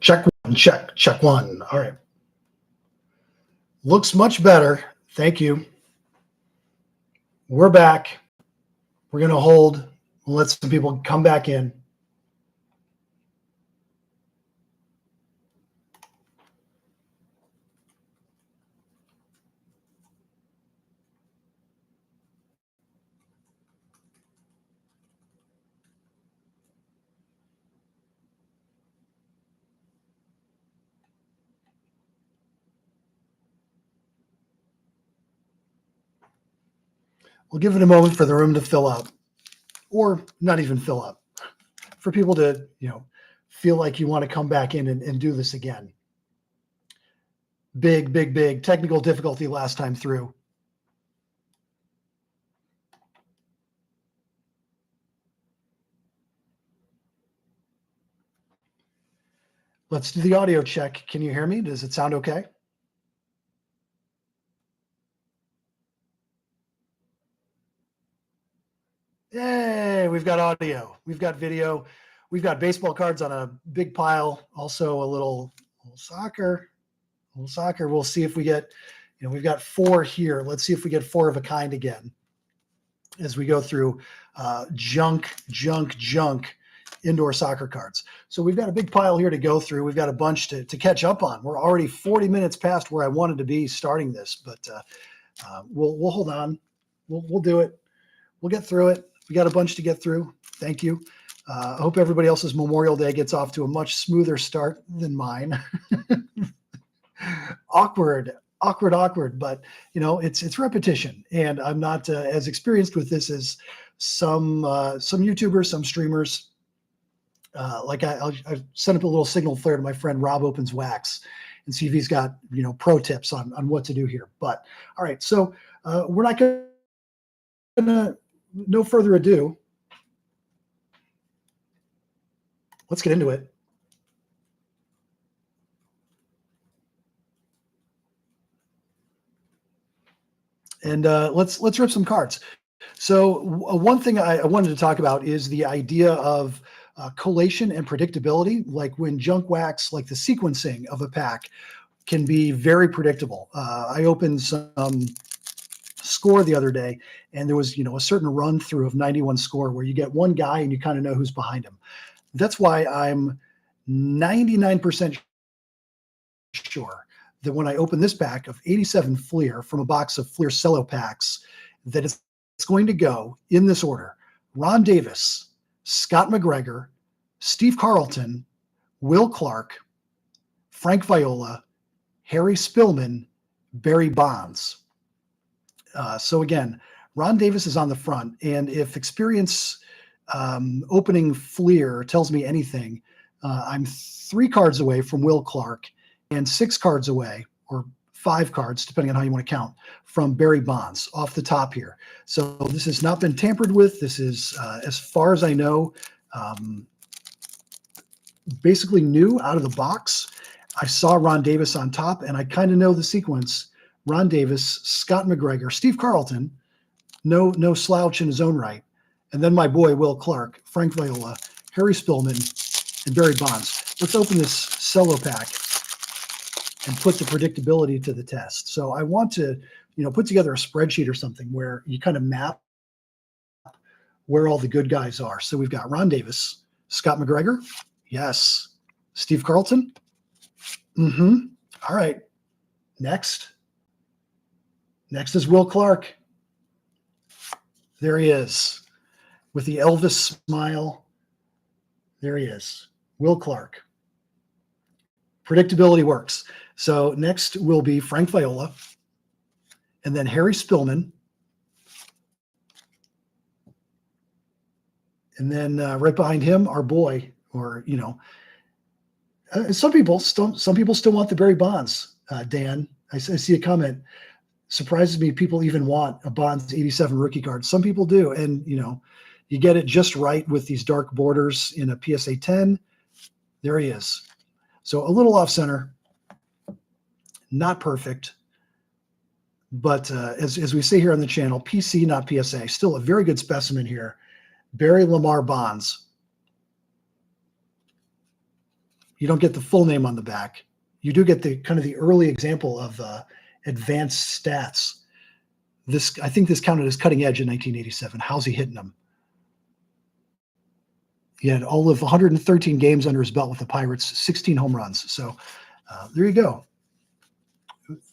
Check one, check one. All right. Looks much better. Thank you. We're back. We're going to hold. Let some people come back in. We'll give it a moment for the room to fill up, or not even fill up, for people to, feel like you want to come back in and do this again. Big technical difficulty last time through. Let's do the audio check. Can you hear me? Does it sound okay? Yay, we've got audio, we've got video, we've got baseball cards on a big pile, also a little soccer. We'll see if we get, we've got 4 here. Let's see if we get 4 of a kind again as we go through junk indoor soccer cards. So we've got a big pile here to go through. We've got a bunch to catch up on. We're already 40 minutes past where I wanted to be starting this, but we'll hold on. We'll do it. We'll get through it. We got a bunch to get through. Thank you. I hope everybody else's Memorial Day gets off to a much smoother start than mine. Awkward, but it's repetition, and I'm not as experienced with this as some YouTubers, some streamers. Like I sent up a little signal flare to my friend Rob Opens Wax and see if he's got pro tips on what to do here. But all right, so we're not gonna, no further ado, let's get into it. And let's rip some cards. So one thing I wanted to talk about is the idea of collation and predictability. Like when junk wax, like the sequencing of a pack, can be very predictable. I opened some score the other day, and there was a certain run through of 91 score where you get one guy and you kind of know who's behind him. That's why I'm 99% sure that when I open this pack of 87 Fleer from a box of Fleer Cello packs, that it's going to go in this order: Ron Davis, Scott McGregor, Steve Carlton, Will Clark, Frank Viola, Harry Spillman, Barry Bonds. So again, Ron Davis is on the front, and if experience opening Fleer tells me anything, I'm 3 cards away from Will Clark and 6 cards away, or 5 cards, depending on how you want to count, from Barry Bonds off the top here. So this has not been tampered with. This is, as far as I know, basically new out of the box. I saw Ron Davis on top, and I kind of know the sequence: Ron Davis, Scott McGregor, Steve Carlton, no slouch in his own right, and then my boy Will Clark, Frank Viola, Harry Spillman, and Barry Bonds. Let's open this cello pack and put the predictability to the test. So I want to, put together a spreadsheet or something where you kind of map where all the good guys are. So we've got Ron Davis, Scott McGregor, yes, Steve Carlton, all right. Next is Will Clark. There he is with the Elvis smile. There he is, Will Clark. Predictability works. So next will be Frank Viola, and then Harry Spillman, and then right behind him, our boy, or some people still want the Barry Bonds. Dan, I see a comment. Surprises me people even want a Bonds 87 rookie card. Some people do, and you get it just right with these dark borders in a PSA 10. There he is. So a little off center, not perfect, but as we say here on the channel, PC, not PSA. Still a very good specimen here. Barry Lamar Bonds. You don't get the full name on the back. You do get the kind of the early example of advanced stats. I think this counted as cutting edge in 1987. How's he hitting them? He had all of 113 games under his belt with the Pirates, 16 home runs. So there you go.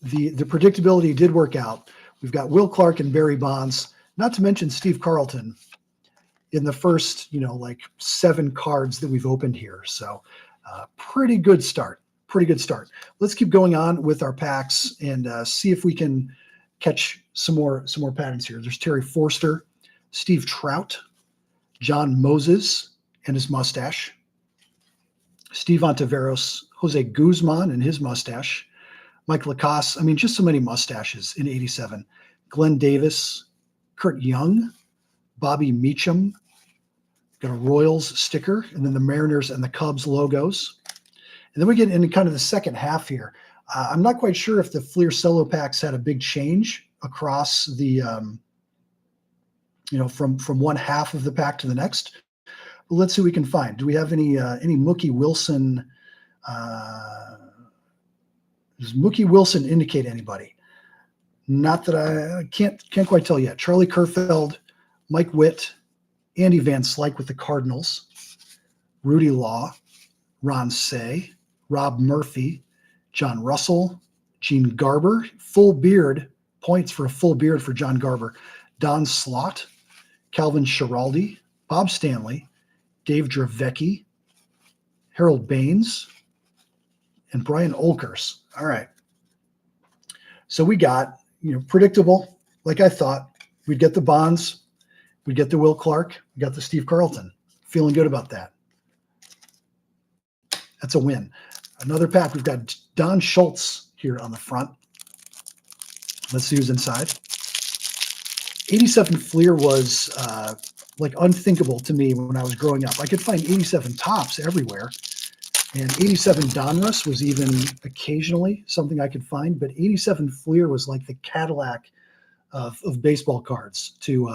The predictability did work out. We've got Will Clark and Barry Bonds, not to mention Steve Carlton in the first, like 7 cards that we've opened here. So pretty good start. Pretty good start. Let's keep going on with our packs and see if we can catch some more patterns here. There's Terry Forster, Steve Trout, John Moses and his mustache, Steve Ontiveros, Jose Guzman and his mustache, Mike Lacasse. I mean, just so many mustaches in 87. Glenn Davis, Kurt Young, Bobby Meacham, got a Royals sticker, and then the Mariners and the Cubs logos. And then we get into kind of the second half here. I'm not quite sure if the Fleer Cello packs had a big change across the, from one half of the pack to the next. But let's see what we can find. Do we have any Mookie Wilson? Does Mookie Wilson indicate anybody? Not that I can't quite tell yet. Charlie Kerfeld, Mike Witt, Andy Van Slyke with the Cardinals, Rudy Law, Ron Say, Rob Murphy, John Russell, Gene Garber, full beard, points for a full beard for John Garber, Don Slott, Calvin Schiraldi, Bob Stanley, Dave Dravecki, Harold Baines, and Brian Olkers. All right. So we got, predictable, like I thought. We'd get the Bonds. We'd get the Will Clark. We got the Steve Carlton. Feeling good about that. That's a win. Another pack. We've got Don Schultz here on the front. Let's see who's inside. 87 Fleer was like unthinkable to me when I was growing up. I could find 87 tops everywhere. And 87 Donruss was even occasionally something I could find. But 87 Fleer was like the Cadillac of baseball cards to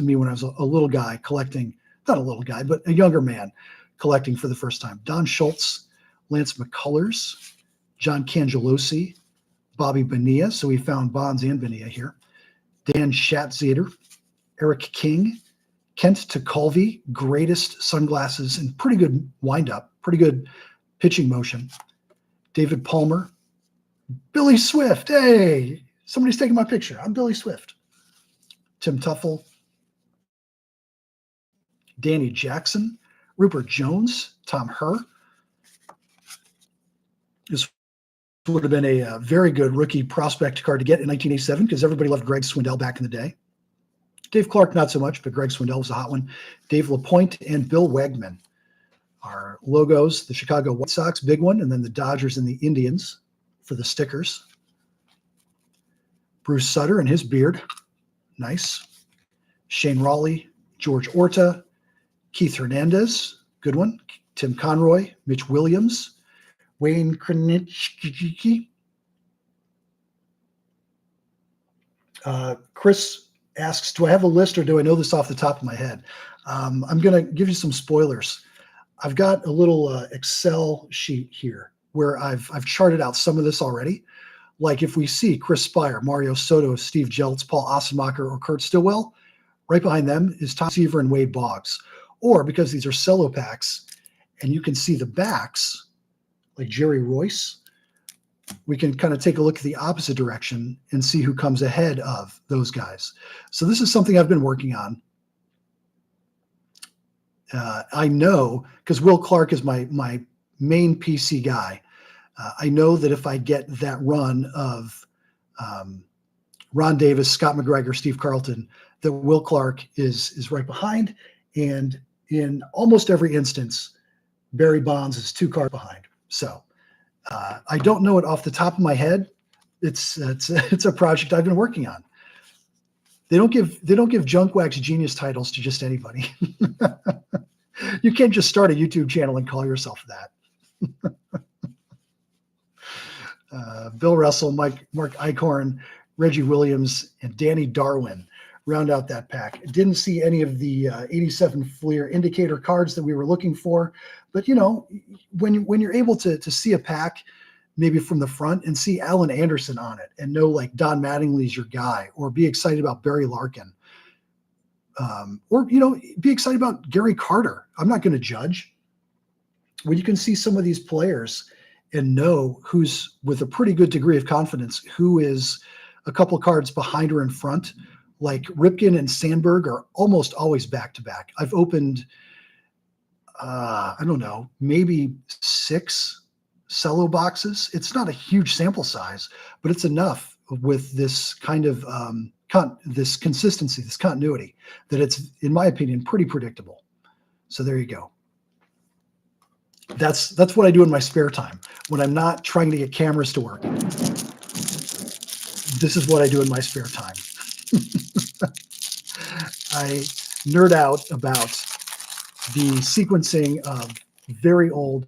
me when I was a little guy collecting, not a little guy, but a younger man collecting for the first time. Don Schultz, Lance McCullers, John Cangelosi, Bobby Bonilla. So we found Bonds and Bonilla here. Dan Schatzeder, Eric King, Kent Tekulve, greatest sunglasses and pretty good windup, pretty good pitching motion. David Palmer, Billy Swift. Hey, somebody's taking my picture. I'm Billy Swift. Tim Tuffle, Danny Jackson, Rupert Jones, Tom Herr. This would have been a very good rookie prospect card to get in 1987 because everybody loved Greg Swindell back in the day. Dave Clark, not so much, but Greg Swindell was a hot one. Dave LaPointe and Bill Wegman. Our logos, the Chicago White Sox, big one, and then the Dodgers and the Indians for the stickers. Bruce Sutter and his beard. Nice. Shane Raleigh, George Orta, Keith Hernandez, good one. Tim Conroy, Mitch Williams, Wayne Krenitzky. Chris asks, do I have a list or do I know this off the top of my head? I'm going to give you some spoilers. I've got a little Excel sheet here where I've charted out some of this already. Like if we see Chris Spire, Mario Soto, Steve Jeltz, Paul Ossenmacher, or Kurt Stillwell, right behind them is Tom Seaver and Wade Boggs. Or because these are cello packs and you can see the backs, like Jerry Royce, we can kind of take a look at the opposite direction and see who comes ahead of those guys. So this is something I've been working on. I know, because Will Clark is my main PC guy. I know that if I get that run of Ron Davis, Scott McGregor, Steve Carlton, that Will Clark is right behind. And in almost every instance, Barry Bonds is 2 cards behind. So I don't know it off the top of my head. It's a project I've been working on. They don't give junkwaxgenius titles to just anybody. You can't just start a YouTube channel and call yourself that. Bill Russell, Mark Eichhorn, Reggie Williams, and Danny Darwin round out that pack. Didn't see any of the 87 Fleer indicator cards that we were looking for, But when you're able to see a pack maybe from the front and see Alan Anderson on it and know like Don Mattingly's your guy, or be excited about Barry Larkin, or be excited about Gary Carter. I'm not going to judge. When you can see some of these players and know who's with a pretty good degree of confidence who is a couple cards behind or in front, like Ripken and Sandberg are almost always back to back. I've opened I don't know, maybe 6 cello boxes. It's not a huge sample size, but it's enough with this kind of this consistency, this continuity, that it's, in my opinion, pretty predictable. So there you go. That's what I do in my spare time when I'm not trying to get cameras to work. This is what I do in my spare time. I nerd out about the sequencing of very old,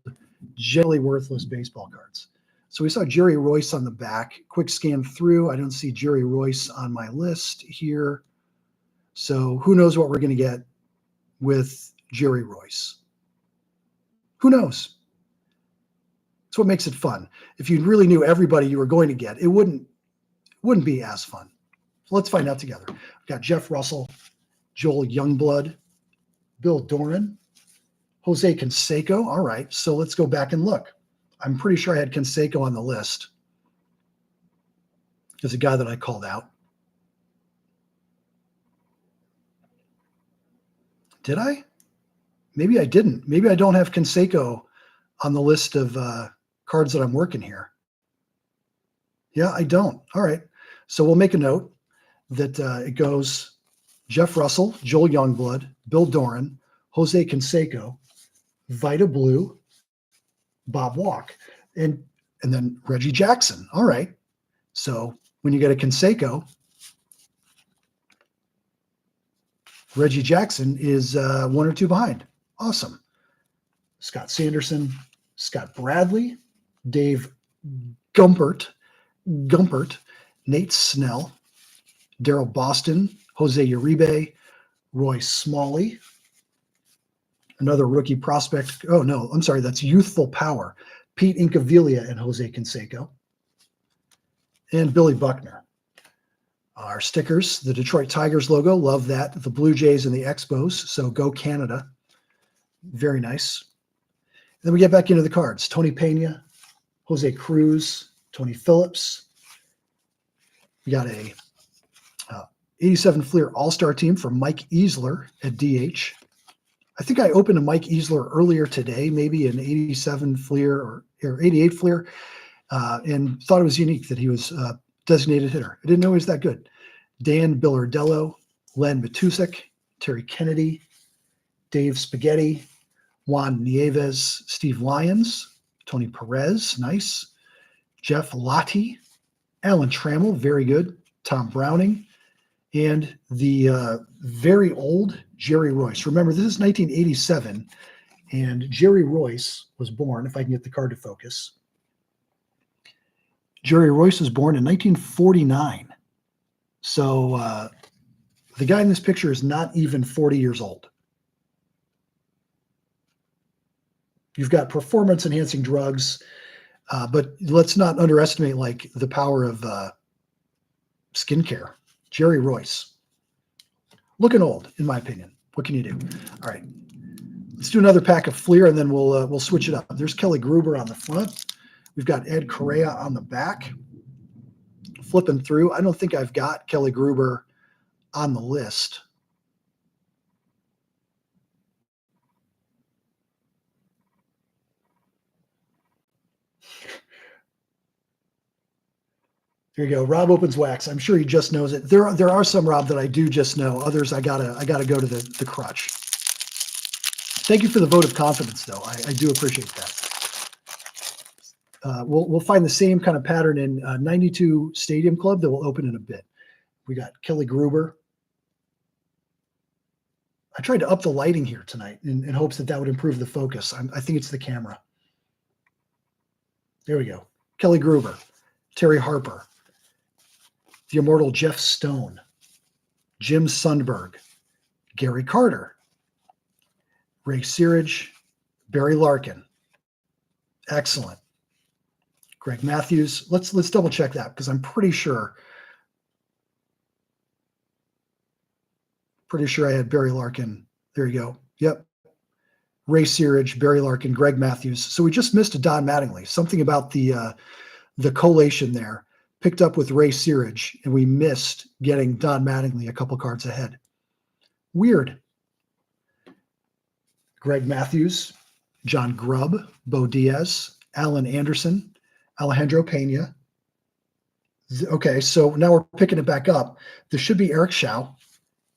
generally worthless baseball cards. So we saw Jerry Royce on the back. Quick scan through. I don't see Jerry Royce on my list here. So who knows what we're going to get with Jerry Royce? Who knows? That's what makes it fun. If you really knew everybody you were going to get, it wouldn't be as fun. So let's find out together. We've got Jeff Russell, Joel Youngblood, Bill Doran, Jose Canseco. All right, so let's go back and look. I'm pretty sure I had Canseco on the list. There's a guy that I called out. Did I? Maybe I didn't. Maybe I don't have Canseco on the list of cards that I'm working here. Yeah, I don't. All right. So we'll make a note that it goes Jeff Russell, Joel Youngblood, Bill Doran, Jose Canseco, Vita Blue, Bob Walk, and then Reggie Jackson. All right. So when you get a Canseco, Reggie Jackson is 1 or 2 behind. Awesome. Scott Sanderson, Scott Bradley, Dave Gumpert, Nate Snell, Daryl Boston, Jose Uribe, Roy Smalley, another rookie prospect. Oh, no, I'm sorry. That's Youthful Power. Pete Incaviglia and Jose Canseco. And Billy Buckner. Our stickers, the Detroit Tigers logo. Love that. The Blue Jays and the Expos. So go Canada. Very nice. And then we get back into the cards. Tony Pena, Jose Cruz, Tony Phillips. We got a 87 Fleer All-Star team from Mike Easler at DH. I think I opened a Mike Easler earlier today, maybe an 87 Fleer or 88 Fleer, and thought it was unique that he was a designated hitter. I didn't know he was that good. Dan Billardello, Len Matusik, Terry Kennedy, Dave Spaghetti, Juan Nieves, Steve Lyons, Tony Perez, nice. Jeff Lottie, Alan Trammell, very good. Tom Browning, and the very old Jerry Royce. Remember, this is 1987, and Jerry Royce was born, if I can get the card to focus. Jerry Royce was born in 1949. So the guy in this picture is not even 40 years old. You've got performance-enhancing drugs, but let's not underestimate like the power of skincare. Jerry Royce. Looking old, in my opinion. What can you do? All right. Let's do another pack of Fleer, and then we'll switch it up. There's Kelly Gruber on the front. We've got Ed Correa on the back. Flipping through. I don't think I've got Kelly Gruber on the list. Here you go. Rob opens wax. I'm sure he just knows it. There are some, Rob, that I do just know. Others I gotta go to the crutch. Thank you for the vote of confidence, though. I do appreciate that. We'll find the same kind of pattern in 92 Stadium Club that will open in a bit. We got Kelly Gruber. I tried to up the lighting here tonight in hopes that would improve the focus. I think it's the camera. There we go. Kelly Gruber, Terry Harper, the immortal Jeff Stone, Jim Sundberg, Gary Carter, Ray Searage, Barry Larkin. Excellent. Greg Matthews. Let's double check that because I'm pretty sure I had Barry Larkin. There you go. Yep. Ray Searage, Barry Larkin, Greg Matthews. So we just missed a Don Mattingly. Something about the collation there picked up with Ray Searage, and we missed getting Don Mattingly a couple cards ahead. Weird. Greg Matthews, John Grubb, Bo Diaz, Alan Anderson, Alejandro Pena. Okay, so now we're picking it back up. This should be Eric Schau,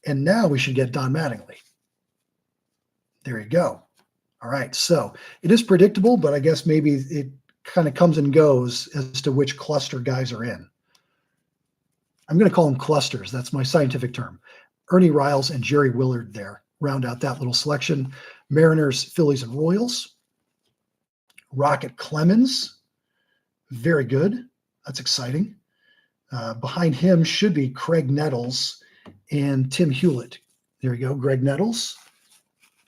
and now we should get Don Mattingly. There you go. All right, so it is predictable, but I guess maybe it kind of comes and goes as to which cluster guys are in. I'm going to call them clusters. That's my scientific term. Ernie Riles and Jerry Willard there round out that little selection. Mariners, Phillies, and Royals. Rocket Clemens. Very good. That's exciting. Behind him should be Craig Nettles and Tim Hewlett. There you go. Greg Nettles,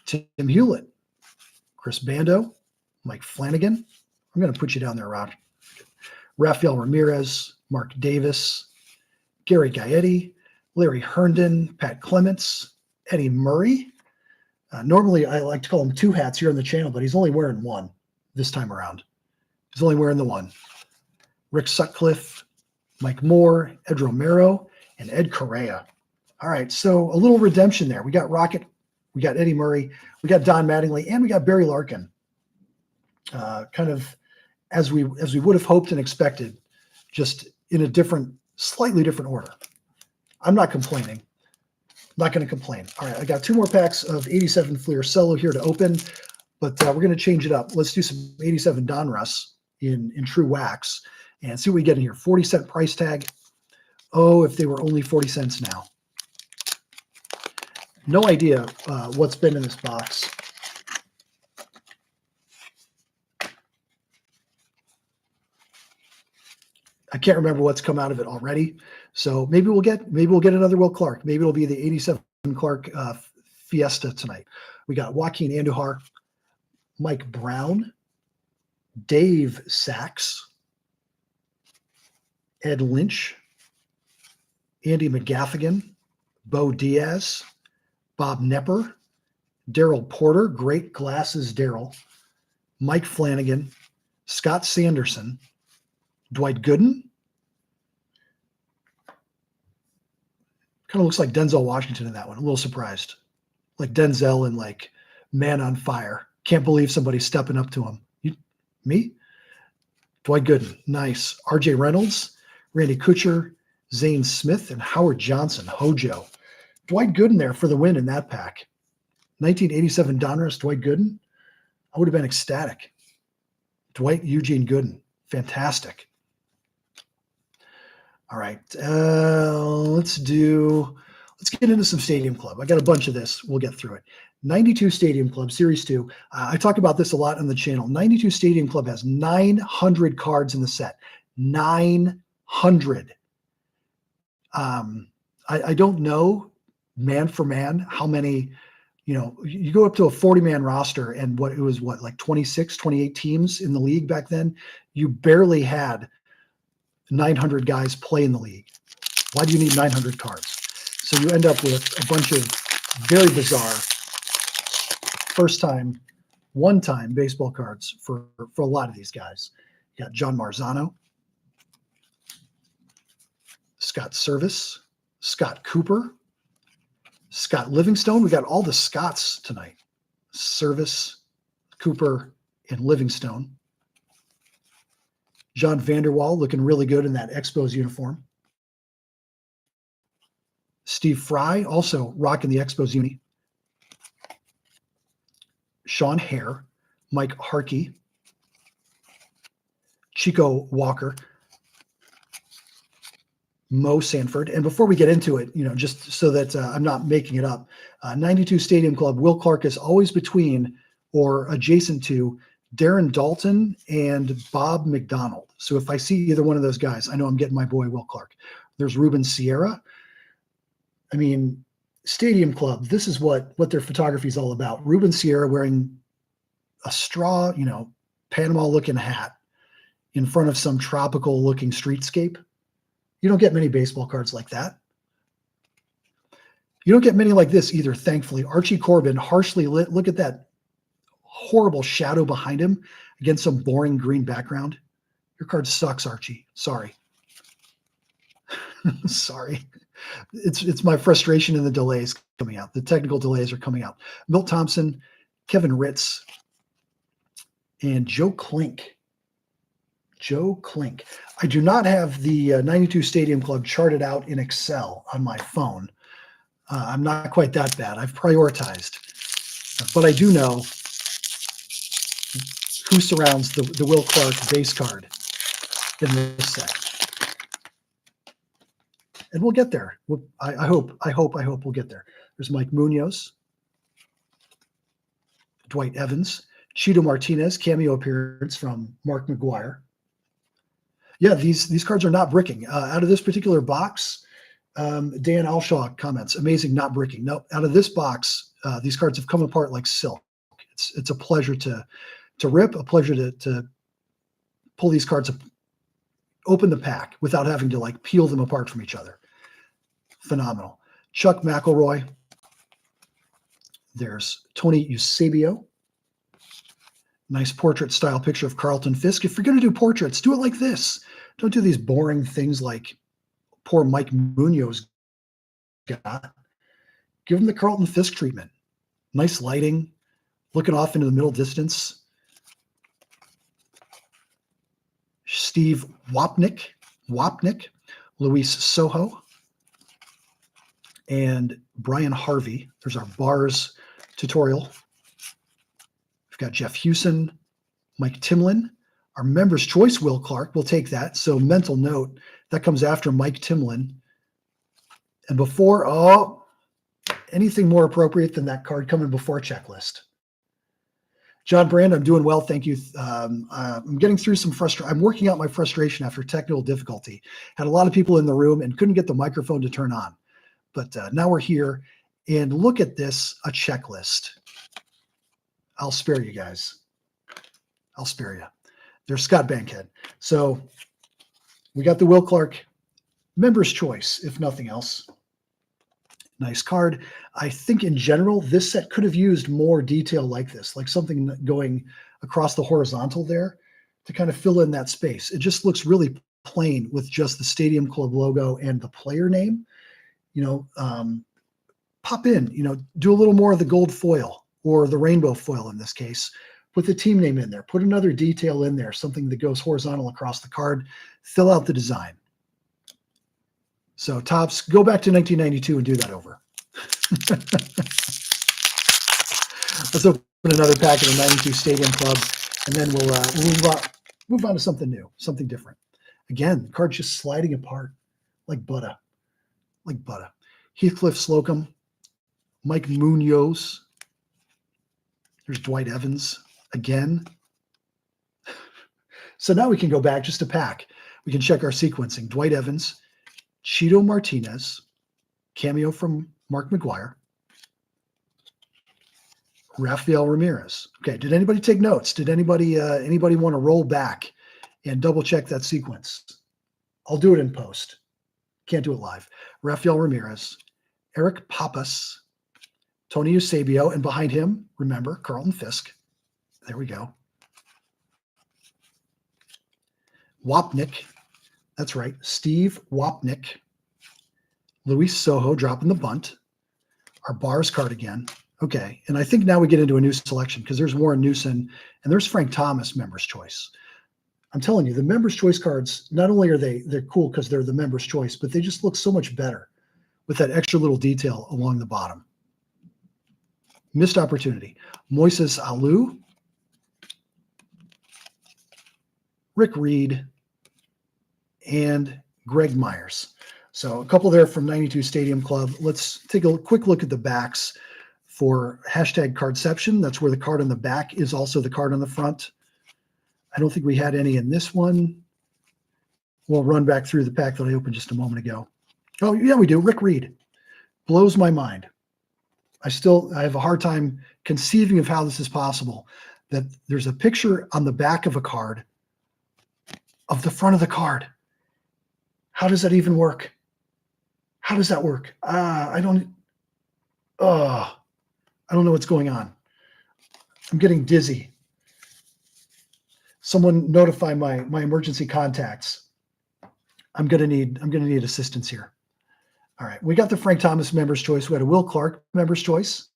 Tim Hewlett, Chris Bando, Mike Flanagan. I'm going to put you down there, Rob. Rafael Ramirez, Mark Davis, Gary Gaetti, Larry Herndon, Pat Clements, Eddie Murray. Normally, I like to call him two hats here on the channel, but he's only wearing one this time around. He's only wearing the one. Rick Sutcliffe, Mike Moore, Ed Romero, and Ed Correa. All right, so a little redemption there. We got Rocket, we got Eddie Murray, we got Don Mattingly, and we got Barry Larkin. Kind of as we would have hoped and expected, just in a slightly different order. I'm not complaining. Not going to complain. All right, I got two more packs of 87 Fleer Cello here to open, but we're going to change it up. Let's do some 87 Donruss in true wax and see what we get in here. 40-cent price tag. Oh, if they were only 40 cents now. No idea what's been in this box. I can't remember what's come out of it already. So maybe we'll get another Will Clark. Maybe it'll be the 87 Clark Fiesta tonight. We got Joaquin Andujar, Mike Brown, Dave Sachs, Ed Lynch, Andy McGaffigan, Bo Diaz, Bob Nepper, Daryl Porter, great glasses Daryl, Mike Flanagan, Scott Sanderson, Dwight Gooden. Kind of looks like Denzel Washington in that one. A little surprised. Like Denzel in like Man on Fire. Can't believe somebody's stepping up to him. Me? Dwight Gooden. Nice. RJ Reynolds, Randy Kutcher, Zane Smith, and Howard Johnson. Hojo. Dwight Gooden there for the win in that pack. 1987 Donruss, Dwight Gooden. I would have been ecstatic. Dwight Eugene Gooden. Fantastic. All right, let's get into some Stadium Club. I got a bunch of this. We'll get through it. 92 Stadium Club, Series 2. I talk about this a lot on the channel. 92 Stadium Club has 900 cards in the set. 900. I don't know, man for man, how many, you go up to a 40-man roster and like 26, 28 teams in the league back then. You barely had 900 guys play in the league. Why do you need 900 cards? So you end up with a bunch of very bizarre first-time, one-time baseball cards for a lot of these guys. You got John Marzano, Scott Service, Scott Cooper, Scott Livingstone. We got all the Scotts tonight. Service, Cooper, and Livingstone. John Vanderwall looking really good in that Expos uniform. Steve Fry also rocking the Expos uni. Sean Hare, Mike Harkey, Chico Walker, Mo Sanford. And before we get into it, just so that I'm not making it up, 92 Stadium Club, Will Clark is always between or adjacent to Darren Dalton and Bob McDonald. So if I see either one of those guys, I know I'm getting my boy Will Clark. There's Ruben Sierra. I mean, Stadium Club, this is what their photography is all about. Ruben Sierra wearing a straw, Panama looking hat in front of some tropical looking streetscape. You don't get many baseball cards like that. You don't get many like this either, thankfully. Archie Corbin, harshly lit. Look at that horrible shadow behind him against some boring green background. Your card sucks, Archie. Sorry. Sorry. It's my frustration in the delays coming out. The technical delays are coming out. Milt Thompson, Kevin Ritz, and Joe Klink. Joe Klink. I do not have the 92 Stadium Club charted out in Excel on my phone. I'm not quite that bad. I've prioritized. But I do know who surrounds the Will Clark base card in this set. And we'll get there. I hope we'll get there. There's Mike Munoz, Dwight Evans, Cheeto Martinez, cameo appearance from Mark McGwire. Yeah, these cards are not bricking. Out of this particular box, Dan Alshaw comments, amazing not bricking. No, out of this box, these cards have come apart like silk. It's a pleasure to rip, a pleasure to pull these cards, open the pack without having to like peel them apart from each other. Phenomenal. Chuck McElroy. There's Tony Eusebio. Nice portrait style picture of Carlton Fisk. If you're going to do portraits, do it like this. Don't do these boring things like poor Mike Munoz got. Give him the Carlton Fisk treatment. Nice lighting, looking off into the middle distance. Steve Wapnick, Luis Soho, and Brian Harvey. There's our bars tutorial. We've got Jeff Hewson, Mike Timlin, our Members' Choice Will Clark. We'll take that. So mental note, that comes after Mike Timlin. And before, anything more appropriate than that card coming before checklist. John Brand, I'm doing well, thank you. I'm getting through some frustration. I'm working out my frustration after technical difficulty. Had a lot of people in the room and couldn't get the microphone to turn on. But now we're here, and look at this, a checklist. I'll spare you guys. I'll spare you. There's Scott Bankhead. So we got the Will Clark Members' Choice, if nothing else. Nice card. I think in general, this set could have used more detail like this, like something going across the horizontal there to kind of fill in that space. It just looks really plain with just the Stadium Club logo and the player name. Pop in, do a little more of the gold foil or the rainbow foil in this case. Put the team name in there. Put another detail in there, something that goes horizontal across the card. Fill out the design. So Tops, go back to 1992 and do that over. Let's open another pack of the 92 Stadium Club, and then we'll move on to something new, something different. Again, the card's just sliding apart like butter. Heathcliff Slocum, Mike Munoz. There's Dwight Evans again. So now we can go back just a pack. We can check our sequencing. Dwight Evans, Cheeto Martinez, cameo from Mark McGwire, Rafael Ramirez. Okay, did anybody take notes? Did anybody want to roll back and double check that sequence? I'll do it in post. Can't do it live. Rafael Ramirez, Eric Pappas, Tony Eusebio, and behind him, remember, Carlton Fisk. There we go. Wapnick. That's right. Steve Wapnick. Luis Soho dropping the bunt. Our bars card again. Okay. And I think now we get into a new selection because there's Warren Newson and there's Frank Thomas Members' Choice. I'm telling you, the Members' Choice cards, not only are they're cool because they're the Members' Choice, but they just look so much better with that extra little detail along the bottom. Missed opportunity. Moises Alou, Rick Reed, and Greg Myers. So a couple there from 92 Stadium Club. Let's take a quick look at the backs for hashtag Cardception. That's where the card on the back is also the card on the front. I don't think we had any in this one. We'll run back through the pack that I opened just a moment ago. Oh, yeah, we do. Rick Reed. Blows my mind. I have a hard time conceiving of how this is possible. that there's a picture on the back of a card of the front of the card. How does that even work? How does that work? I don't know what's going on. I'm getting dizzy. Someone notify my emergency contacts. I'm gonna need assistance here. All right, we got the Frank Thomas Member's Choice. We had a Will Clark Member's Choice.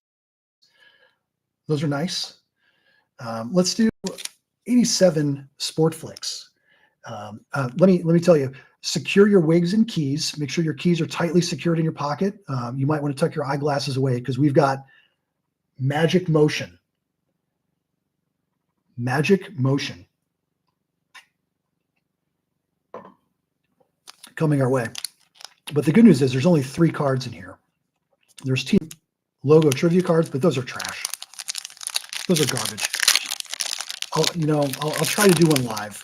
Those are nice. Let's do 87 Sport Flicks. Let me tell you, secure your wigs and keys. Make sure your keys are tightly secured in your pocket. You might want to tuck your eyeglasses away because we've got Magic Motion. Magic Motion coming our way. But the good news is there's only 3 cards in here. There's team logo trivia cards, but those are trash. Those are garbage. I'll try to do one live.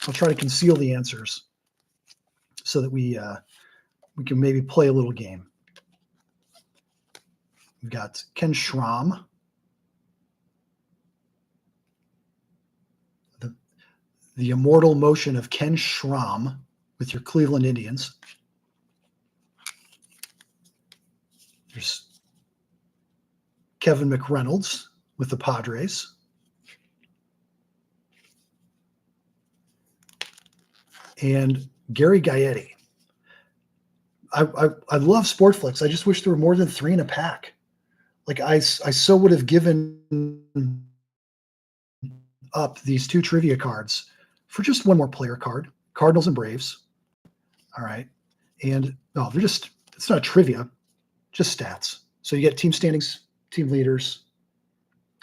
I'll try to conceal the answers so that we can maybe play a little game. We've got Ken Schramm. The immortal motion of Ken Schramm with your Cleveland Indians. There's Kevin McReynolds with the Padres. And Gary Gaetti. I love Sportflix. I just wish there were more than 3 in a pack. Like I so would have given up these 2 trivia cards for just one more player card. Cardinals and Braves. All right. And it's not trivia, just stats. So you get team standings, team leaders.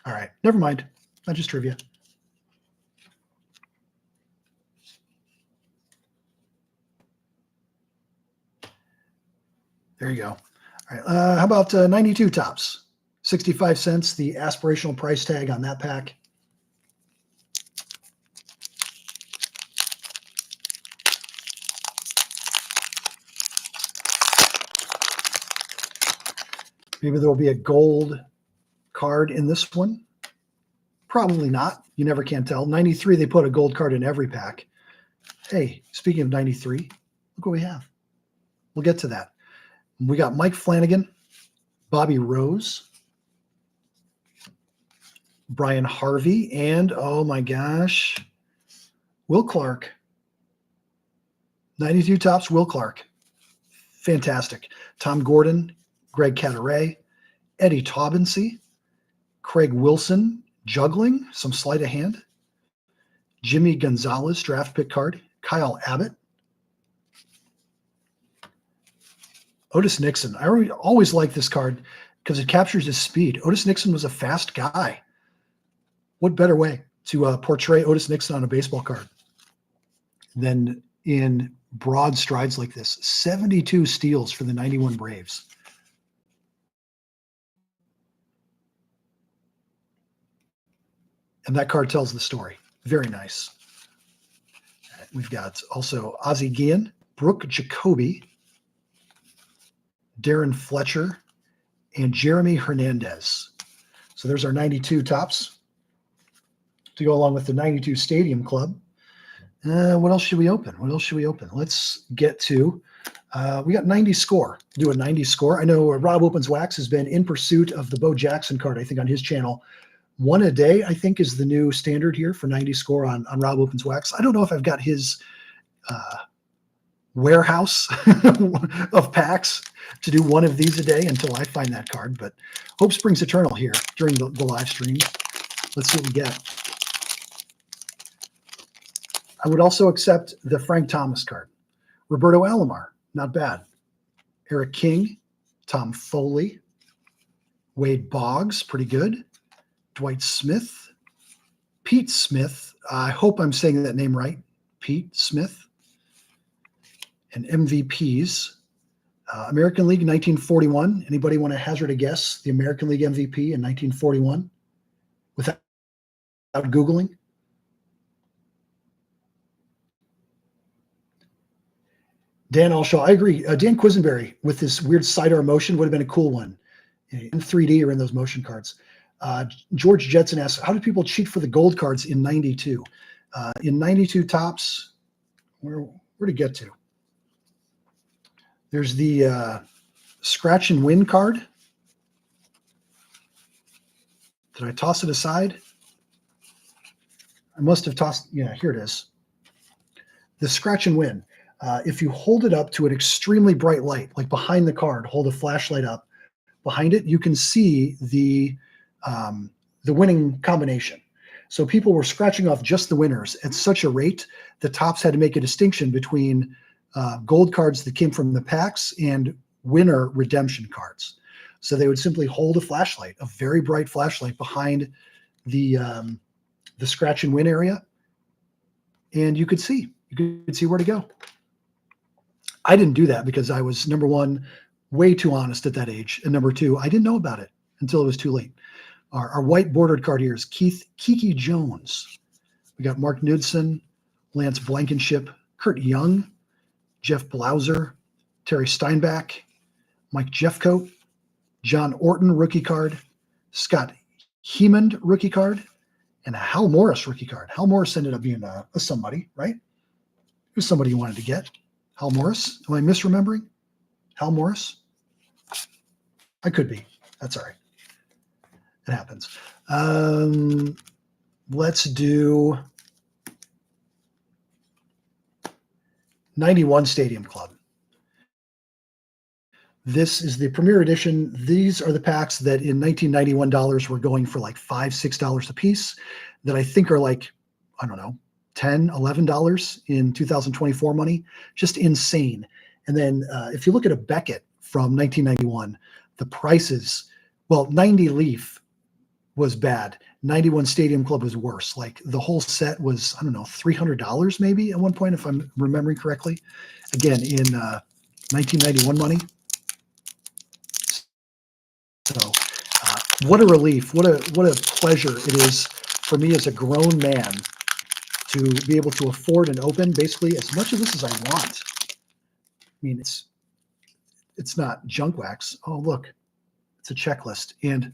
All right. Never mind. Not just trivia. There you go. All right. How about 92 tops? 65 cents, the aspirational price tag on that pack. Maybe there will be a gold card in this one. Probably not. You never can tell. 93, they put a gold card in every pack. Hey, speaking of 93, look what we have. We'll get to that. We got Mike Flanagan, Bobby Rose, Brian Harvey, and, oh my gosh, Will Clark. 92 tops, Will Clark. Fantastic. Tom Gordon, Greg Cadaret, Eddie Taubensee, Craig Wilson, juggling, some sleight of hand, Jimmy Gonzalez, draft pick card, Kyle Abbott, Otis Nixon. I always like this card because it captures his speed. Otis Nixon was a fast guy. What better way to portray Otis Nixon on a baseball card than in broad strides like this? 72 steals for the 91 Braves. And that card tells the story. Very nice. We've got also Ozzie Guillen, Brooke Jacoby, Darren Fletcher, and Jeremy Hernandez. So there's our 92 tops to go along with the 92 Stadium Club. What else should we open? Let's get to, we got 90 score. Do a 90 score. I know Rob Opens Wax has been in pursuit of the Bo Jackson card, I think, on his channel. 1 a day, I think, is the new standard here for 90 score on Rob Opens Wax. I don't know if I've got his warehouse of packs to do 1 of these a day until I find that card, but hope springs eternal here during the live stream. Let's see what we get. I would also accept the Frank Thomas card. Roberto Alomar, not bad. Eric King, Tom Foley, Wade Boggs, pretty good. Dwight Smith, Pete Smith. I hope I'm saying that name right. Pete Smith. And MVPs. American League 1941. Anybody want to hazard a guess? The American League MVP in 1941? Without Googling? Dan Alshaw, I agree. Dan Quisenberry with this weird sidearm motion would have been a cool one in 3D or in those motion cards. George Jetson asks, how do people cheat for the gold cards in 92? In 92 tops, where to get to? There's the scratch and win card. Did I toss it aside? I must have tossed, yeah, here it is. The scratch and win. If you hold it up to an extremely bright light, like behind the card, hold a flashlight up behind it, you can see the winning combination. So people were scratching off just the winners at such a rate, the tops had to make a distinction between gold cards that came from the packs and winner redemption cards. So they would simply hold a flashlight, a very bright flashlight behind the scratch and win area, and you could see where to go. I didn't do that because I was, number one, way too honest at that age, and number two, I didn't know about it until it was too late. Our white bordered card here is Kiki Jones. We got Mark Knudsen, Lance Blankenship, Kurt Young, Jeff Blauser, Terry Steinbach, Mike Jeffcoat, John Orton rookie card, Scott Hemond rookie card, and a Hal Morris rookie card. Hal Morris ended up being a somebody, right? It was somebody you wanted to get. Hal Morris? Am I misremembering? Hal Morris? I could be. That's all right. It happens. Let's do 91 Stadium Club. This is the premier edition. These are the packs that in 1991 dollars were going for like $5, $6 a piece, that I think are like, I don't know, $10, $11 in 2024 money. Just insane. And then if you look at a Beckett from 1991, the prices, well, 90 Leaf was bad. 91 Stadium Club was worse. Like the whole set was, I don't know, $300 maybe at one point, if I'm remembering correctly. Again, in 1991 money. So what a relief, what a pleasure it is for me as a grown man to be able to afford and open basically as much of this as I want. I mean, it's not junk wax. Oh, look, it's a checklist, and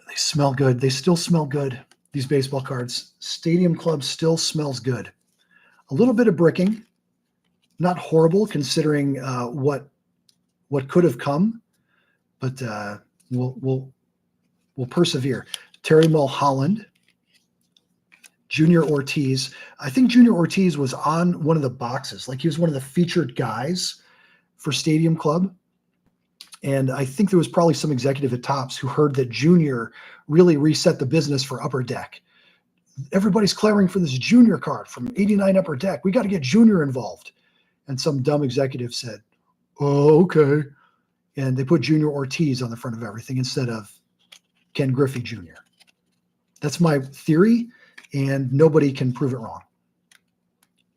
they smell good. They still smell good, these baseball cards. Stadium Club still smells good. A little bit of bricking, not horrible considering what could have come, but we'll persevere. Terry Mulholland, Junior Ortiz. I think Junior Ortiz was on one of the boxes. Like he was one of the featured guys for Stadium Club. And I think there was probably some executive at Topps who heard that Junior really reset the business for Upper Deck. Everybody's clamoring for this Junior card from 89 Upper Deck. We got to get Junior involved. And some dumb executive said, oh, okay. And they put Junior Ortiz on the front of everything instead of Ken Griffey Jr. That's my theory, and nobody can prove it wrong.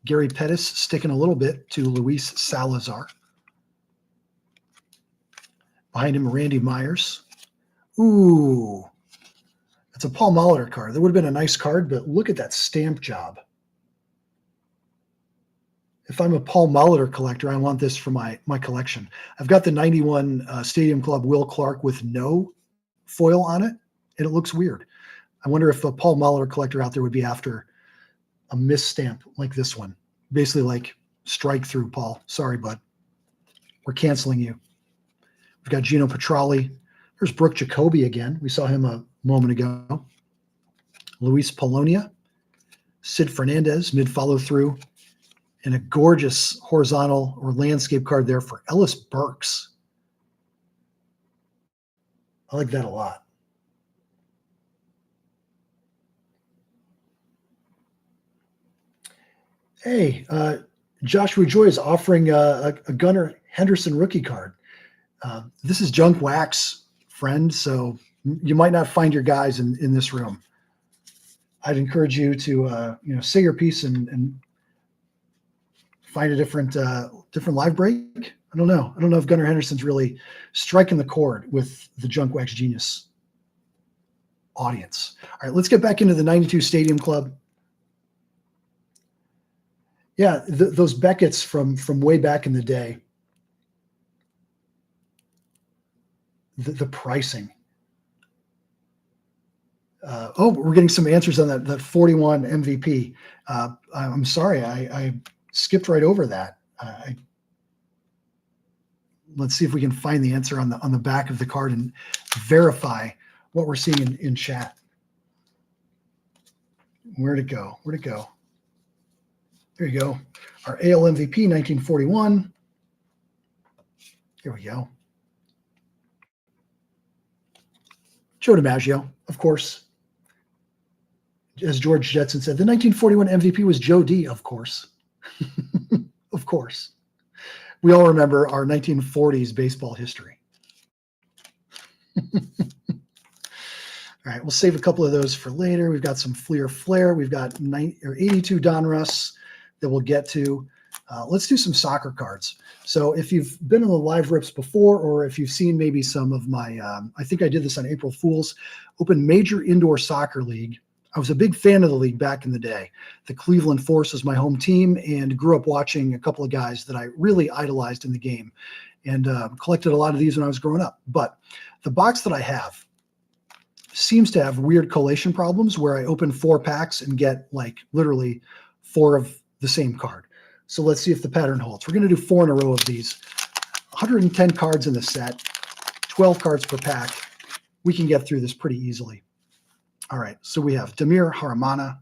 Gary Pettis sticking a little bit to Luis Salazar. Behind him, Randy Myers. Ooh, that's a Paul Molitor card. That would have been a nice card, but look at that stamp job. If I'm a Paul Molitor collector, I want this for my collection. I've got the 91 Stadium Club Will Clark with no foil on it, and it looks weird. I wonder if a Paul Molitor collector out there would be after a misstamp like this one. Basically like, strike through, Paul. Sorry, bud. We're canceling you. We've got Gino Petralli. There's Brooke Jacoby again. We saw him a moment ago. Luis Polonia. Sid Fernandez, mid follow-through. And a gorgeous horizontal or landscape card there for Ellis Burks. I like that a lot. Hey, Joshua Joy is offering a Gunnar Henderson rookie card. This is junk wax, friend, so you might not find your guys in this room. I'd encourage you to say your piece and find a different live break. I don't know if Gunnar Henderson's really striking the chord with the Junk Wax Genius audience. All right, let's get back into the 92 Stadium Club. Yeah, those Beckett's from way back in the day. the pricing. Oh, we're getting some answers on that 41 MVP. I'm sorry, I skipped right over that. Let's see if we can find the answer on the back of the card and verify what we're seeing in chat. Where'd it go? Where'd it go? There you go. Our AL MVP 1941. Here we go. Joe DiMaggio, of course. As George Jetson said, the 1941 MVP was Joe D, of course. Of course. We all remember our 1940s baseball history. All right, we'll save a couple of those for later. We've got some Fleer Flair. We've got 82 Donruss that we'll get to. Let's do some soccer cards. So if you've been on the live rips before, or if you've seen maybe some of my, I think I did this on April Fool's, Open Major Indoor Soccer League. I was a big fan of the league back in the day. The Cleveland Force is my home team, and grew up watching a couple of guys that I really idolized in the game, and collected a lot of these when I was growing up. But the box that I have seems to have weird collation problems where I open 4 packs and get like literally 4 of the same card. So let's see if the pattern holds. We're going to do 4 in a row of these. 110 cards in the set, 12 cards per pack. We can get through this pretty easily. All right, so we have Damir Haramana,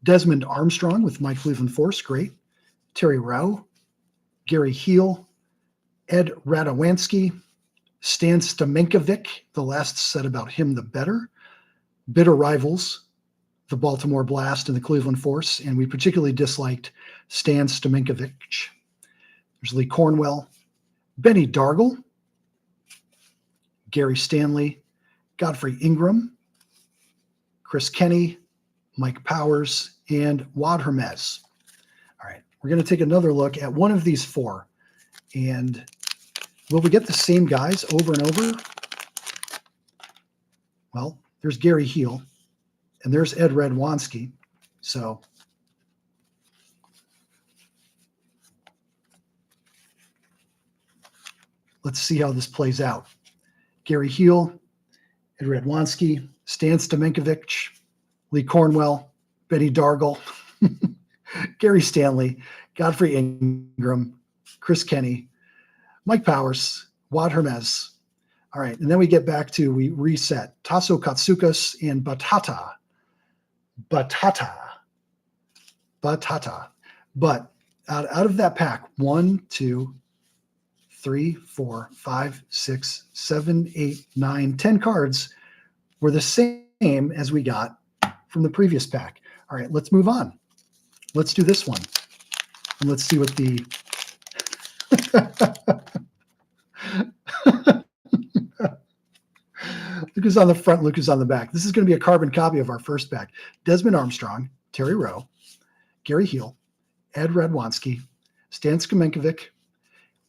Desmond Armstrong with my Cleveland Force, great. Terry Rowe, Gary Heel, Ed Radowanski, Stan Stamenkovic, the last said about him the better. Bitter rivals, the Baltimore Blast and the Cleveland Force, and we particularly disliked Stan Stamenkovic. There's Lee Cornwell, Benny Dargle, Gary Stanley, Godfrey Ingram, Chris Kenny, Mike Powers, and Wad Hermes. All right, we're going to take another look at one of these 4. And will we get the same guys over and over? Well, there's Gary Heel, and there's Ed Radwanski. So let's see how this plays out. Gary Heel, Ed Radwanski, Stan Stamenkovic, Lee Cornwell, Benny Dargle, Gary Stanley, Godfrey Ingram, Chris Kenny, Mike Powers, Wad Hermes. All right, and then we get back to, we reset. Tasso Katsukas and Batata. But out of that pack, 1, 2, 3, 4, 5, 6, 7, 8, 9, 10 cards were the same as we got from the previous pack. All right, let's move on. Let's do this one. And let's see what the Luke is on the front, Luke is on the back. This is going to be a carbon copy of our first pack. Desmond Armstrong, Terry Rowe, Gary Heel, Ed Radwanski, Stan Stamenkovic,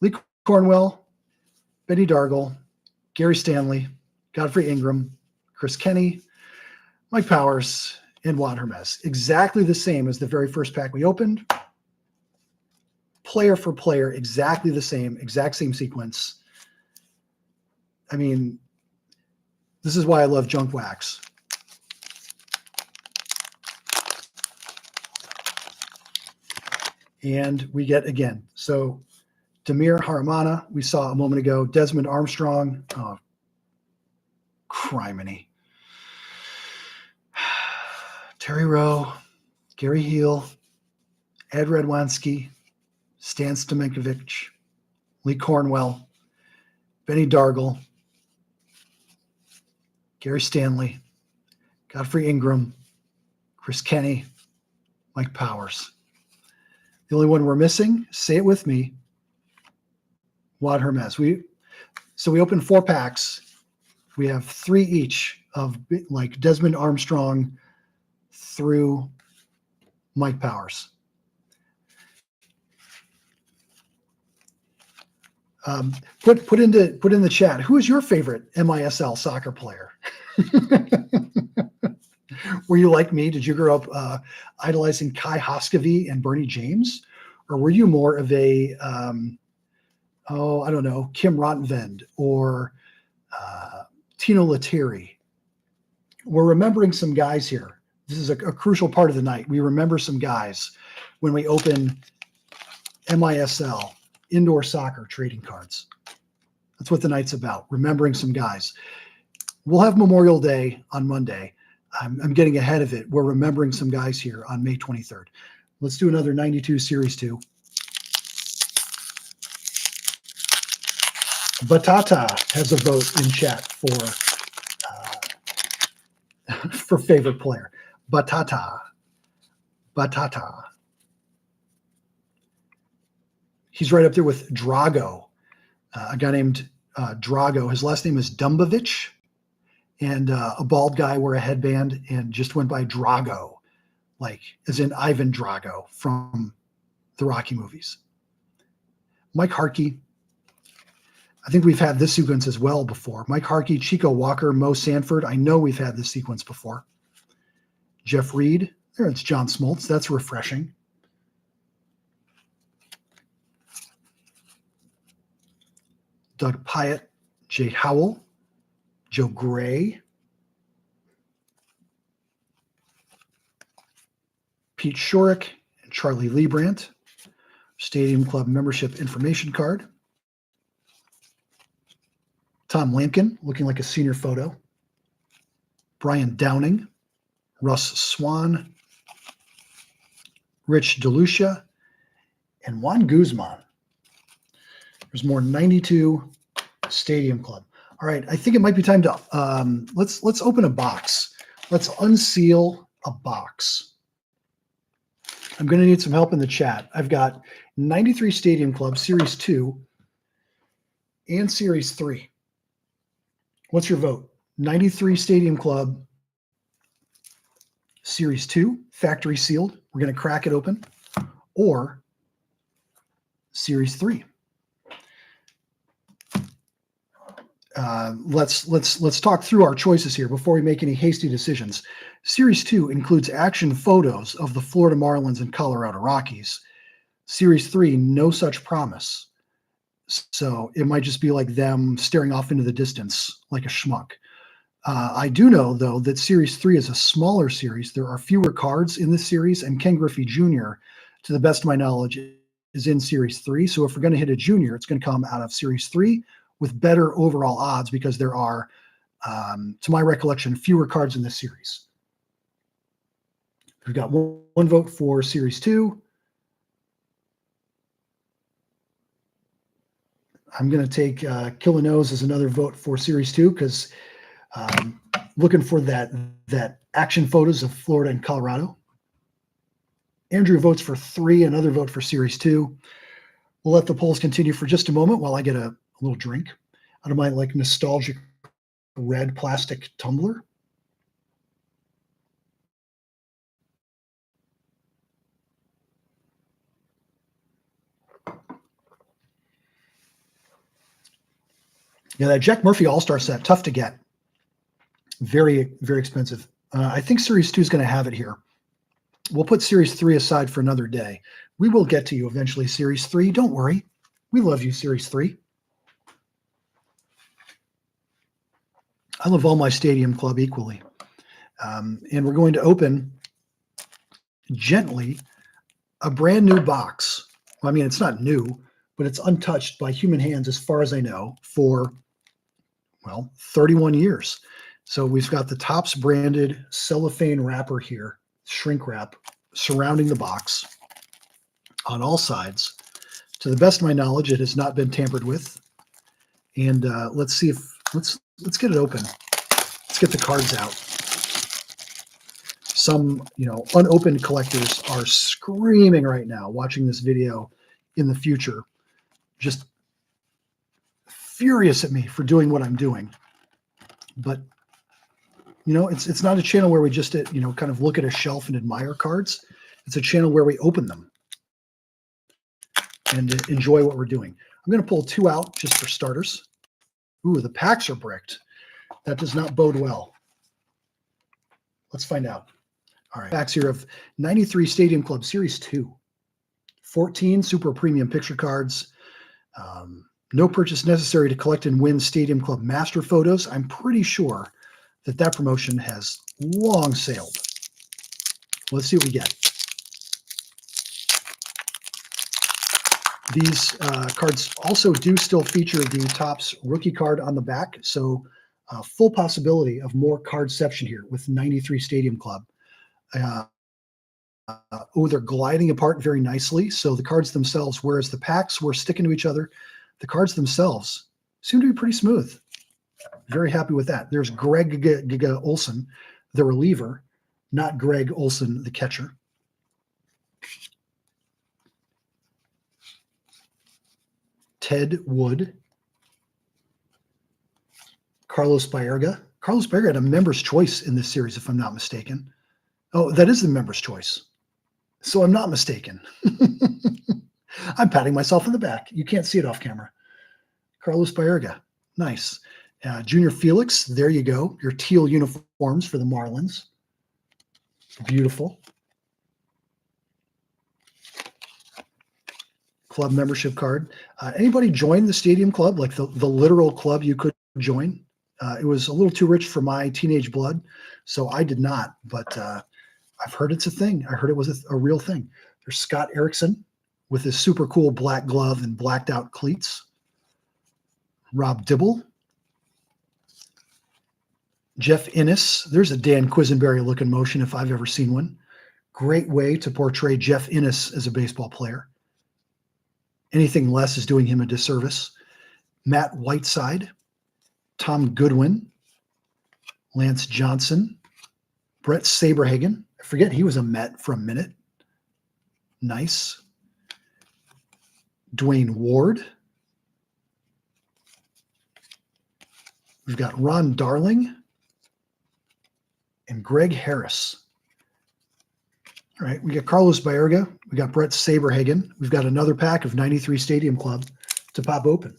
Lee Cornwell, Benny Dargle, Gary Stanley, Godfrey Ingram, Chris Kenny, Mike Powers, and Wad Hermes. Exactly the same as the very first pack we opened. Player for player, exactly the same, exact same sequence. I mean, this is why I love junk wax. And we get, again, so Damir Haramana, we saw a moment ago. Desmond Armstrong. Oh, criminy. Terry Rowe, Gary Heel, Ed Radwanski, Stan Stamenkovic, Lee Cornwell, Benny Dargle, Gary Stanley, Godfrey Ingram, Chris Kenny, Mike Powers. The only one we're missing, say it with me, Wad Hermes. So we opened 4 packs. We have 3 each of like Desmond Armstrong through Mike Powers. Put in the chat, who is your favorite MISL soccer player? Were you like me? Did you grow up idolizing Kai Hoskevy and Bernie James? Or were you more of a, I don't know, Kim Rottenvend or Tino Lettieri. We're remembering some guys here. This is a crucial part of the night. We remember some guys when we open MISL, indoor soccer trading cards. That's what the night's about, remembering some guys. We'll have Memorial Day on Monday. I'm getting ahead of it. We're remembering some guys here on May 23rd. Let's do another 92 Series 2. Batata has a vote in chat for favorite player. Batata. He's right up there with Drago, a guy named Drago. His last name is Dumbovic, and a bald guy wore a headband and just went by Drago, like as in Ivan Drago from the Rocky movies. Mike Harkey. I think we've had this sequence as well before. Mike Harkey, Chico Walker, Mo Sanford. I know we've had this sequence before. Jeff Reed. There, it's John Smoltz. That's refreshing. Doug Pyatt, Jay Howell, Joe Gray, Pete Shorrock, and Charlie Liebrandt. Stadium Club membership information card. Tom Lampkin, looking like a senior photo. Brian Downing, Russ Swan, Rich DeLucia, and Juan Guzman. There's more 92 Stadium Club. All right, I think it might be time to let's open a box. Let's unseal a box. I'm going to need some help in the chat. I've got 93 Stadium Club Series 2 and Series 3. What's your vote? 93 Stadium Club Series 2, factory sealed. We're going to crack it open. Or Series 3. Let's talk through our choices here before we make any hasty decisions. Series 2 includes action photos of the Florida Marlins and Colorado Rockies. Series 3, no such promise. So it might just be like them staring off into the distance like a schmuck. I do know, though, that Series 3 is a smaller series. There are fewer cards in this series, and Ken Griffey Jr., to the best of my knowledge, is in Series 3. So if we're going to hit a junior, it's going to come out of Series 3 with better overall odds because there are, to my recollection, fewer cards in this series. We've got one vote for Series 2. I'm going to take Kill a Nose as another vote for Series 2 because looking for that action photos of Florida and Colorado. Andrew votes for 3, another vote for Series 2. We'll let the polls continue for just a moment while I get a little drink out of my like nostalgic red plastic tumbler. Yeah, that Jack Murphy All-Star set, tough to get. Very, very expensive. I think Series 2 is going to have it here. We'll put Series 3 aside for another day. We will get to you eventually, Series 3. Don't worry. We love you, Series 3. I love all my Stadium Club equally. And we're going to open gently a brand new box. Well, I mean, it's not new, but it's untouched by human hands as far as I know for, well, 31 years. So we've got the Topps branded cellophane wrapper here, shrink wrap, surrounding the box on all sides. To the best of my knowledge, it has not been tampered with. And let's see if, let's get it open. Let's get the cards out. Some, unopened collectors are screaming right now watching this video in the future, just furious at me for doing what I'm doing. But, it's not a channel where we just, kind of look at a shelf and admire cards. It's a channel where we open them and enjoy what we're doing. I'm going to pull 2 out just for starters. Ooh, the packs are bricked. That does not bode well. Let's find out. All right, packs here of 93 Stadium Club Series 2. 14 super premium picture cards. No purchase necessary to collect and win Stadium Club Master photos. I'm pretty sure that that promotion has long sailed. Let's see what we get. These cards also do still feature the Topps rookie card on the back, so full possibility of more cardception here with 93 Stadium Club. They're gliding apart very nicely. So the cards themselves, whereas the packs were sticking to each other, the cards themselves seem to be pretty smooth. Very happy with that. There's Greg Olson, the reliever, not Greg Olson, the catcher. Ted Wood. Carlos Baerga. Carlos Baerga had a member's choice in this series, if I'm not mistaken. Oh, that is the member's choice. So I'm not mistaken. I'm patting myself on the back. You can't see it off camera. Carlos Baerga. Nice. Junior Felix. There you go. Your teal uniforms for the Marlins. Beautiful. Club membership card. Anybody join the Stadium Club, like the literal club you could join? It was a little too rich for my teenage blood, so I did not. But I've heard it's a thing. I heard it was a real thing. There's Scott Erickson with his super cool black glove and blacked out cleats. Rob Dibble. Jeff Innes. There's a Dan Quisenberry looking motion if I've ever seen one. Great way to portray Jeff Innes as a baseball player. Anything less is doing him a disservice. Matt Whiteside. Tom Goodwin. Lance Johnson. Brett Saberhagen. I forget he was a Met for a minute. Nice. Dwayne Ward. We've got Ron Darling and Greg Harris. All right, we got Carlos Baerga. We got Brett Saberhagen. We've got another pack of 93 Stadium Club to pop open.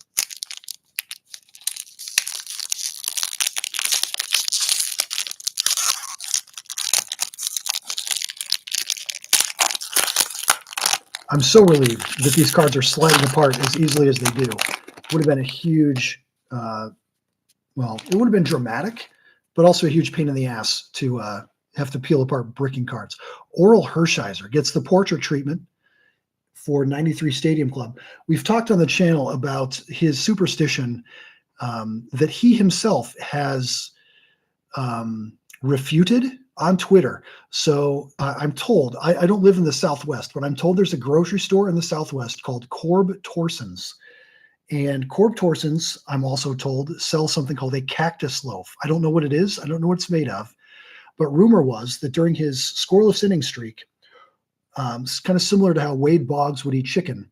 I'm so relieved that these cards are sliding apart as easily as they do. It would have been a huge, well, it would have been dramatic, but also a huge pain in the ass to have to peel apart bricking cards. Oral Hershiser gets the portrait treatment for 93 Stadium Club. We've talked on the channel about his superstition that he himself has refuted on Twitter. So I'm told, I don't live in the Southwest, but I'm told there's a grocery store in the Southwest called Corb Torson's. And Corb Torson's, I'm also told, sells something called a cactus loaf. I don't know what it is. I don't know what it's made of. But rumor was that during his scoreless inning streak, it's kind of similar to how Wade Boggs would eat chicken,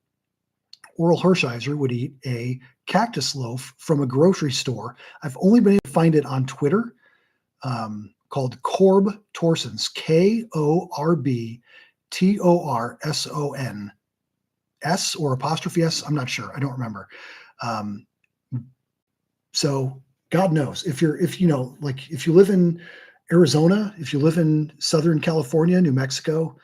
Oral Hershiser would eat a cactus loaf from a grocery store. I've only been able to find it on Twitter. Called Corb Torson's, Korb Torson, S or apostrophe S. I'm not sure. I don't remember. So God knows if you live in Arizona, if you live in Southern California, New Mexico,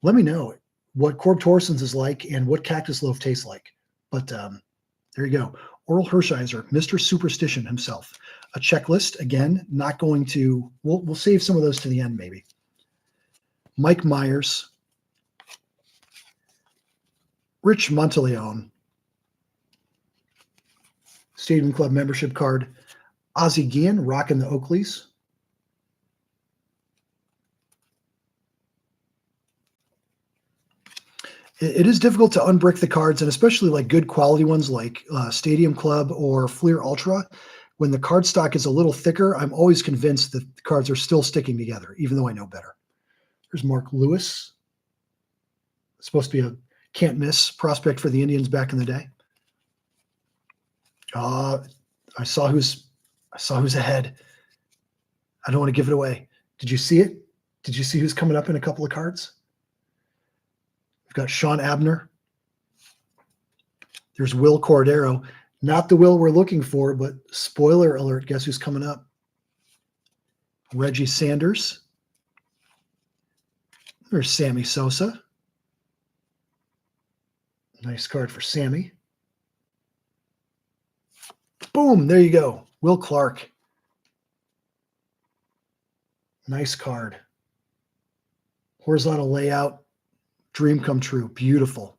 let me know what Corb Torson's is like and what cactus loaf tastes like. But there you go. Oral Hershiser, Mr. Superstition himself. A checklist, again, not going to, we'll save some of those to the end maybe. Mike Myers, Rich Monteleone, Stadium Club membership card, Ozzie Guillen rocking the Oakleys. It is difficult to unbrick the cards, and especially like good quality ones like Stadium Club or Fleer Ultra. When the card stock is a little thicker, I'm always convinced that the cards are still sticking together, even though I know better. There's Mark Lewis. Supposed to be a can't-miss prospect for the Indians back in the day. I saw who's ahead. I don't want to give it away. Did you see it? Did you see who's coming up in a couple of cards? We've got Sean Abner. There's Will Cordero. Not the Will we're looking for, but spoiler alert, guess who's coming up? Reggie Sanders. There's Sammy Sosa. Nice card for Sammy. Boom, there you go. Will Clark. Nice card. Horizontal layout. Dream come true. Beautiful.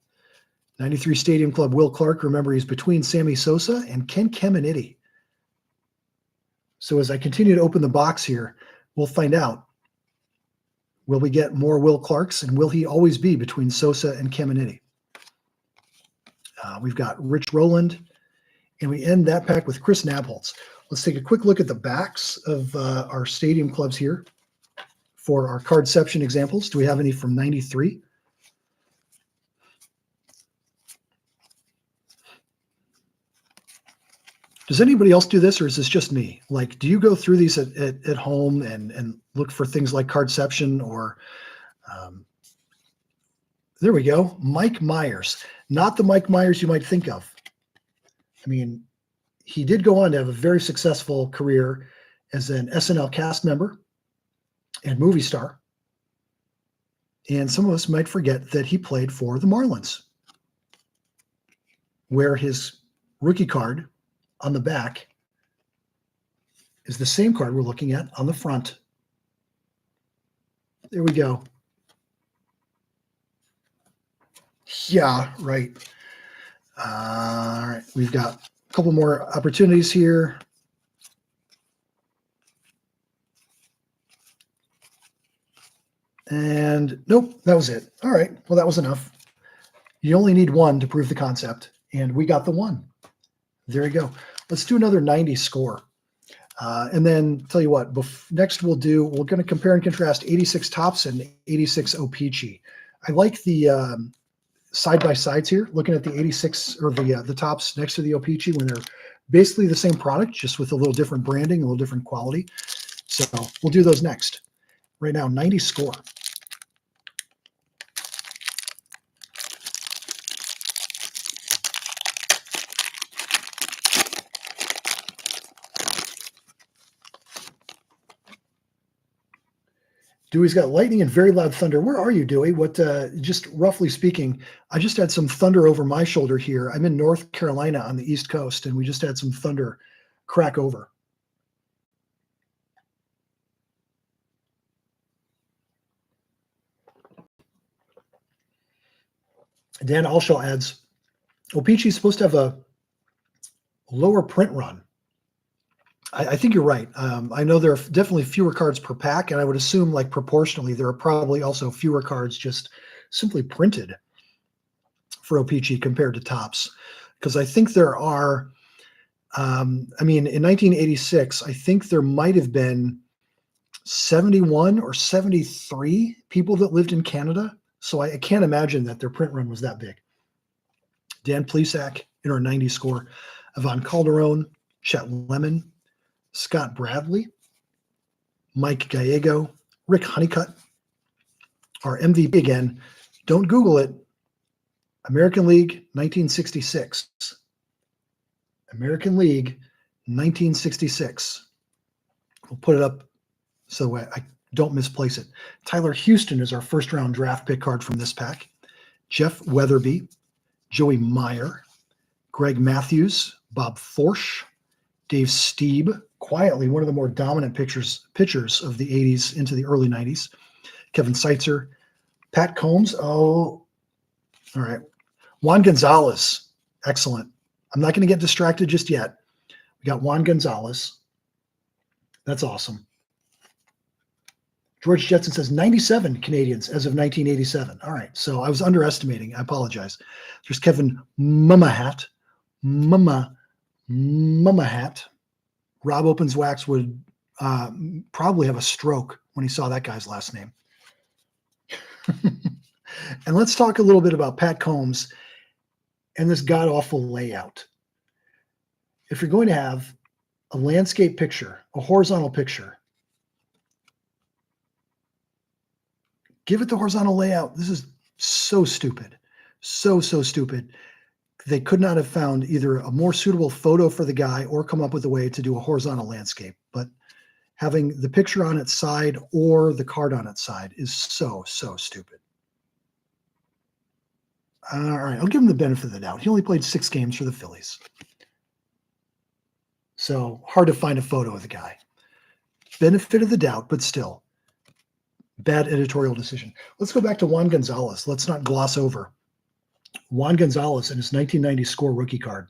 93 Stadium Club, Will Clark. Remember, he's between Sammy Sosa and Ken Caminiti. So as I continue to open the box here, we'll find out. Will we get more Will Clarks, and will he always be between Sosa and Caminiti? We've got Rich Rowland, and we end that pack with Chris Nabholz. Let's take a quick look at the backs of our Stadium Clubs here for our cardception examples. Do we have any from 93? Does anybody else do this, or is this just me? Like, do you go through these at home and look for things like cardception or there we go. Mike Myers, not the Mike Myers you might think of. I mean, he did go on to have a very successful career as an SNL cast member and movie star. And some of us might forget that he played for the Marlins, where his rookie card on the back is the same card we're looking at on the front. There we go. Yeah, right. All right, we've got a couple more opportunities here. And nope, that was it. All right, well, that was enough. You only need one to prove the concept, and we got the one. There you go. Let's do another 90 score. And then tell you what, next we're going to compare and contrast 86 Topps and 86 O-Pee-Chee. I like the side-by-sides here, looking at the 86 or the Topps next to the O-Pee-Chee when they're basically the same product, just with a little different branding, a little different quality. So we'll do those next. Right now, 90 score. Dewey's got lightning and very loud thunder. Where are you, Dewey? What? Just roughly speaking, I just had some thunder over my shoulder here. I'm in North Carolina on the East Coast, and we just had some thunder crack over. Dan Alshaw adds, O-Pee-Chee is supposed to have a lower print run. I think you're right. I know there are definitely fewer cards per pack, and I would assume, like, proportionally, there are probably also fewer cards just simply printed for O-Pee-Chee compared to Topps. Because I think there are, I mean, in 1986, I think there might have been 71 or 73 people that lived in Canada. So I can't imagine that their print run was that big. Dan Plesac in our 90 score. Ivan Calderon, Chet Lemon, Scott Bradley, Mike Gallego, Rick Honeycutt, our MVP again. Don't Google it. American League, 1966. American League, 1966. We'll put it up so I don't misplace it. Tyler Houston is our first-round draft pick card from this pack. Jeff Weatherby, Joey Meyer, Greg Matthews, Bob Forsch, Dave Stieb, quietly one of the more dominant pitchers of the 80s into the early 90s. Kevin Seitzer, Pat Combs. Oh, all right. Juan Gonzalez. Excellent. I'm not going to get distracted just yet. We got Juan Gonzalez. That's awesome. George Jetson says 97 Canadians as of 1987. All right. So I was underestimating. I apologize. There's Kevin Mummahat. Mummahat. Rob Openswax would probably have a stroke when he saw that guy's last name. And let's talk a little bit about Pat Combs and this god-awful layout. If you're going to have a landscape picture, a horizontal picture, give it the horizontal layout. This is so stupid. So stupid. They could not have found either a more suitable photo for the guy or come up with a way to do a horizontal landscape. But having the picture on its side or the card on its side is so stupid. All right, I'll give him the benefit of the doubt. He only played 6 games for the Phillies. So hard to find a photo of the guy. Benefit of the doubt, but still, bad editorial decision. Let's go back to Juan Gonzalez. Let's not gloss over Juan Gonzalez and his 1990 score rookie card.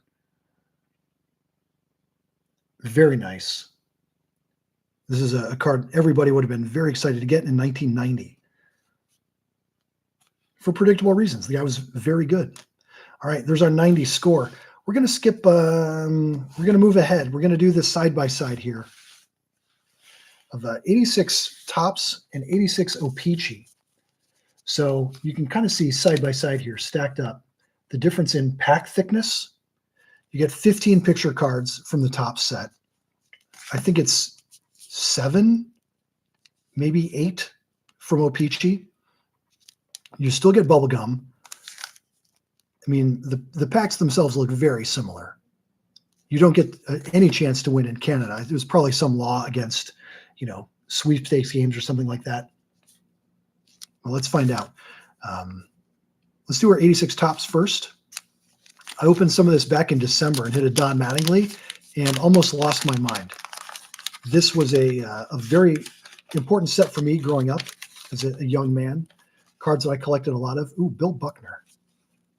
Very nice. This is a card everybody would have been very excited to get in 1990. For predictable reasons. The guy was very good. All right, there's our 90 score. We're going to skip, we're going to move ahead. We're going to do this side by side here of 86 Topps and 86 O-Pee-Chee. So you can kind of see side by side here, stacked up, the difference in pack thickness. You get 15 picture cards from the Topps set. I think it's 7, maybe 8 from O-Pee-Chee. You still get bubble gum. I mean, the packs themselves look very similar. You don't get any chance to win in Canada. There's probably some law against, sweepstakes games or something like that. Well, let's find out. Let's do our 86 Topps first. I opened some of this back in December and hit a Don Mattingly and almost lost my mind. This was a very important set for me growing up as a young man. Cards that I collected a lot of. Ooh, Bill Buckner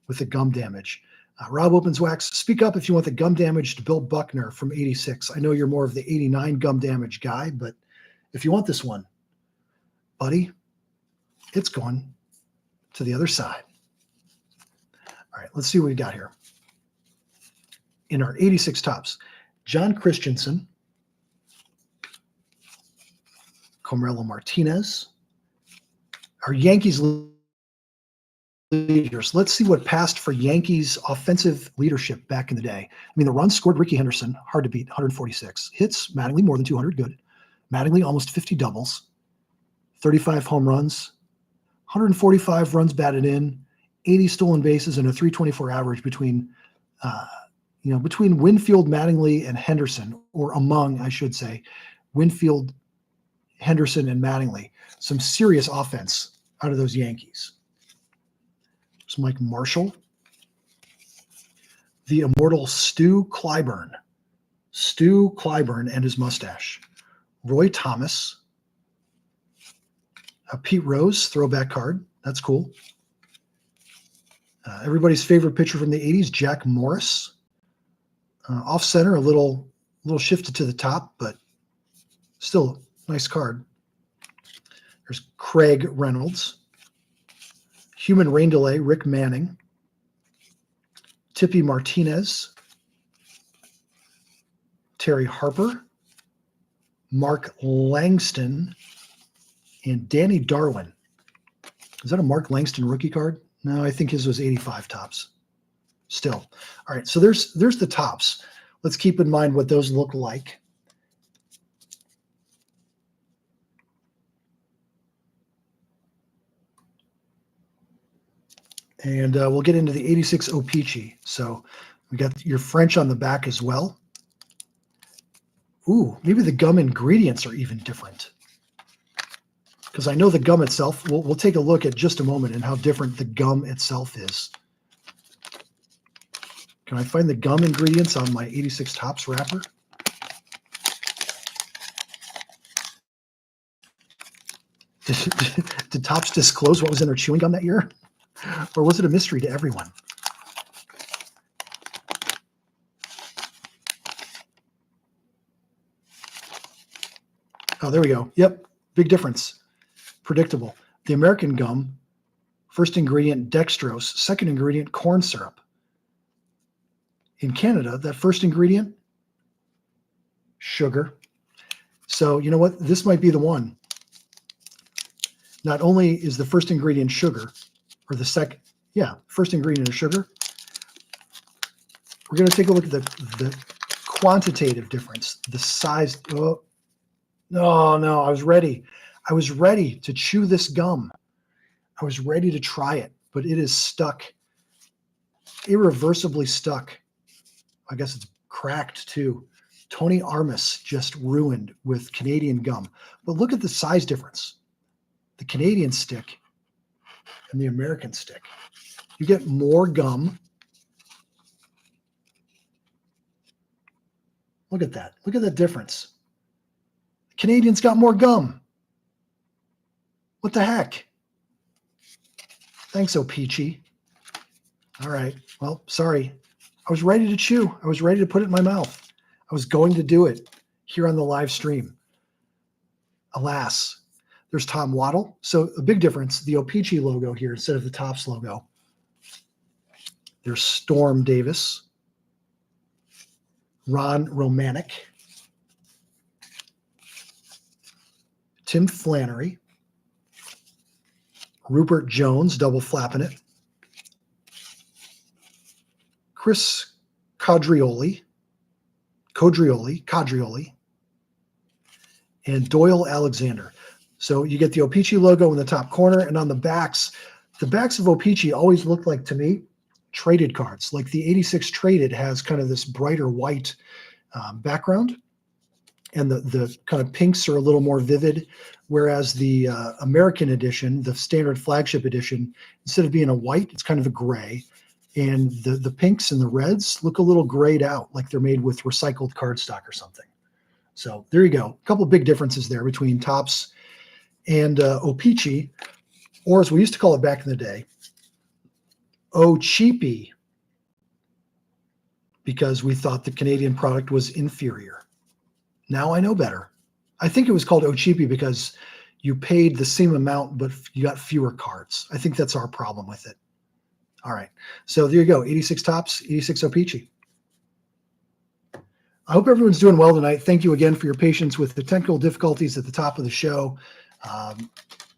with the gum damage. Rob Opens Wax, speak up if you want the gum damage to Bill Buckner from 86. I know you're more of the 89 gum damage guy, but if you want this one, buddy, it's going to the other side. All right, let's see what we got here. In our 86 Topps, John Christensen, Comerlo Martinez, our Yankees leaders. Let's see what passed for Yankees offensive leadership back in the day. I mean, the runs scored Rickey Henderson, hard to beat, 146. Hits, Mattingly, more than 200, good. Mattingly, almost 50 doubles, 35 home runs, 145 runs batted in, 80 stolen bases, and a 324 average between Winfield, Mattingly, and Henderson, or among, I should say, Winfield, Henderson, and Mattingly. Some serious offense out of those Yankees. There's Mike Marshall. The immortal Stu Clyburn. Stu Clyburn and his mustache. Roy Thomas. A Pete Rose throwback card. That's cool. Everybody's favorite pitcher from the 80s, Jack Morris. Off center, a little shifted to the top, but still nice card. There's Craig Reynolds. Human Rain Delay, Rick Manning. Tippy Martinez. Terry Harper. Mark Langston. And Danny Darwin. Is that a Mark Langston rookie card? No, I think his was 85 Topps. Still. All right, so there's the Topps. Let's keep in mind what those look like. And we'll get into the 86 O-Pee-Chee. So we got your French on the back as well. Ooh, maybe the gum ingredients are even different. Because I know the gum itself, we'll take a look at just a moment and how different the gum itself is. Can I find the gum ingredients on my 86 Topps wrapper? Did Topps disclose what was in their chewing gum that year? Or was it a mystery to everyone? Oh, there we go. Yep, big difference. Predictable. The American gum, first ingredient dextrose, second ingredient corn syrup. In Canada, that first ingredient, sugar. So you know what? This might be the one. Not only is the first ingredient sugar, or the second, first ingredient is sugar. We're going to take a look at the quantitative difference, the size. Oh, no, I was ready. I was ready to chew this gum. I was ready to try it, but it is stuck, irreversibly stuck. I guess it's cracked too. Tony Armas just ruined with Canadian gum. But look at the size difference. The Canadian stick and the American stick. You get more gum. Look at that. Look at that difference. Canadians got more gum. What the heck? Thanks, oh peachy. All right. Well, sorry. I was ready to chew. I was ready to put it in my mouth. I was going to do it here on the live stream. Alas, there's Tom Waddle. So a big difference, the O-Pee-Chee logo here instead of the Topps logo. There's Storm Davis, Ron Romanic, Tim Flannery, Rupert Jones, double flapping it, Chris Codrioli, and Doyle Alexander. So you get the O-Pee-Chee logo in the top corner, and on the backs of O-Pee-Chee always looked like, to me, traded cards. Like the 86 traded has kind of this brighter white background, and the kind of pinks are a little more vivid, whereas the American edition, the standard flagship edition, instead of being a white, it's kind of a gray, and the pinks and the reds look a little grayed out, like they're made with recycled cardstock or something. So there you go. A couple big differences there between Topps and O-Pee-Chee, or as we used to call it back in the day, O-Cheapy, because we thought the Canadian product was inferior. Now I know better. I think it was called O-Cheapy because you paid the same amount, but you got fewer cards. I think that's our problem with it. All right. So there you go. 86 Topps, 86 O-Pee-Chee. I hope everyone's doing well tonight. Thank you again for your patience with the technical difficulties at the top of the show.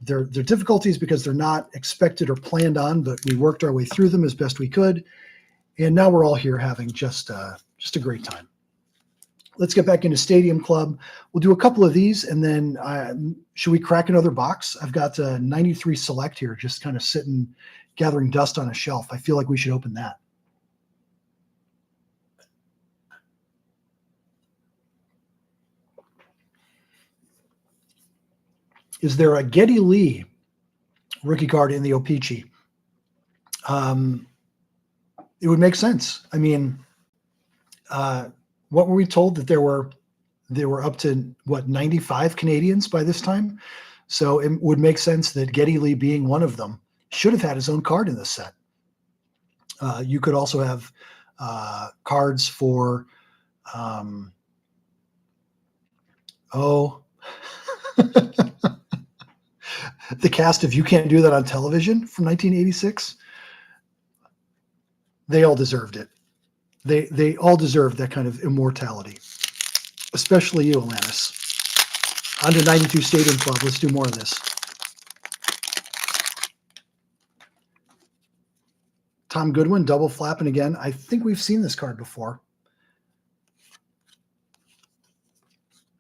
They're difficulties because they're not expected or planned on, but we worked our way through them as best we could. And now we're all here having just a great time. Let's get back into Stadium Club. We'll do a couple of these, and then should we crack another box? I've got 93 Select here, just kind of sitting, gathering dust on a shelf. I feel like we should open that. Is there a Geddy Lee rookie card in the O-Pee-Chee? It would make sense. I mean, what were we told that there were up to, what, 95 Canadians by this time? So it would make sense that Geddy Lee, being one of them, should have had his own card in this set. You could also have cards for, the cast of You Can't Do That on Television from 1986. They all deserved it. They all deserved that kind of immortality, especially you, Alanis. On to 92 Stadium Club. Let's do more of this. Tom Goodwin, double flapping again. I think we've seen this card before.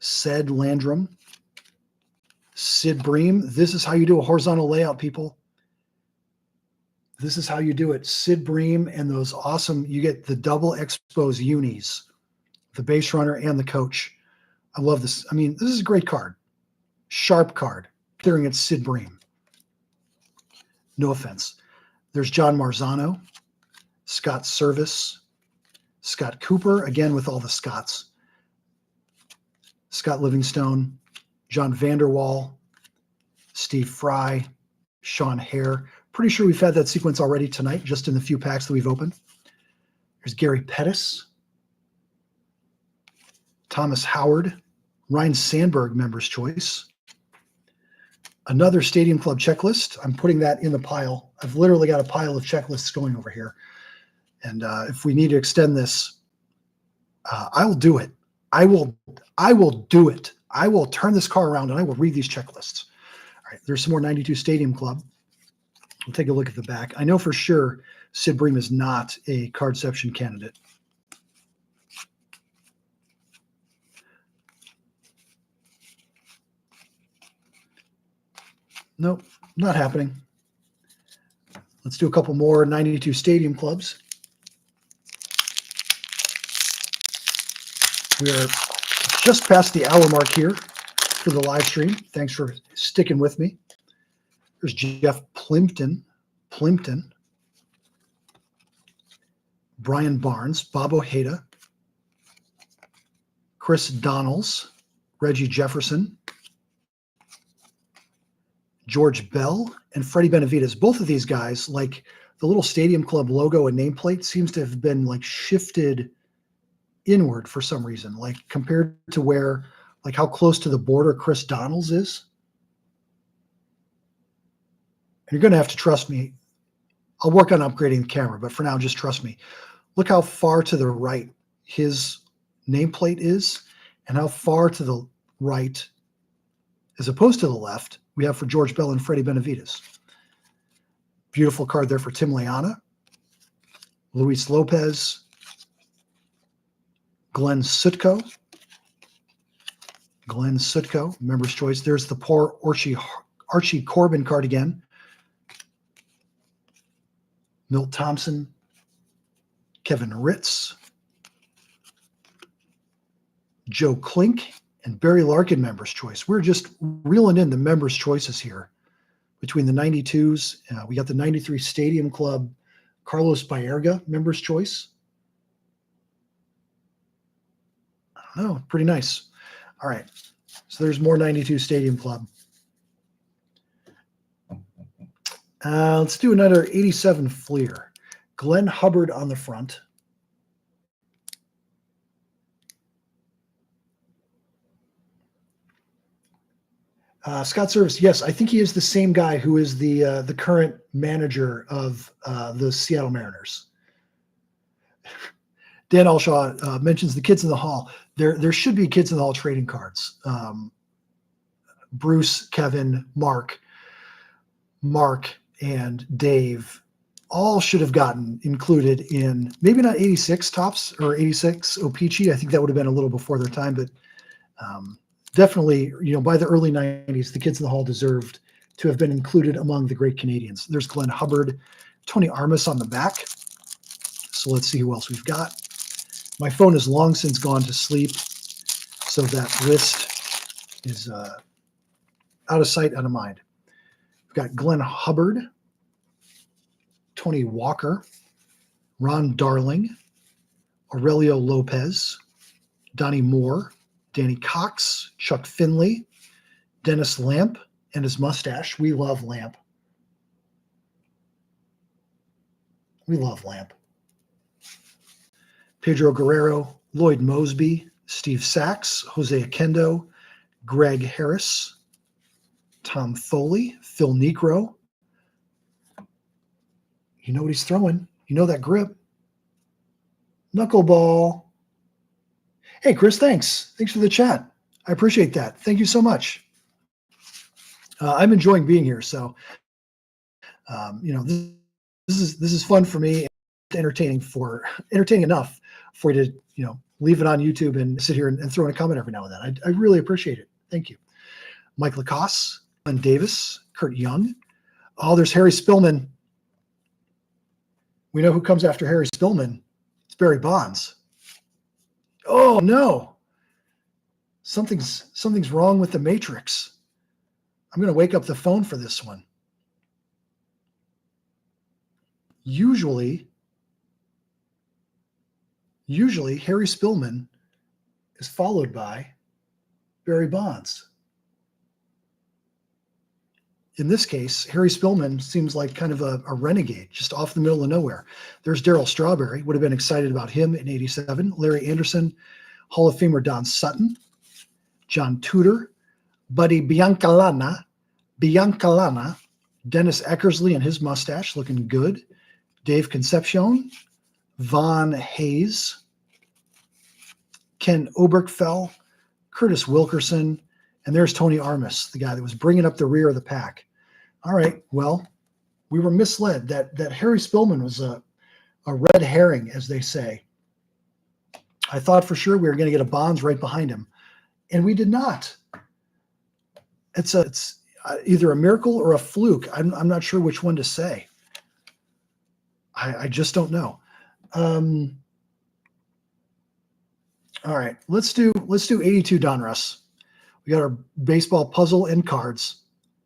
Ced Landrum. Sid Bream. This is how you do a horizontal layout, people. This is how you do it. Sid Bream and those awesome, you get the double expose unis, the base runner and the coach. I love this. I mean, this is a great card. Sharp card. Considering it's Sid Bream. No offense. There's John Marzano, Scott Service, Scott Cooper, again with all the Scotts. Scott Livingstone, John Vanderwall, Steve Fry, Sean Hare. Pretty sure we've had that sequence already tonight, just in the few packs that we've opened. There's Gary Pettis, Thomas Howard, Ryan Sandberg, Member's Choice. Another Stadium Club checklist. I'm putting that in the pile. I've literally got a pile of checklists going over here. And if we need to extend this, I will do it. I will do it. I will turn this car around and I will read these checklists. All right, there's some more 92 Stadium Club. We'll take a look at the back. I know for sure Sid Bream is not a cardception candidate. Nope, not happening. Let's do a couple more 92 Stadium Clubs. We are just past the hour mark here for the live stream. Thanks for sticking with me. There's Jeff Plimpton, Brian Barnes, Bob Ojeda, Chris Donnells, Reggie Jefferson, George Bell, and Freddie Benavides. Both of these guys, like the little Stadium Club logo and nameplate seems to have been like shifted inward for some reason, like compared to where, like how close to the border Chris Donnells is. And you're going to have to trust me. I'll work on upgrading the camera, but for now, just trust me. Look how far to the right his nameplate is and how far to the right, as opposed to the left, we have for George Bell and Freddie Benavides. Beautiful card there for Tim Leana, Luis Lopez, Glenn Sutko, member's choice. There's the poor Archie Corbin card again. Milt Thompson, Kevin Ritz, Joe Klink, and Barry Larkin member's choice. We're just reeling in the members' choices here. Between the 92s, we got the 93 Stadium Club, Carlos Baerga member's choice. I don't know, pretty nice. All right, so there's more 92 Stadium Club. Let's do another 87 Fleer. Glenn Hubbard on the front. Scott Service, yes, I think he is the same guy who is the current manager of the Seattle Mariners. Dan Alshaw mentions the Kids in the Hall. There should be Kids in the Hall trading cards. Bruce, Kevin, Mark, and Dave all should have gotten included in, maybe not 86 Topps or 86 O-Pee-Chee. I think that would have been a little before their time, but definitely, by the early 90s, the Kids in the Hall deserved to have been included among the great Canadians. There's Glenn Hubbard, Tony Armas on the back. So let's see who else we've got. My phone has long since gone to sleep, so that list is out of sight, out of mind. We've got Glenn Hubbard, Tony Walker, Ron Darling, Aurelio Lopez, Donnie Moore, Danny Cox, Chuck Finley, Dennis Lamp and his mustache. We love Lamp. We love Lamp. Pedro Guerrero, Lloyd Mosby, Steve Sachs, Jose Akendo, Greg Harris, Tom Foley, Phil Necro. You know what he's throwing. You know that grip. Knuckleball. Hey, Chris, thanks. Thanks for the chat. I appreciate that. Thank you so much. I'm enjoying being here. So, this is fun for me. Entertaining enough for you to, leave it on YouTube and sit here and throw in a comment every now and then. I really appreciate it. Thank you. Mike Lacoste, Glenn Davis, Kurt Young. Oh, there's Harry Spillman. We know who comes after Harry Spillman. It's Barry Bonds. Oh no. Something's wrong with the matrix. I'm going to wake up the phone for this one. Usually Harry Spillman is followed by Barry Bonds. In this case, Harry Spillman seems like kind of a renegade, just off the middle of nowhere. There's Darryl Strawberry, would have been excited about him in 87. Larry Anderson, Hall of Famer Don Sutton, John Tudor, Buddy Biancalana, Dennis Eckersley and his mustache looking good, Dave Concepcion, Von Hayes, Ken Oberkfell, Curtis Wilkerson, and there's Tony Armas, the guy that was bringing up the rear of the pack. All right, well, we were misled. That Harry Spillman was a red herring, as they say. I thought for sure we were going to get a Bonds right behind him, and we did not. It's either a miracle or a fluke. I'm not sure which one to say. I just don't know. All right, let's do 82 Donruss. We got our baseball puzzle and cards.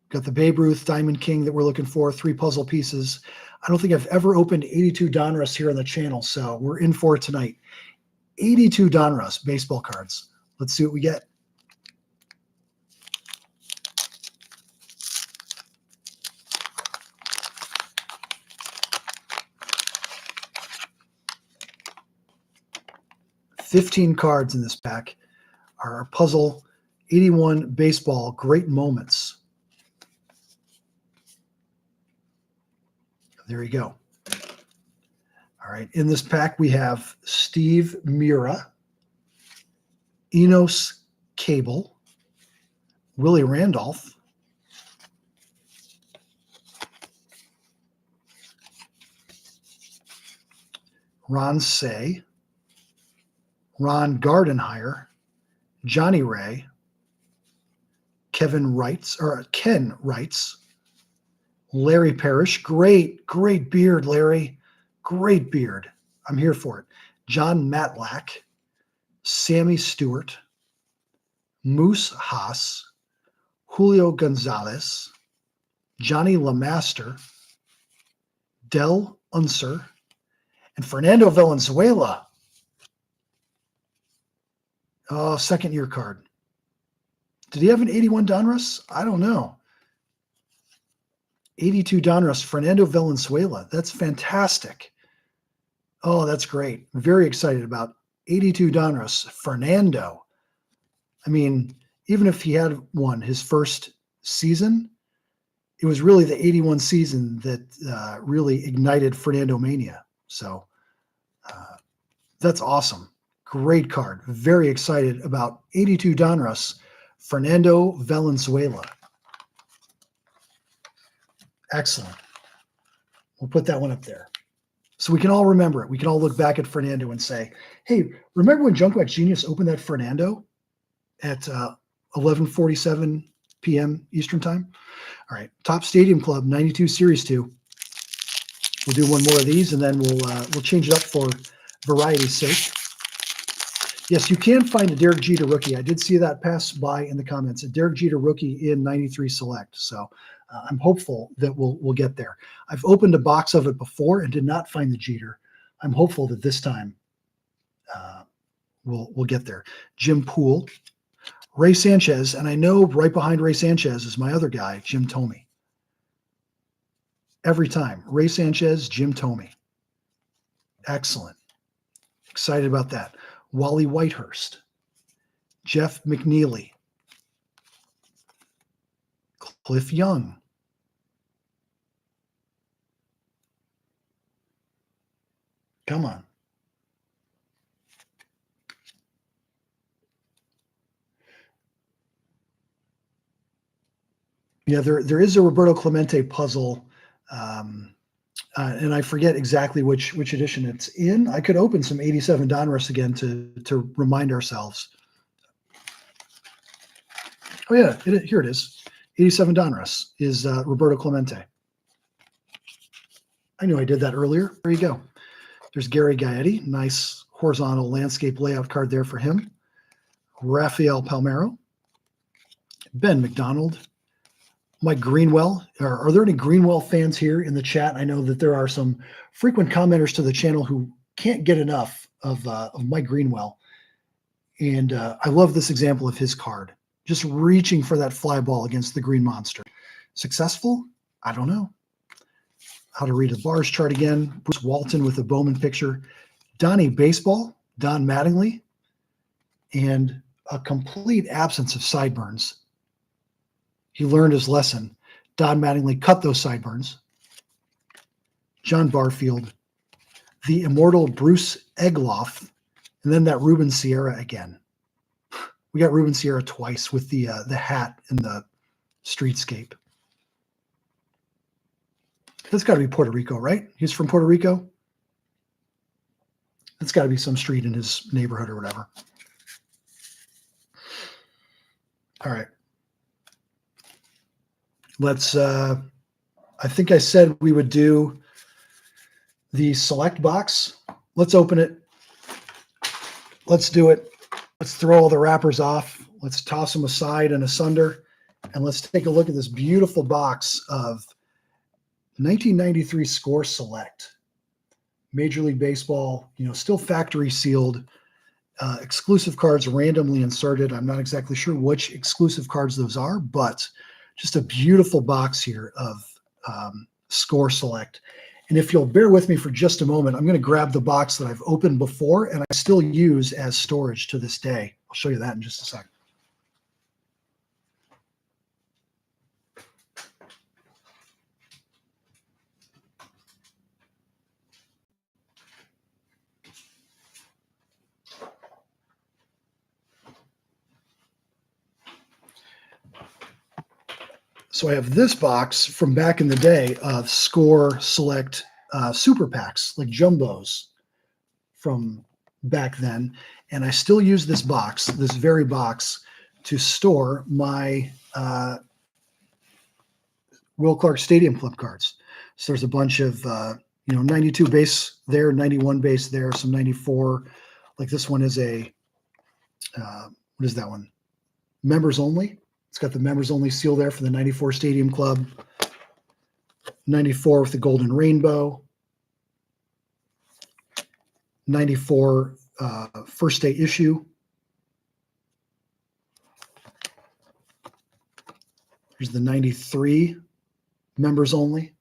Got the Babe Ruth Diamond King that we're looking for, 3 puzzle pieces. I don't think I've ever opened 82 Donruss here on the channel, so we're in for it tonight. 82 Donruss baseball cards. Let's see what we get. $15 cards in this pack. Our puzzle 81 baseball great moments. There you go. All right. In this pack, we have Steve Mira, Enos Cable, Willie Randolph, Ron Say, Ron Gardenhire, Johnny Ray, Ken Wrights, Larry Parrish. Great beard, Larry. Great beard. I'm here for it. John Matlack, Sammy Stewart, Moose Haas, Julio Gonzalez, Johnny LeMaster, Del Unser, and Fernando Valenzuela. Oh, second-year card. Did he have an 81 Donruss? I don't know. 82 Donruss, Fernando Valenzuela. That's fantastic. Oh, that's great. Very excited about 82 Donruss, Fernando. I mean, even if he had won his first season, it was really the 81 season that really ignited Fernando Mania. So that's awesome. Great card. Very excited about 82 Donruss, Fernando Valenzuela. Excellent. We'll put that one up there. So we can all remember it. We can all look back at Fernando and say, hey, remember when junkwaxgenius opened that Fernando at 11:47 p.m. Eastern Time? All right. Top Stadium Club, 92 Series 2. We'll do one more of these, and then we'll change it up for variety's sake. Yes, you can find a Derek Jeter rookie. I did see that pass by in the comments. A Derek Jeter rookie in 93 Select. So I'm hopeful that we'll get there. I've opened a box of it before and did not find the Jeter. I'm hopeful that this time we'll get there. Jim Poole, Ray Sanchez, and I know right behind Ray Sanchez is my other guy, Jim Thome. Every time, Ray Sanchez, Jim Thome. Excellent. Excited about that. Wally Whitehurst, Jeff McNeely, Cliff Young, come on. Yeah, there is a Roberto Clemente puzzle, and I forget exactly which edition it's in. I could open some 87 Donruss again to remind ourselves. Oh yeah, here it is. 87 Donruss is Roberto Clemente. I knew I did that earlier. There you go. There's Gary Gaetti. Nice horizontal landscape layout card there for him. Rafael Palmeiro. Ben McDonald. Mike Greenwell. Are there any Greenwell fans here in the chat? I know that there are some frequent commenters to the channel who can't get enough of Mike Greenwell. And I love this example of his card. Just reaching for that fly ball against the Green Monster. Successful? I don't know. How to read a bars chart again. Bruce Walton with a Bowman picture. Donnie Baseball, Don Mattingly. And a complete absence of sideburns. He learned his lesson. Don Mattingly cut those sideburns. John Barfield, the immortal Bruce Egloff, and then that Ruben Sierra again. We got Ruben Sierra twice with the hat and the streetscape. That's got to be Puerto Rico, right? He's from Puerto Rico. That's got to be some street in his neighborhood or whatever. All right. Let's, I think I said we would do the select box. Let's open it. Let's do it. Let's throw all the wrappers off. Let's toss them aside and asunder. And let's take a look at this beautiful box of 1993 Score Select. Major League Baseball, still factory sealed. exclusive cards randomly inserted. I'm not exactly sure which exclusive cards those are, but just a beautiful box here of Score Select. And if you'll bear with me for just a moment, I'm going to grab the box that I've opened before and I still use as storage to this day. I'll show you that in just a second. So I have this box from back in the day of Score Select super packs, like jumbos from back then. And I still use this box, this very box, to store my Will Clark Stadium Club cards. So there's a bunch of, 92 base there, 91 base there, some 94. Like this one is a, what is that one? Members only. It's got the members only seal there for the 94 Stadium Club. 94 with the golden rainbow. 94 first day issue. Here's the 93 members only,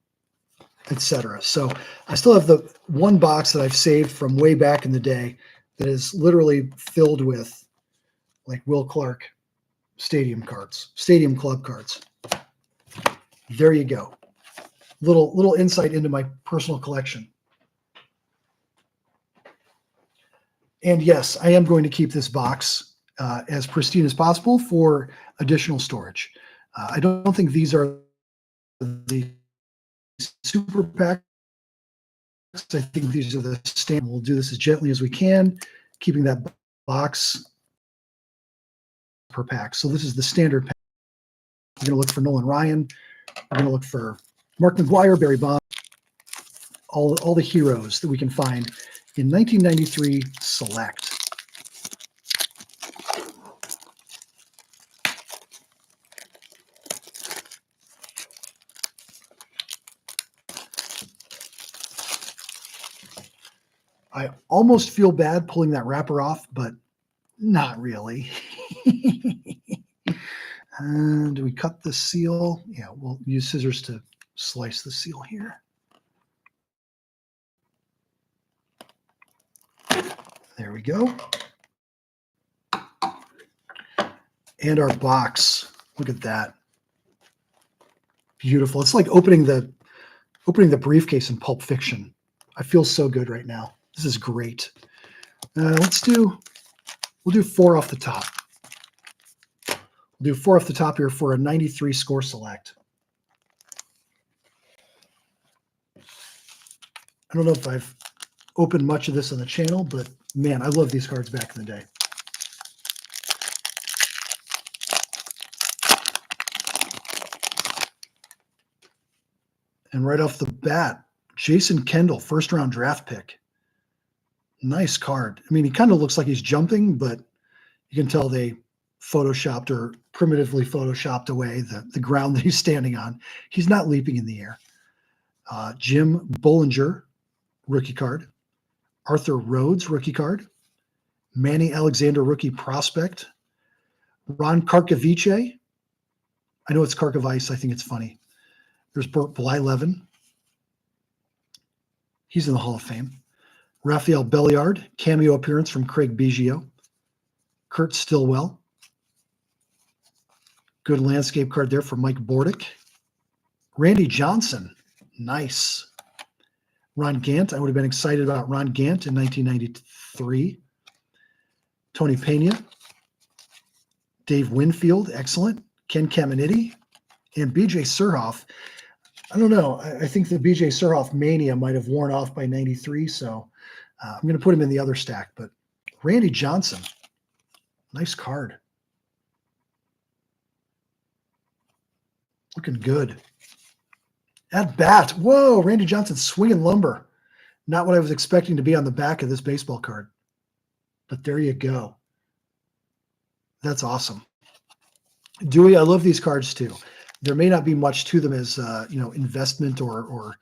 etc. So I still have the one box that I've saved from way back in the day that is literally filled with like Will Clark Stadium cards, Stadium Club cards. There you go. Little insight into my personal collection. And yes, I am going to keep this box as pristine as possible for additional storage. I don't think these are the super packs. I think these are the standard. We'll do this as gently as we can, keeping that box per pack. So this is the standard pack. We're going to look for Nolan Ryan. We're going to look for Mark McGwire, Barry Bonds, all the heroes that we can find in 1993 Select. I almost feel bad pulling that wrapper off, but not really. Do we cut the seal? Yeah, we'll use scissors to slice the seal here. There we go. And our box. Look at that. Beautiful. It's like opening the briefcase in Pulp Fiction. I feel so good right now. This is great. We'll do 4 off the top. We'll do 4 off the top here for a 93 Score Select. I don't know if I've opened much of this on the channel, but man, I love these cards back in the day. And right off the bat, Jason Kendall, first round draft pick. Nice card. I mean, he kind of looks like he's jumping, but you can tell they photoshopped or primitively photoshopped away the ground that he's standing on. He's not leaping in the air. Jim Bollinger, rookie card. Arthur Rhodes, rookie card. Manny Alexander, rookie prospect. Ron Karkovice. I know it's Karkovice. I think it's funny. There's Bert Blyleven. He's in the Hall of Fame. Raphael Belliard, cameo appearance from Craig Biggio. Kurt Stillwell. Good landscape card there for Mike Bordick. Randy Johnson. Nice. Ron Gant. I would have been excited about Ron Gant in 1993. Tony Pena. Dave Winfield. Excellent. Ken Caminiti. And BJ Surhoff. I don't know. I think the BJ Surhoff mania might have worn off by 93, so I'm going to put him in the other stack. But Randy Johnson. Nice card. Looking good. At bat. Whoa, Randy Johnson swinging lumber. Not what I was expecting to be on the back of this baseball card. But there you go. That's awesome. Dewey, I love these cards too. There may not be much to them as investment or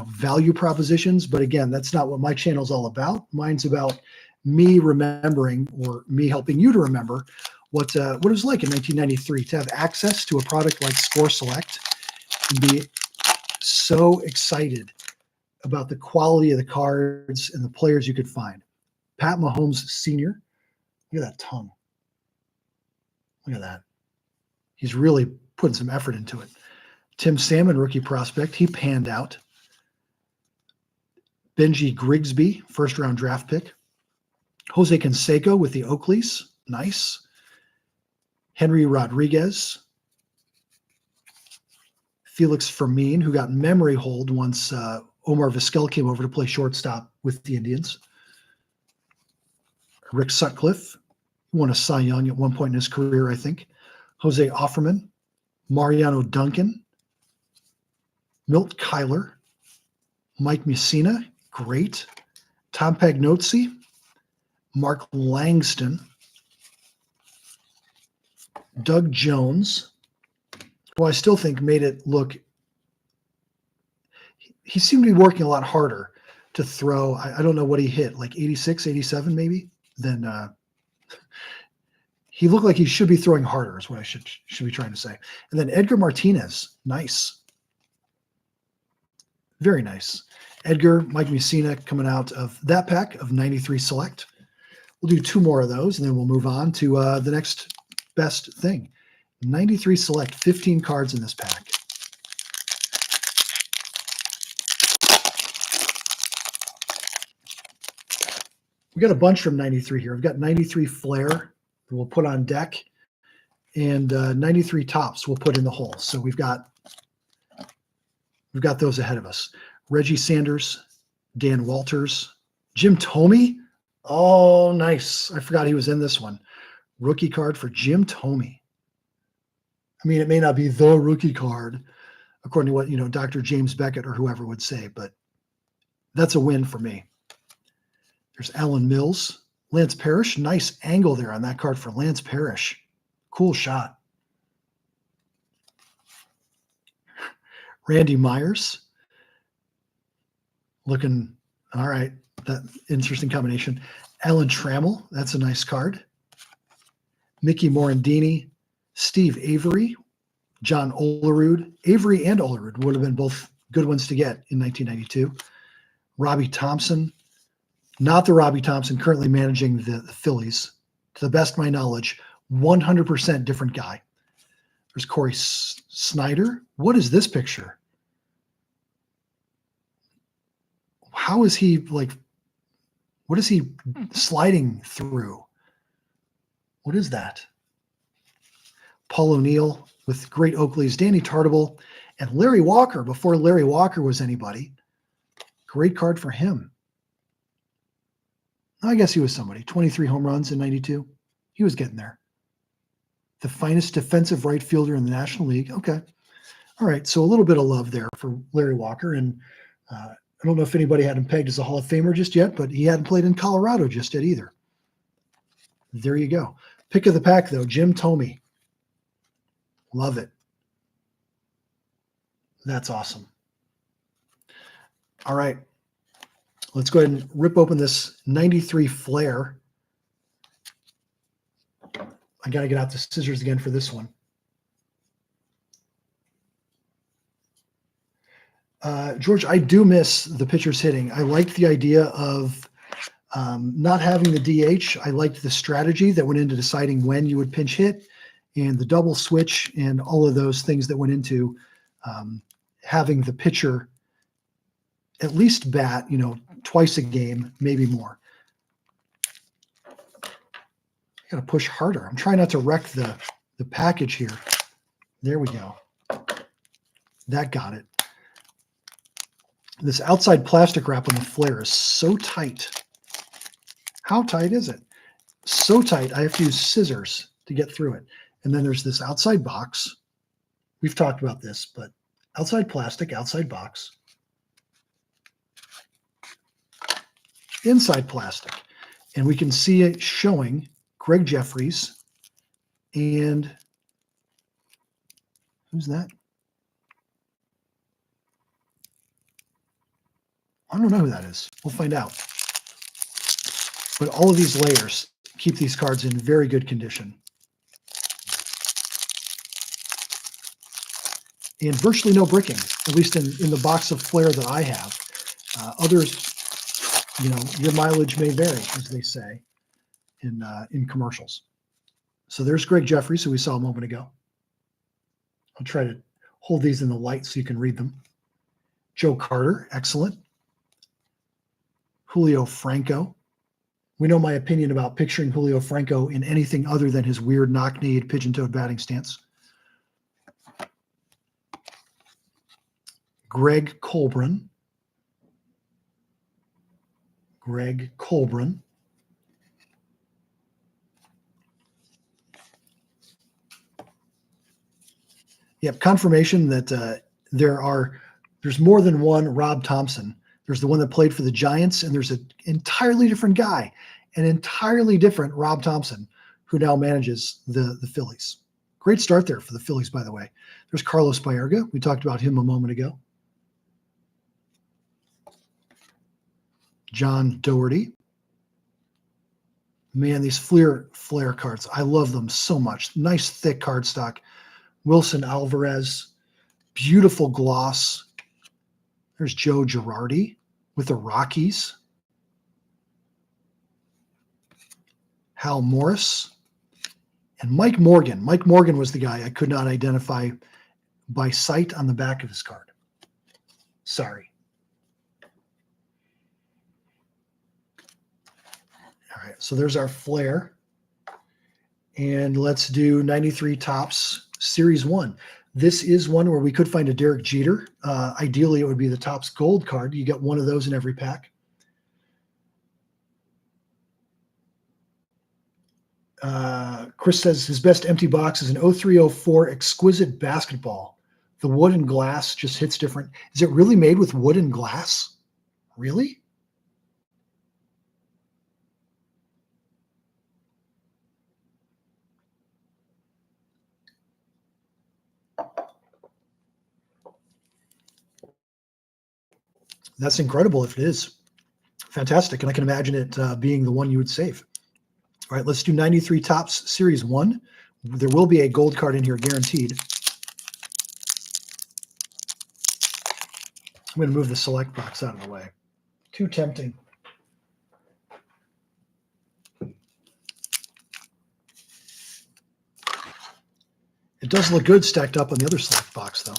value propositions, but again, that's not what my channel is all about. Mine's about me remembering, or me helping you to remember what it was like in 1993 to have access to a product like Score Select and be so excited about the quality of the cards and the players you could find. Pat Mahomes Sr. Look at that tongue. Look at that. He's really putting some effort into it. Tim Salmon, rookie prospect. He panned out. Benji Grigsby, first-round draft pick. Jose Canseco with the Oakleys. Nice. Henry Rodriguez. Felix Fermin, who got memory hold once Omar Vizquel came over to play shortstop with the Indians. Rick Sutcliffe, won a Cy Young at one point in his career, I think. Jose Offerman. Mariano Duncan. Milt Kyler. Mike Mussina, great. Tom Pagnozzi. Mark Langston. Doug Jones, who I still think made it look, he seemed to be working a lot harder to throw. I don't know what he hit, like 86, 87 maybe, then he looked like he should be throwing harder is what I should be trying to say. And then Edgar Martinez, nice. Very nice. Edgar, Mike Mussina coming out of that pack of 93 Select. We'll do 2 more of those, and then we'll move on to the next best thing. 93 Select, 15 cards in this pack. We got a bunch from 93 here. We've got 93 Flair that we'll put on deck, and 93 Tops we'll put in the hole. So we've got those ahead of us. Reggie Sanders, Dan Walters, Jim Thome. Oh, nice. I forgot he was in this one. Rookie card for Jim Thome. I mean, it may not be the rookie card, according to what, Dr. James Beckett or whoever would say, but that's a win for me. There's Alan Mills. Lance Parrish. Nice angle there on that card for Lance Parrish. Cool shot. Randy Myers. Looking, all right. That interesting combination. Alan Trammell. That's a nice card. Mickey Morandini. Steve Avery. John Olerud. Avery and Olerud would have been both good ones to get in 1992. Robbie Thompson. Not the Robbie Thompson currently managing the Phillies. To the best of my knowledge, 100% different guy. There's Corey Snyder. What is this picture? How is he what is he sliding through? What is that? Paul O'Neill with great Oakleys, Danny Tartable, and Larry Walker before Larry Walker was anybody. Great card for him. I guess he was somebody. 23 home runs in 92. He was getting there. The finest defensive right fielder in the National League. Okay. All right. So a little bit of love there for Larry Walker. And I don't know if anybody had him pegged as a Hall of Famer just yet, but he hadn't played in Colorado just yet either. There you go. Pick of the pack, though, Jim Thome. Love it. That's awesome. All right. Let's go ahead and rip open this 93 Flair. I got to get out the scissors again for this one. George, I do miss the pitchers hitting. I liked the idea of not having the DH. I liked the strategy that went into deciding when you would pinch hit and the double switch and all of those things that went into having the pitcher at least bat, twice a game, maybe more. I got to push harder. I'm trying not to wreck the package here. There we go. That got it. This outside plastic wrap on the Flair is so tight. How tight is it? So tight, I have to use scissors to get through it. And then there's this outside box. We've talked about this, but outside plastic, outside box. Inside plastic. And we can see it showing Greg Jeffries and who's that? I don't know who that is. We'll find out. But all of these layers keep these cards in very good condition. And virtually no bricking, at least in the box of Flair that I have. Others, you know, your mileage may vary, as they say in commercials. So there's Greg Jeffries, who we saw a moment ago. I'll try to hold these in the light so you can read them. Joe Carter, excellent. Julio Franco. We know my opinion about picturing Julio Franco in anything other than his weird knock-kneed, pigeon-toed batting stance. Greg Colbran. Greg Colbran. Yep, confirmation that there's more than one Rob Thompson. There's the one that played for the Giants, and there's an entirely different guy, an entirely different Rob Thompson, who now manages the Phillies. Great start there for the Phillies, by the way. There's Carlos Baerga. We talked about him a moment ago. John Doherty. Man, these Flair cards, I love them so much. Nice, thick cardstock. Wilson Alvarez, beautiful gloss. There's Joe Girardi with the Rockies. Hal Morris. And Mike Morgan. Mike Morgan was the guy I could not identify by sight on the back of his card. Sorry. All right, so there's our Flair. And let's do 93 Topps Series 1. This is one where we could find a Derek Jeter. Ideally, it would be the Topps Gold card. You get one of those in every pack. Chris says his best empty box is an 0304 Exquisite Basketball. The wood and glass just hits different. Is it really made with wood and glass? Really? That's incredible if it is. Fantastic. And I can imagine it being the one you would save. All right, let's do 93 Topps Series 1. There will be a gold card in here guaranteed. I'm going to move the select box out of the way. Too tempting. It does look good stacked up on the other select box, though.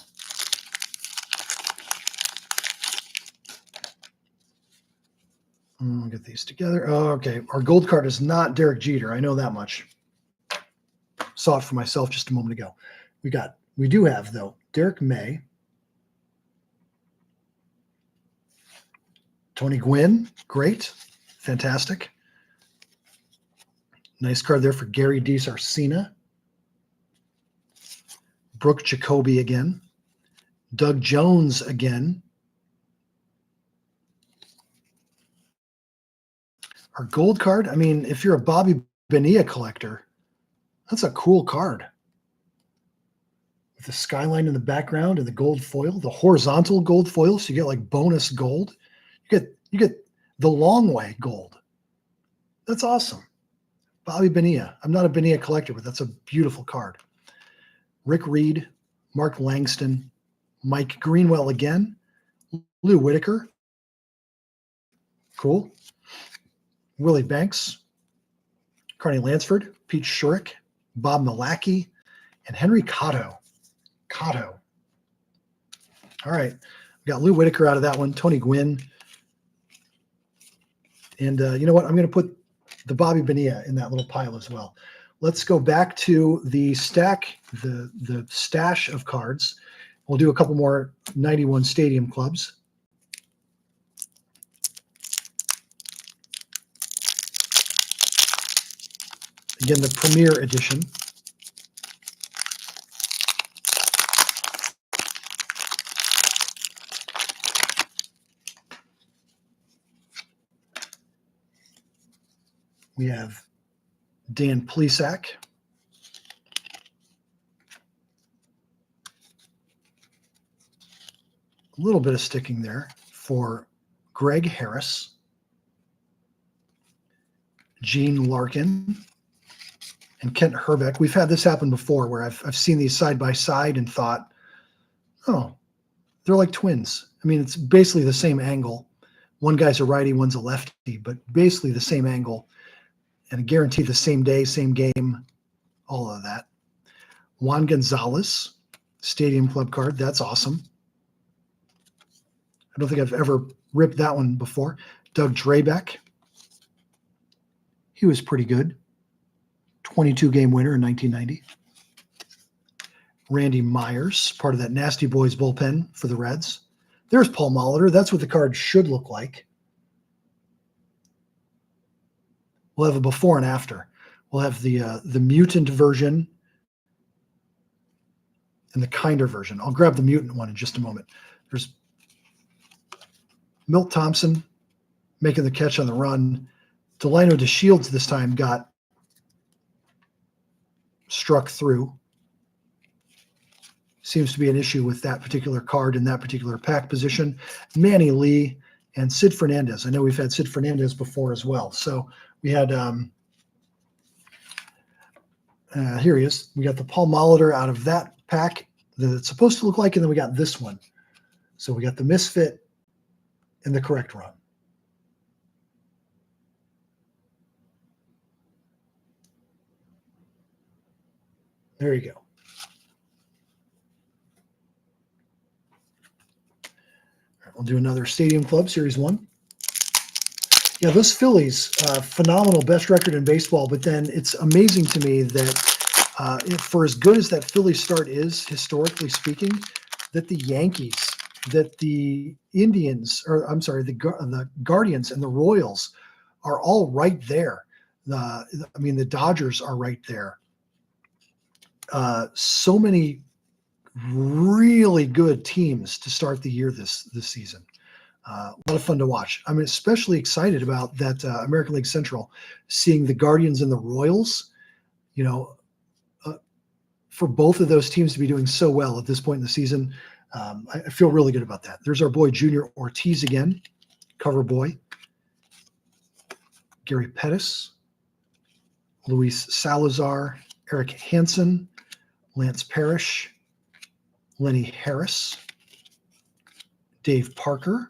I'll get these together. Oh, okay. Our gold card is not Derek Jeter. I know that much. Saw it for myself just a moment ago. We do have, though, Derek May, Tony Gwynn, great, fantastic. Nice card there for Gary DiSarcina. Brooke Jacoby again. Doug Jones again. Our gold card, I mean, if you're a Bobby Bonilla collector, that's a cool card. With the skyline in the background and the gold foil, the horizontal gold foil, so you get like bonus gold. You get the long way gold. That's awesome. Bobby Bonilla. I'm not a Bonilla collector, but that's a beautiful card. Rick Reed, Mark Langston, Mike Greenwell again, Lou Whitaker. Cool. Willie Banks, Carney Lansford, Pete Schurik, Bob Milacki, and Henry Cotto. Cotto. All right. We got Lou Whitaker out of that one, Tony Gwynn. And you know what? I'm going to put the Bobby Bonilla in that little pile as well. Let's go back to the stack, the stash of cards. We'll do a couple more 91 Stadium Clubs. Again, the Premier Edition. We have Dan Plesac. A little bit of sticking there for Greg Harris. Gene Larkin, and Kent Herbeck. We've had this happen before where I've seen these side by side and thought, oh, they're like twins. I mean, it's basically the same angle. One guy's a righty, one's a lefty, but basically the same angle. And I guarantee the same day, same game, all of that. Juan Gonzalez, Stadium Club card. That's awesome. I don't think I've ever ripped that one before. Doug Drabeck. He was pretty good. 22-game winner in 1990. Randy Myers, part of that Nasty Boys bullpen for the Reds. There's Paul Molitor. That's what the card should look like. We'll have a before and after. We'll have the mutant version and the kinder version. I'll grab the mutant one in just a moment. There's Milt Thompson making the catch on the run. Delino DeShields this time got struck through. Seems to be an issue with that particular card in that particular pack position. Manny Lee and Sid Fernandez. I know we've had Sid Fernandez before as well. So we had, here he is. We got the Paul Molitor out of that pack that it's supposed to look like, and then we got this one. So we got the misfit and the correct run. There you go. All right, we'll do another Stadium Club Series 1. Yeah, those Phillies, phenomenal, best record in baseball. But then it's amazing to me that for as good as that Philly start is, historically speaking, that the Yankees, that the Indians, or I'm sorry, the Guardians and the Royals are all right there. I mean, the Dodgers are right there. So many really good teams to start the year this season. A lot of fun to watch. I'm especially excited about that American League Central, seeing the Guardians and the Royals. You know, for both of those teams to be doing so well at this point in the season, I feel really good about that. There's our boy Junior Ortiz again, cover boy. Gary Pettis, Luis Salazar, Eric Hansen, Lance Parrish, Lenny Harris, Dave Parker,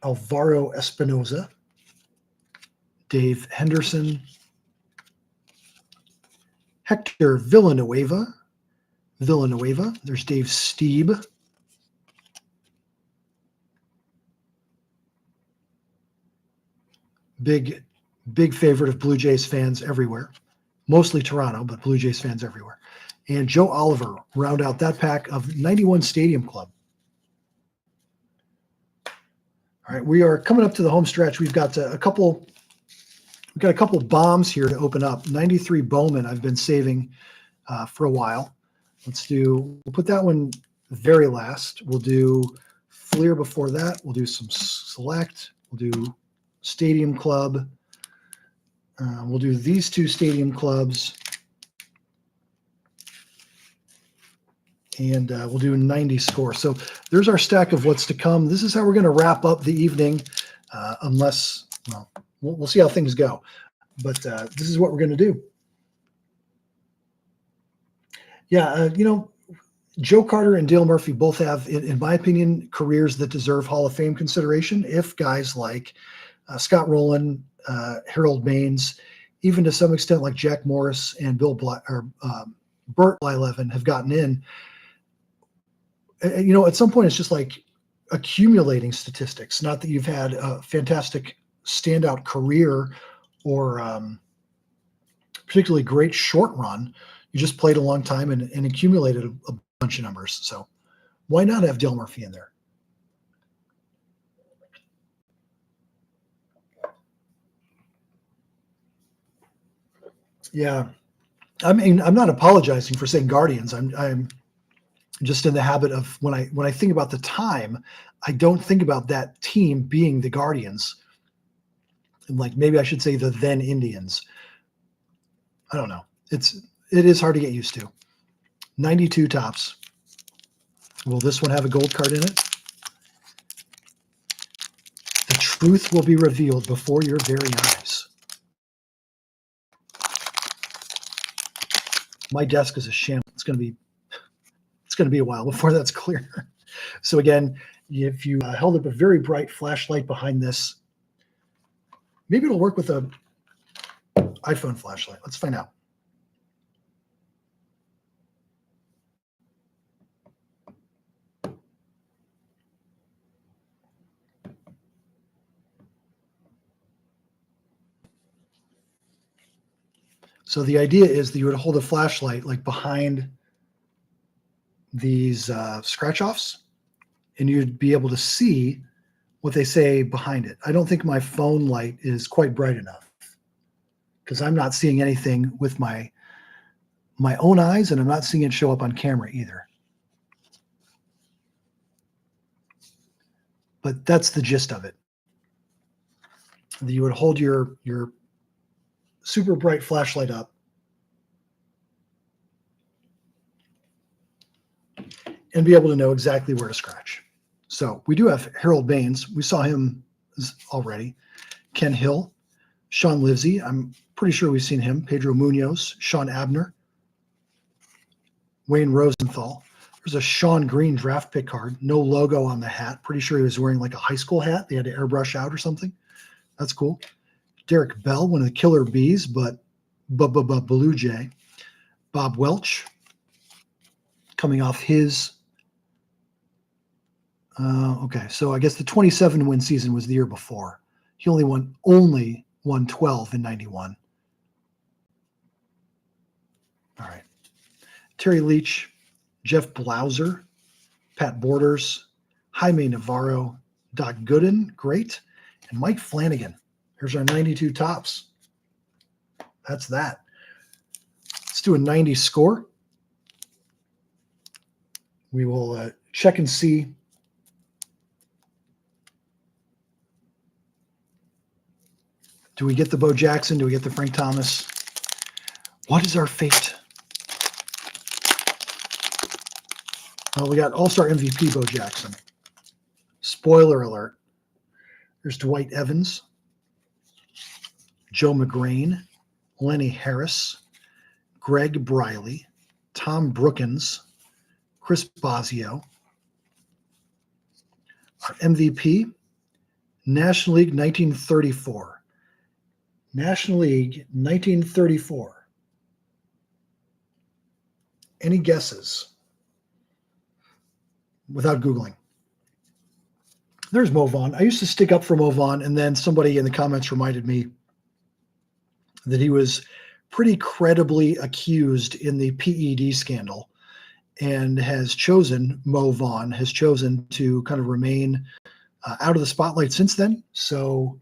Alvaro Espinoza, Dave Henderson, Hector Villanueva. There's Dave Steeb. Big favorite of Blue Jays fans everywhere. Mostly Toronto, but Blue Jays fans everywhere. And Joe Oliver round out that pack of 91 Stadium Club. All right, we are coming up to the home stretch. We've got a couple bombs here to open up. 93 Bowman I've been saving for a while. We'll put that one very last. We'll do Fleer before that. We'll do some Select. We'll do Stadium Club. We'll do these two Stadium Clubs. And we'll do 90 score. So there's our stack of what's to come. This is how we're going to wrap up the evening, unless, well, we'll see how things go. But this is what we're going to do. Yeah, Joe Carter and Dale Murphy both have, in my opinion, careers that deserve Hall of Fame consideration. If guys like Scott Rowland, Harold Baines, even to some extent like Jack Morris and Bert Blyleven have gotten in, at some point it's just like accumulating statistics. Not that you've had a fantastic standout career or particularly great short run. You just played a long time and accumulated a bunch of numbers. So why not have Dale Murphy in there? Yeah. I mean, I'm not apologizing for saying Guardians. I'm just in the habit of when I think about the time, I don't think about that team being the Guardians. And like maybe I should say the then Indians. I don't know. It is hard to get used to. 92 tops. Will this one have a gold card in it? truth will be revealed before your very eyes. My desk is a shambles. It's going to be a while before that's clear. So again, if you held up a very bright flashlight behind this, maybe it'll work with a iPhone flashlight. Let's find out. So the idea is that you would hold a flashlight like behind these scratch offs, and you'd be able to see what they say behind it. I don't think my phone light is quite bright enough because I'm not seeing anything with my own eyes, and I'm not seeing it show up on camera either. But that's the gist of it. You would hold your super bright flashlight up and be able to know exactly where to scratch. So we do have Harold Baines. We saw him already. Ken Hill, Sean Livesey. I'm pretty sure we've seen him. Pedro Munoz, Sean Abner, Wayne Rosenthal. There's a Sean Green draft pick card. No logo on the hat. Pretty sure he was wearing like a high school hat. They had to airbrush out or something. That's cool. Derek Bell, one of the killer bees, but Blue Jay. Bob Welch, coming off his. Okay, so I guess the 27 win season was the year before. He only won 12 in 91. All right. Terry Leach, Jeff Blauser, Pat Borders, Jaime Navarro, Doc Gooden, great, and Mike Flanagan. Here's our 92 tops. That's that. Let's do a 90 score. We will check and see. Do we get the Bo Jackson? Do we get the Frank Thomas? What is our fate? Well, we got All-Star MVP Bo Jackson. Spoiler alert. There's Dwight Evans, Joe McGrain, Lenny Harris, Greg Briley, Tom Brookins, Chris Bosio. Our MVP, National League 1934. National League 1934. Any guesses? Without Googling. There's Mo Vaughn. I used to stick up for Mo Vaughn, and then somebody in the comments reminded me that he was pretty credibly accused in the PED scandal and Mo Vaughn has chosen to kind of remain out of the spotlight since then. So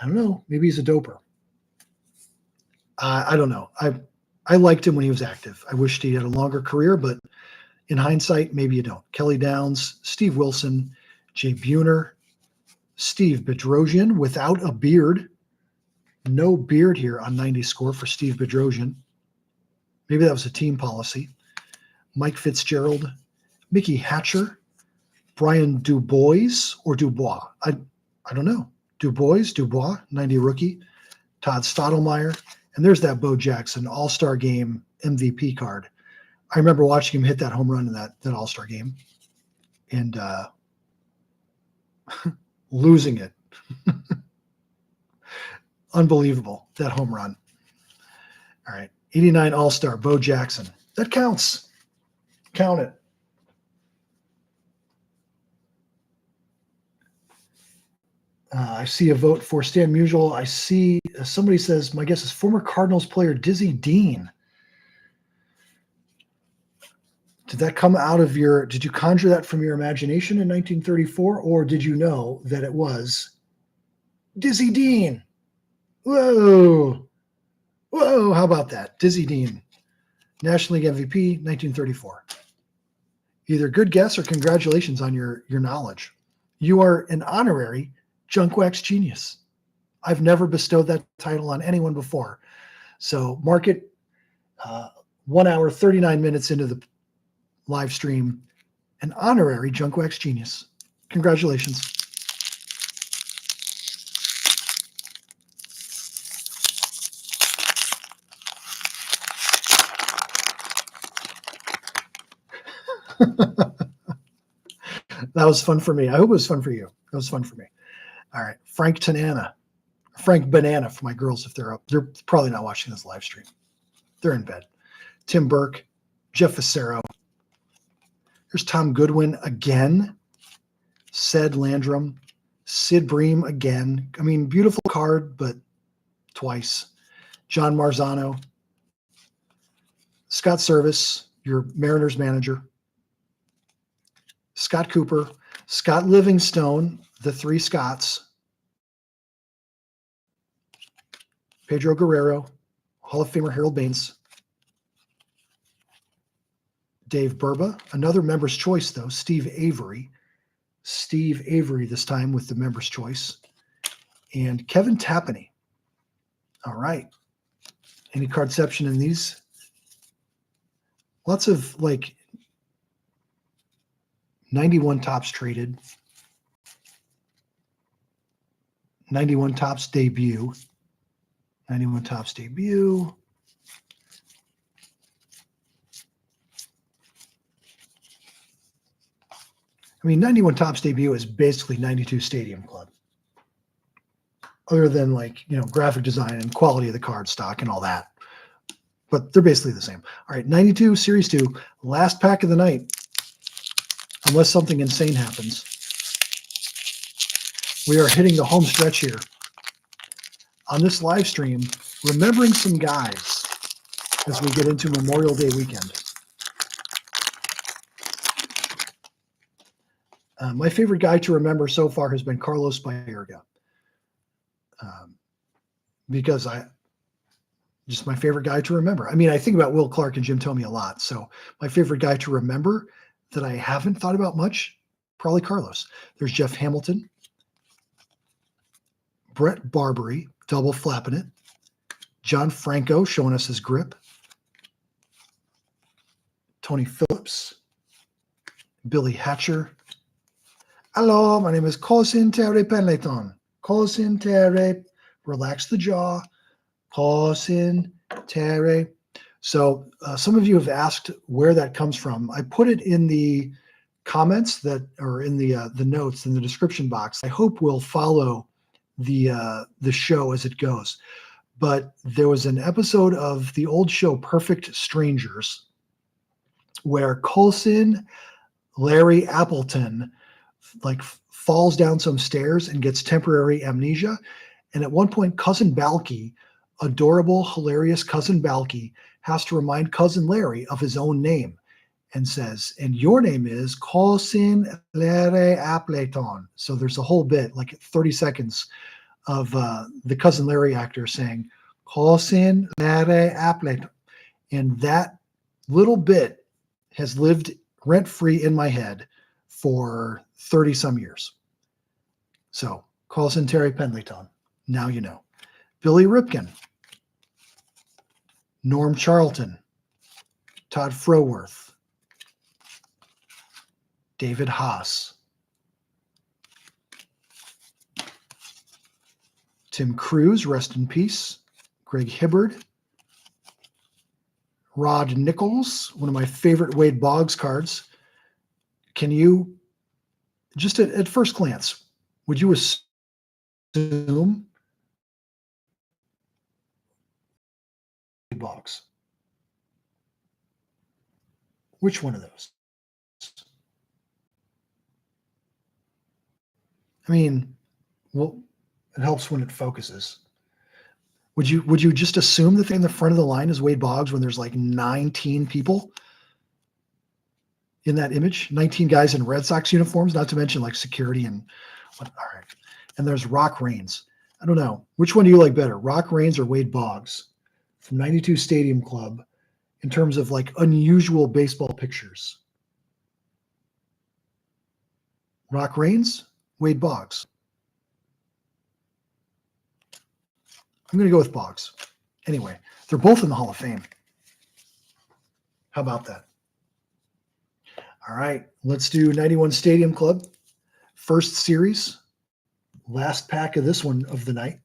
I don't know. Maybe he's a doper. I don't know. I liked him when he was active. I wished he had a longer career, but in hindsight, maybe you don't. Kelly Downs, Steve Wilson, Jay Buhner, Steve Bedrosian without a beard. No beard here on 90 score for Steve Bedrosian. Maybe that was a team policy. Mike Fitzgerald, Mickey Hatcher, Brian Dubois or Dubois. I don't know. Dubois, 90 rookie. Todd Stottlemyre. And there's that Bo Jackson All-Star Game MVP card. I remember watching him hit that home run in that All-Star game and losing it. Unbelievable, that home run. All right, 89 All-Star, Bo Jackson. That counts. Count it. I see a vote for Stan Musial. I see somebody says, my guess is former Cardinals player Dizzy Dean. Did that come out of did you conjure that from your imagination in 1934, or did you know that it was Dizzy Dean? Whoa, how about that? Dizzy Dean, National League MVP, 1934. Either good guess or congratulations on your knowledge. You are an honorary Junkwax Genius. I've never bestowed that title on anyone before. So mark it 1 hour, 39 minutes into the live stream, an honorary Junkwax Genius. Congratulations. That was fun for me. I hope it was fun for you. That was fun for me. All right. Frank Banana for my girls if they're up. They're probably not watching this live stream. They're in bed. Tim Burke, Jeff Facero. There's Tom Goodwin again. Ced Landrum. Sid Bream again. I mean, beautiful card, but twice. John Marzano. Scott Service, your Mariners manager. Scott Cooper. Scott Livingstone, the three Scotts. Pedro Guerrero. Hall of Famer Harold Baines. Dave Burba, another member's choice, though. Steve Avery. Steve Avery this time with the member's choice. And Kevin Tapani. All right. Any cardception in these? Lots of like 91 tops traded. 91 tops debut. 91 tops debut. I mean, 91 tops debut is basically 92 Stadium Club. Other than like, graphic design and quality of the card stock and all that. But they're basically the same. All right, 92 Series 2, last pack of the night. Unless something insane happens. We are hitting the home stretch here. On this live stream, remembering some guys as we get into Memorial Day weekend. My favorite guy to remember so far has been Carlos Baerga. Because just my favorite guy to remember. I mean, I think about Will Clark and Jim Thome a lot. So my favorite guy to remember that I haven't thought about much, probably Carlos. There's Jeff Hamilton. Brett Barbary, double flapping it. John Franco showing us his grip. Tony Phillips. Billy Hatcher. Hello, my name is Cousin Tet-lay-ton. Cousin Terry. Relax the jaw. Cousin Terry. So some of you have asked where that comes from. I put it in the comments or in the notes in the description box. I hope we'll follow the show as it goes. But there was an episode of the old show Perfect Strangers where Coulson Larry Appleton falls down some stairs and gets temporary amnesia. And at one point, Cousin Balky, adorable, hilarious Cousin Balky, has to remind Cousin Larry of his own name and says, and your name is Cousin Larry Appleton. So there's a whole bit, like 30 seconds of the Cousin Larry actor saying, Cousin Larry Appleton. And that little bit has lived rent-free in my head for 30 some years. So Cousin Terry Tet-lay-ton. Now you know. Billy Ripken. Norm Charlton. Todd Froworth. David Haas. Tim Cruz, rest in peace. Greg Hibbard. Rod Nichols, one of my favorite Wade Boggs cards. Can you, just at first glance, would you assume Wade Boggs? Which one of those? I mean, well, it helps when it focuses. Would you just assume the thing in the front of the line is Wade Boggs when there's like 19 people in that image? 19 guys in Red Sox uniforms, not to mention like security and all right. And there's Rock Raines. I don't know. Which one do you like better, Rock Raines or Wade Boggs from 92 Stadium Club in terms of like unusual baseball pictures? Rock Raines, Wade Boggs. I'm going to go with Boggs. Anyway, they're both in the Hall of Fame. How about that? All right, let's do 91 Stadium Club. First series. Last pack of this one of the night.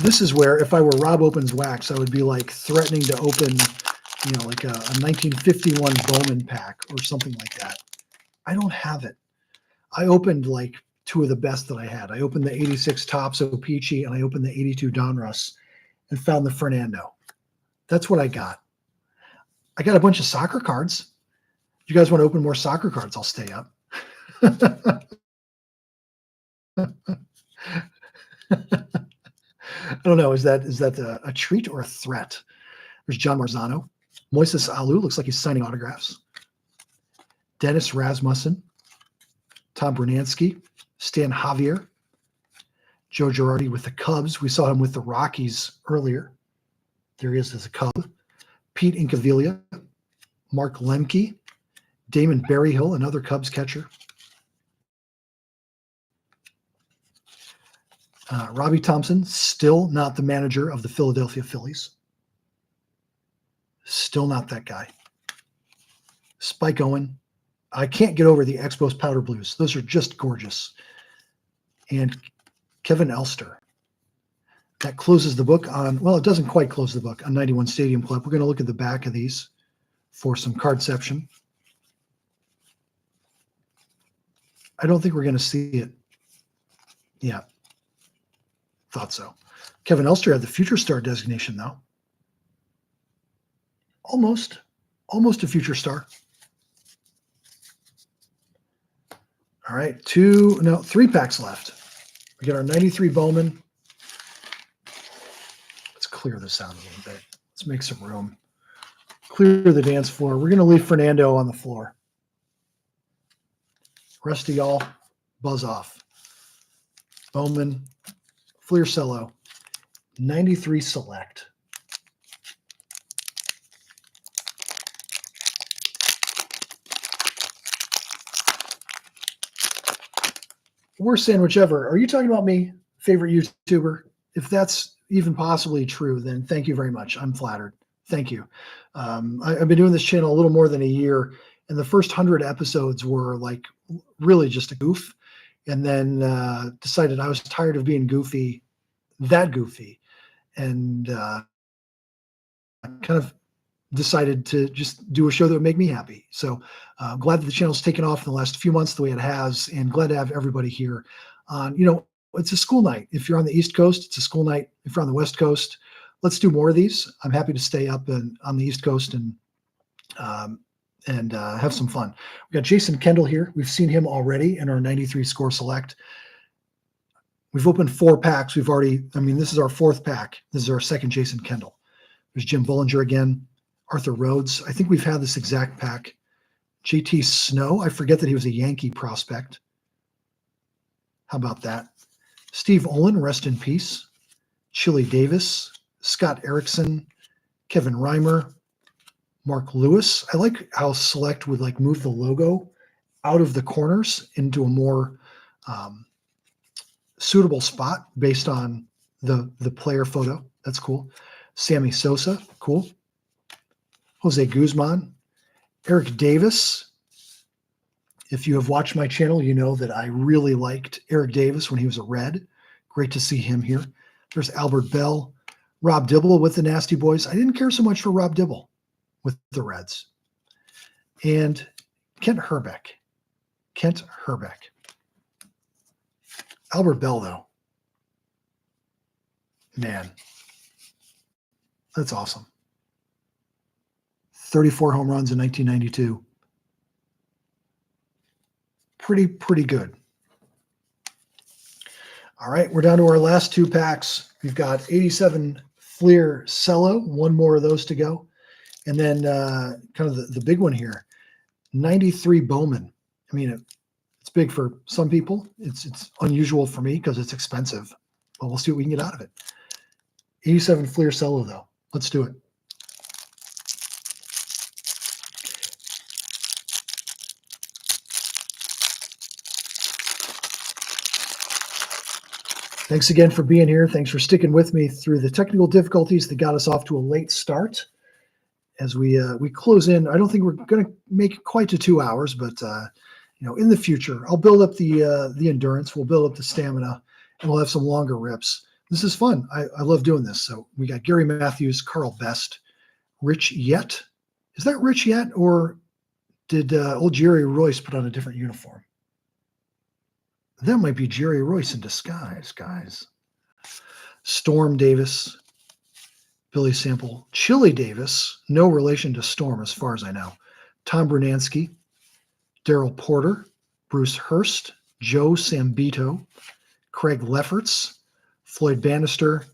This is where if I were Rob Opens Wax, I would be like threatening to open, like a 1951 Bowman pack or something like that. I don't have it. I opened like two of the best that I had. I opened the 86 Topps O-Pee-Chee and I opened the 82 Donruss and found the Fernando. That's what I got. I got a bunch of soccer cards. If you guys want to open more soccer cards, I'll stay up. I don't know. Is that a treat or a threat? There's John Marzano. Moises Alou looks like he's signing autographs. Dennis Rasmussen. Tom Brunansky. Stan Javier. Joe Girardi with the Cubs. We saw him with the Rockies earlier. There he is as a Cub. Pete Incaviglia. Mark Lemke. Damon Berryhill, another Cubs catcher. Robbie Thompson, still not the manager of the Philadelphia Phillies. Still not that guy. Spike Owen. I can't get over the Expos Powder Blues. Those are just gorgeous. And Kevin Elster. That closes the book on, well, it doesn't quite close the book on 91 Stadium Club. We're going to look at the back of these for some cardception. I don't think we're going to see it. Yeah. Thought so. Kevin Elster had the Future Star designation, though. Almost a Future Star. All right, 3 packs left. We got our 93 Bowman. Let's clear this out a little bit. Let's make some room. Clear the dance floor. We're going to leave Fernando on the floor. Rest of y'all, buzz off. Bowman, Fleer-Cello, 93 Select. Worst sandwich ever. Are you talking about me, favorite YouTuber? If that's even possibly true, then thank you very much. I'm flattered. Thank you. I've been doing this channel a little more than a year, and the first 100 episodes were like really just a goof, and then decided I was tired of being goofy, and kind of decided to just do a show that would make me happy. So I'm glad that the channel's taken off in the last few months the way it has, and glad to have everybody here. It's a school night. If you're on the East Coast, it's a school night. If you're on the West Coast, let's do more of these. I'm happy to stay up on the East Coast and have some fun. We got Jason Kendall here. We've seen him already in our 93 Score Select. We've opened 4 packs. This is our 4th pack. This is our second Jason Kendall. There's Jim Bollinger again. Arthur Rhodes. I think we've had this exact pack. JT Snow. I forget that he was a Yankee prospect. How about that? Steve Olin, rest in peace. Chili Davis. Scott Erickson. Kevin Reimer. Mark Lewis. I like how Select would move the logo out of the corners into a more suitable spot based on the player photo. That's cool. Sammy Sosa. Cool. Jose Guzman. Eric Davis. If you have watched my channel, you know that I really liked Eric Davis when he was a Red. Great to see him here. There's Albert Bell. Rob Dibble with the Nasty Boys. I didn't care so much for Rob Dibble with the Reds. And Kent Herbeck. Albert Bell, though. Man. That's awesome. 34 home runs in 1992. Pretty good. All right, we're down to our last 2 packs. We've got 87 Fleer-Cello, 1 more of those to go. And then kind of the big one here, 93 Bowman. I mean, it's big for some people. It's unusual for me because it's expensive. But we'll see what we can get out of it. 87 Fleer-Cello, though. Let's do it. Thanks again for being here. Thanks for sticking with me through the technical difficulties that got us off to a late start. As we close in, I don't think we're going to make it quite to 2 hours, but in the future, I'll build up the endurance. We'll build up the stamina, and we'll have some longer rips. This is fun. I love doing this. So we got Gary Matthews, Carl Best, Rich Yet. Is that Rich Yet, or did old Jerry Royce put on a different uniform? That might be Jerry Royce in disguise, guys. Storm Davis, Billy Sample, Chili Davis, no relation to Storm as far as I know. Tom Brunansky, Daryl Porter, Bruce Hurst, Joe Sambito, Craig Lefferts, Floyd Bannister,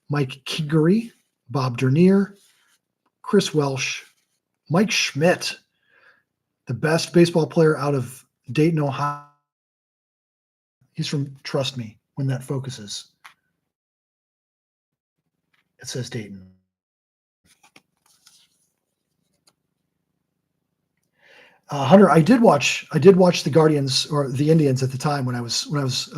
Mike Kingery, Bob Dernier, Chris Welsh, Mike Schmidt, the best baseball player out of Dayton, Ohio. He's from, trust me, when that focuses, it says Dayton. Hunter, I did watch the Guardians or the Indians at the time when I was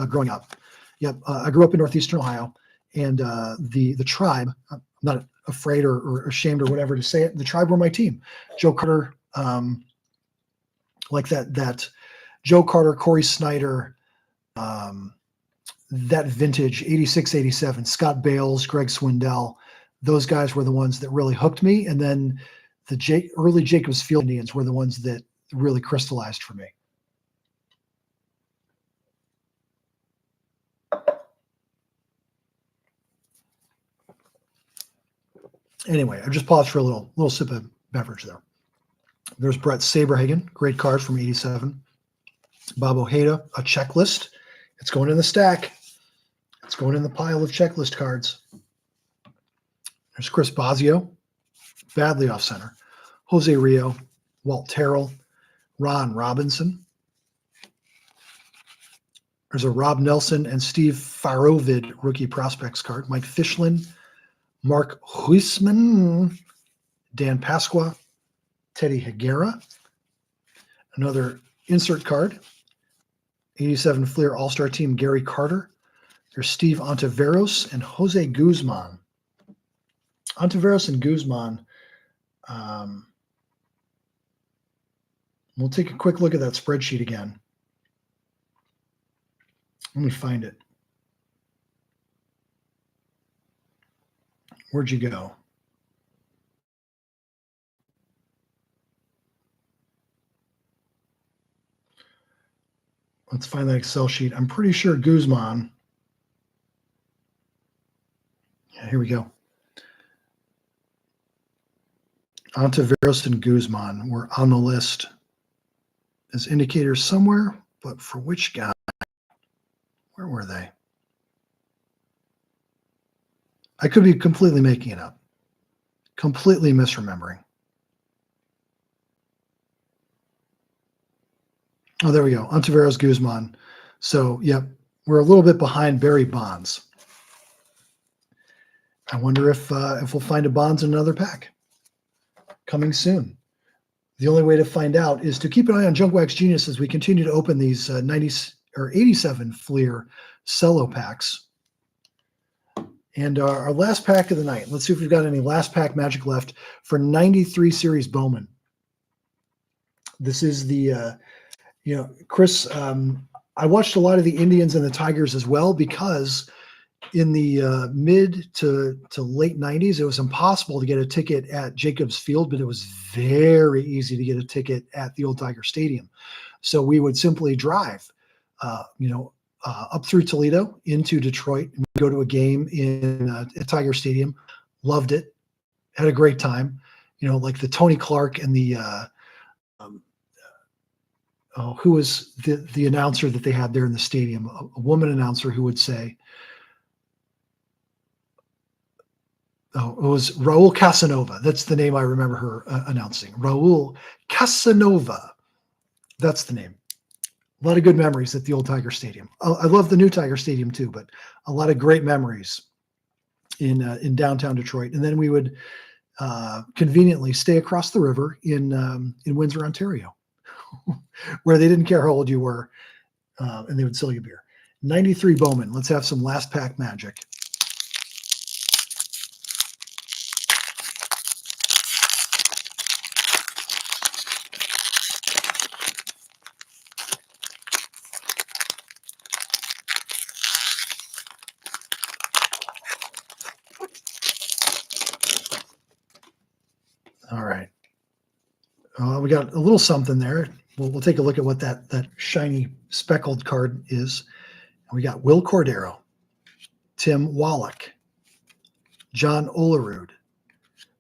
growing up. Yep, I grew up in Northeastern Ohio, and the Tribe. I'm not afraid or ashamed or whatever to say it. The Tribe were my team. Joe Carter, like that Joe Carter, Corey Snyder, that vintage 86, 87, Scott Bales, Greg Swindell. Those guys were the ones that really hooked me, and then the early Jacobs Field Indians were the ones that really crystallized for me. Anyway, I just paused for a little sip of beverage there. There's Brett Saberhagen, great card from 87. Bob Ojeda, a checklist. It's going in the stack. It's going in the pile of checklist cards. There's Chris Bosio, badly off center. Jose Rio, Walt Terrell, Ron Robinson. There's a Rob Nelson and Steve Farovid rookie prospects card. Mike Fishlin, Mark Huisman, Dan Pasqua, Teddy Higuera. Another insert card. 87 Fleer All-Star Team Gary Carter. There's Steve Ontiveros and Jose Guzman. Ontiveros and Guzman. We'll take a quick look at that spreadsheet again. Let me find it. Where'd you go? Let's find that Excel sheet. I'm pretty sure Guzman. Yeah, here we go. Ontiveros and Guzman were on the list as indicators somewhere, but for which guy? Where were they? I could be completely making it up. Completely misremembering. Oh, there we go. Ontiveros, Guzman. So, yep, we're a little bit behind Barry Bonds. I wonder if we'll find a Bonds in another pack. Coming soon. The only way to find out is to keep an eye on JunkwaxGenius as we continue to open these 90 or 87 Fleer cello packs. And our last pack of the night. Let's see if we've got any last pack magic left for 93 Series Bowman. This is the, Chris, I watched a lot of the Indians and the Tigers as well because in the mid to late 90s, it was impossible to get a ticket at Jacobs Field, but it was very easy to get a ticket at the old Tiger Stadium. So we would simply drive, up through Toledo into Detroit and go to a game at Tiger Stadium. Loved it. Had a great time. Like the Tony Clark and the who was the announcer that they had there in the stadium, a woman announcer who would say, it was Raul Casanova. That's the name I remember her announcing. Raul Casanova. That's the name. A lot of good memories at the old Tiger Stadium. I love the new Tiger Stadium too, but a lot of great memories in downtown Detroit. And then we would conveniently stay across the river in Windsor, Ontario, where they didn't care how old you were, and they would sell you beer. 93 Bowman. Let's have some last pack magic. All right. We got a little something there. We'll take a look at what that shiny speckled card is. We got Will Cordero, Tim Wallach, John Olerud,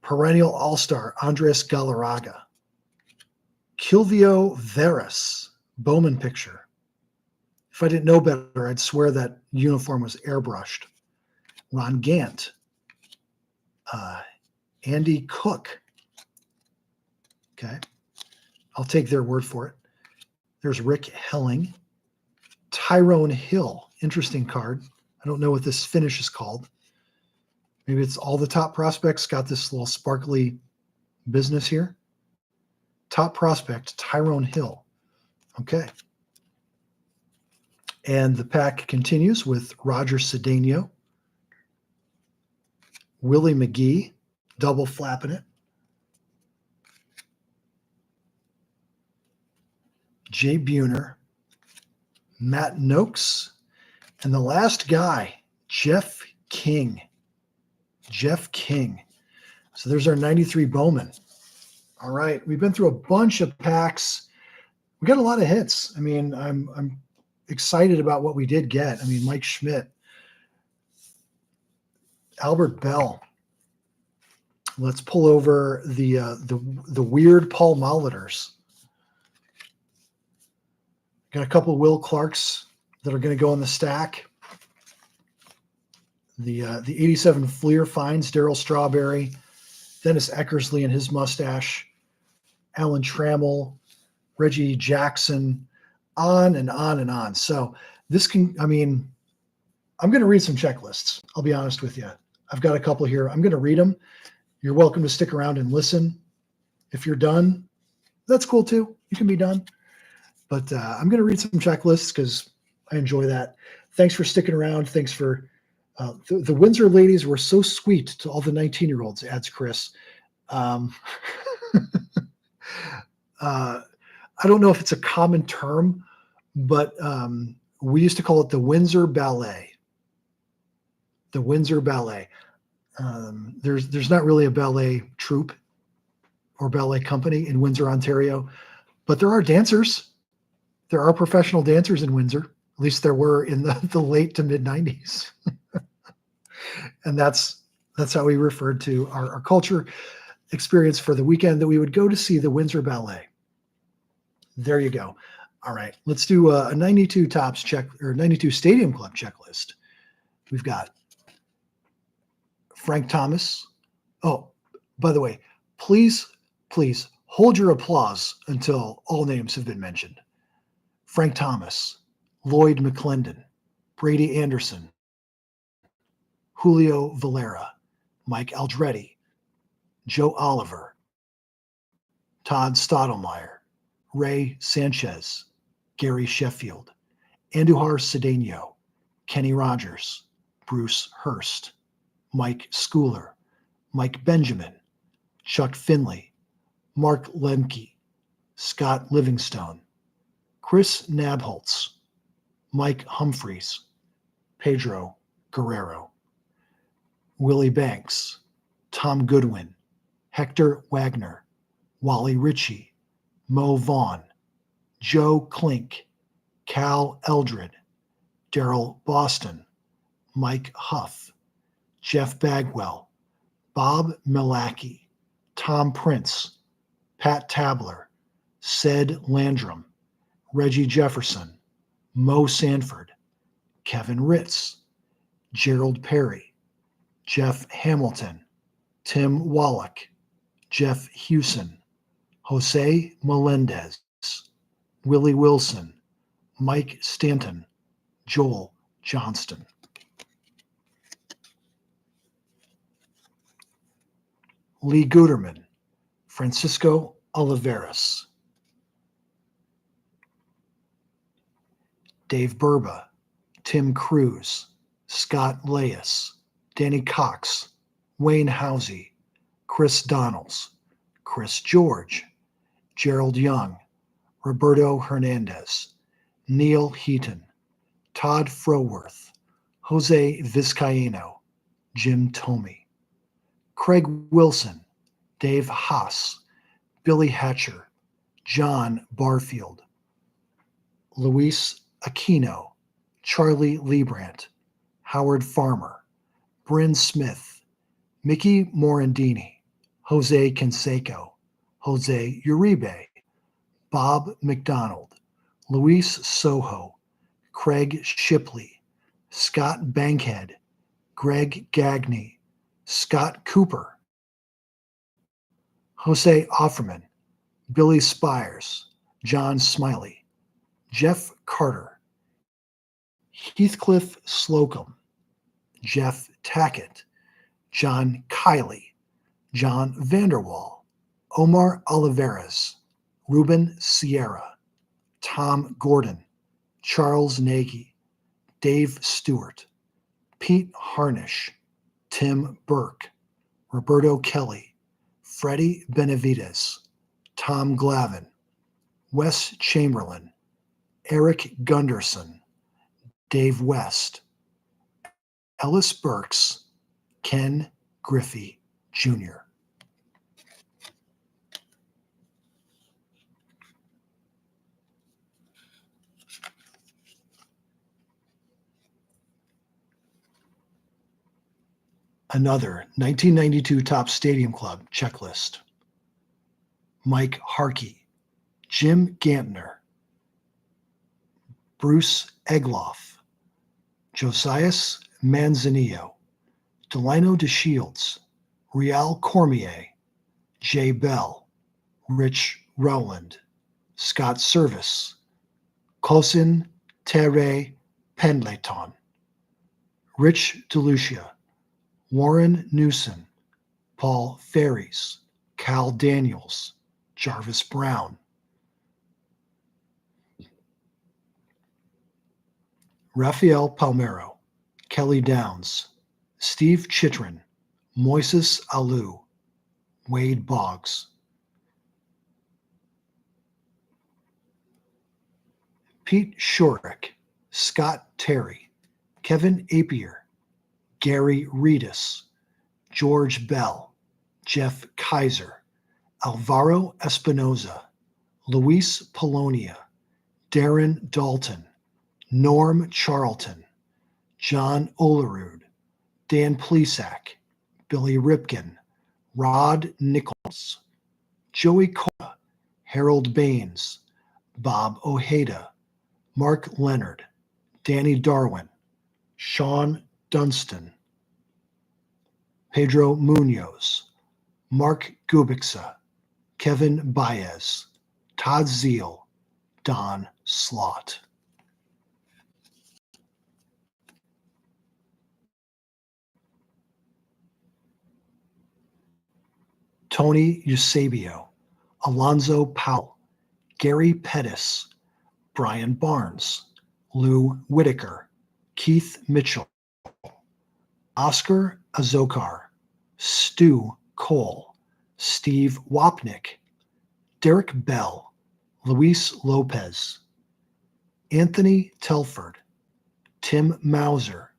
perennial all-star Andres Galarraga, Kilvio Veras, Bowman picture. If I didn't know better, I'd swear that uniform was airbrushed. Ron Gant, Andy Cook. Okay, I'll take their word for it. There's Rick Helling, Tyrone Hill, interesting card. I don't know what this finish is called. Maybe it's all the top prospects got this little sparkly business here. Top prospect, Tyrone Hill. Okay. And the pack continues with Roger Cedeno, Willie McGee, double flapping it, Jay Buhner, Matt Noakes, and the last guy, Jeff King. Jeff King. So there's our 93 Bowman. All right, we've been through a bunch of packs. We got a lot of hits. I mean, I'm excited about what we did get. I mean, Mike Schmidt, Albert Bell. Let's pull over the weird Paul Molitors. Got a couple of Will Clarks that are going to go in the stack. The 87 Fleer finds, Darryl Strawberry, Dennis Eckersley and his mustache, Alan Trammell, Reggie Jackson, on and on and on. So this can, I mean, I'm going to read some checklists. I'll be honest with you. I've got a couple here. I'm going to read them. You're welcome to stick around and listen. If you're done, that's cool too. You can be done. But I'm going to read some checklists because I enjoy that. Thanks for sticking around. Thanks for the Windsor ladies were so sweet to all the 19-year-olds, adds Chris. I don't know if it's a common term, but we used to call it the Windsor Ballet. The Windsor Ballet. There's not really a ballet troupe or ballet company in Windsor, Ontario, but there are dancers. There are professional dancers in Windsor. At least there were in the late to mid 90s. And that's how we referred to our culture experience for the weekend, that we would go to see the Windsor Ballet. There you go. All right, let's do a 92 Topps check, or 92 Stadium Club checklist. We've got Frank Thomas. Oh, by the way, please hold your applause until all names have been mentioned. Frank Thomas, Lloyd McClendon, Brady Anderson, Julio Valera, Mike Aldretti, Joe Oliver, Todd Stottlemyre, Ray Sanchez, Gary Sheffield, Andujar Cedeno, Kenny Rogers, Bruce Hurst, Mike Schooler, Mike Benjamin, Chuck Finley, Mark Lemke, Scott Livingstone, Chris Nabholz, Mike Humphreys, Pedro Guerrero, Willie Banks, Tom Goodwin, Hector Wagner, Wally Ritchie, Mo Vaughn, Joe Klink, Cal Eldred, Daryl Boston, Mike Huff, Jeff Bagwell, Bob Milacki, Tom Prince, Pat Tabler, Ced Landrum, Reggie Jefferson, Mo Sanford, Kevin Ritz, Gerald Perry, Jeff Hamilton, Tim Wallach, Jeff Hewson, Jose Melendez, Willie Wilson, Mike Stanton, Joel Johnston. Lee Guterman, Francisco Oliveras, Dave Burba, Tim Cruz, Scott Leyes, Danny Cox, Wayne Housey, Chris Donnells, Chris George, Gerald Young, Roberto Hernandez, Neil Heaton, Todd Froworth, Jose Vizcaíno, Jim Thome, Craig Wilson, Dave Haas, Billy Hatcher, John Barfield, Luis Aquino, Charlie Liebrandt, Howard Farmer, Bryn Smith, Mickey Morandini, Jose Canseco, Jose Uribe, Bob McDonald, Luis Soho, Craig Shipley, Scott Bankhead, Greg Gagne, Scott Cooper, Jose Offerman, Billy Spires, John Smiley, Jeff Carter, Heathcliff Slocum, Jeff Tackett, John Kiley, John Vanderwall, Omar Oliveras, Ruben Sierra, Tom Gordon, Charles Nagy, Dave Stewart, Pete Harnish, Tim Burke, Roberto Kelly, Freddie Benavides, Tom Glavin, Wes Chamberlain, Eric Gunderson, Dave West, Ellis Burks, Ken Griffey Jr. Another 1992 Top Stadium Club checklist. Mike Harkey, Jim Gantner, Bruce Egloff, Josias Manzanillo, Delino DeShields, Rial Cormier, Jay Bell, Rich Rowland, Scott Service, Cousin Tet-lay-ton, Rich DeLucia, Warren Newson, Paul Ferries, Cal Daniels, Jarvis Brown, Rafael Palmero, Kelly Downs, Steve Chitrin, Moises Alou, Wade Boggs, Pete Shorrock, Scott Terry, Kevin Apier, Gary Reedus, George Bell, Jeff Kaiser, Alvaro Espinoza, Luis Polonia, Darren Dalton, Norm Charlton, John Olerud, Dan Plesac, Billy Ripken, Rod Nichols, Joey Cora, Harold Baines, Bob Ojeda, Mark Leonard, Danny Darwin, Sean Dunstan, Pedro Munoz, Mark Gubixa, Kevin Baez, Todd Zeal, Don Slott. Tony Eusebio, Alonzo Powell, Gary Pettis, Brian Barnes, Lou Whitaker, Keith Mitchell, Oscar Azokar, Stu Cole, Steve Wapnick, Derek Bell, Luis Lopez, Anthony Telford, Tim Mauser,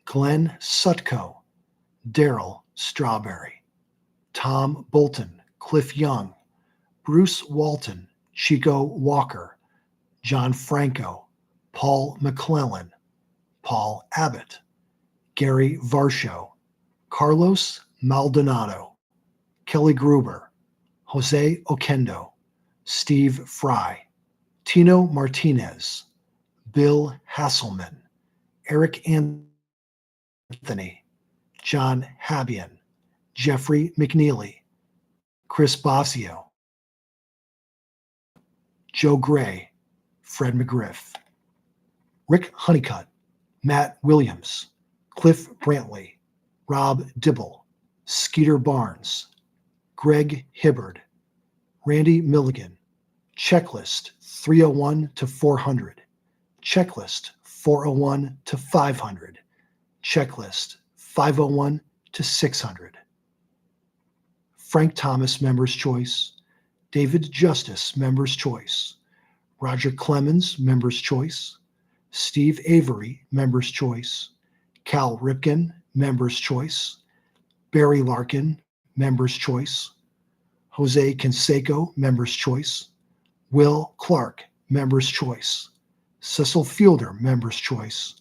Glenn Sutko, Daryl Strawberry, Tom Bolton, Cliff Young, Bruce Walton, Chico Walker, John Franco, Paul McClellan, Paul Abbott, Gary Varsho, Carlos Maldonado, Kelly Gruber, Jose Oquendo, Steve Fry, Tino Martinez, Bill Hasselman, Eric Anthony, John Habian, Jeffrey McNeely, Chris Basio, Joe Gray, Fred McGriff, Rick Honeycutt, Matt Williams, Cliff Brantley, Rob Dibble, Skeeter Barnes, Greg Hibbard, Randy Milligan, Checklist 301 to 400, Checklist 401 to 500, Checklist 501 to 600. Frank Thomas, Member's Choice, David Justice, Member's Choice, Roger Clemens, Member's Choice, Steve Avery, Member's Choice, Cal Ripken, Member's Choice, Barry Larkin, Member's Choice, Jose Canseco, Members' Choice. Will Clark, Members' Choice. Cecil Fielder, Members' Choice.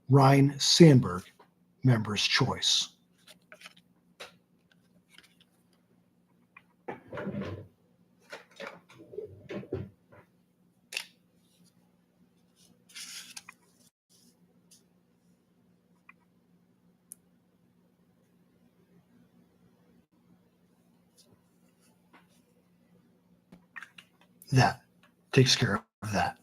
Ryan Sandberg, Members' Choice. That takes care of that.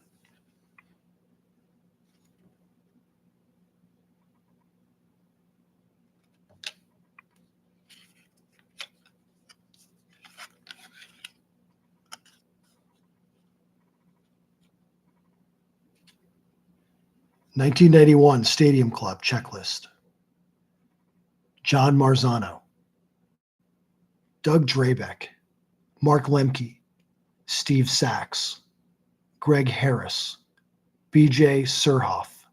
(1991) Stadium Club checklist. John Marzano, Doug Drabeck, Mark Lemke, Steve Sachs, Greg Harris, BJ Surhoff,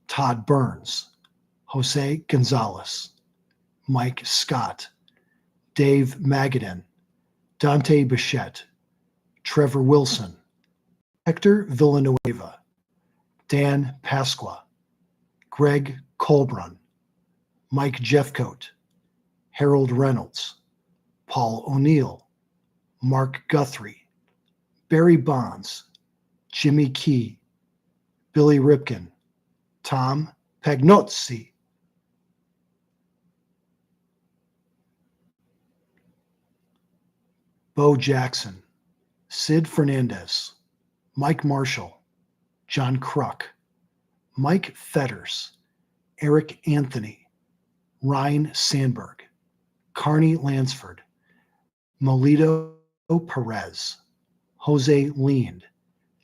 Todd Burns, Jose Gonzalez, Mike Scott, Dave Magadan, Dante Bichette, Trevor Wilson, Hector Villanueva, Dan Pasqua, Greg Colbrun, Mike Jeffcoat, Harold Reynolds, Paul O'Neill, Mark Guthrie, Barry Bonds, Jimmy Key, Billy Ripken, Tom Pagnozzi, Bo Jackson, Sid Fernandez, Mike Marshall, John Kruk, Mike Fetters, Eric Anthony, Ryan Sandberg, Carney Lansford, Molito Perez, Jose Leand,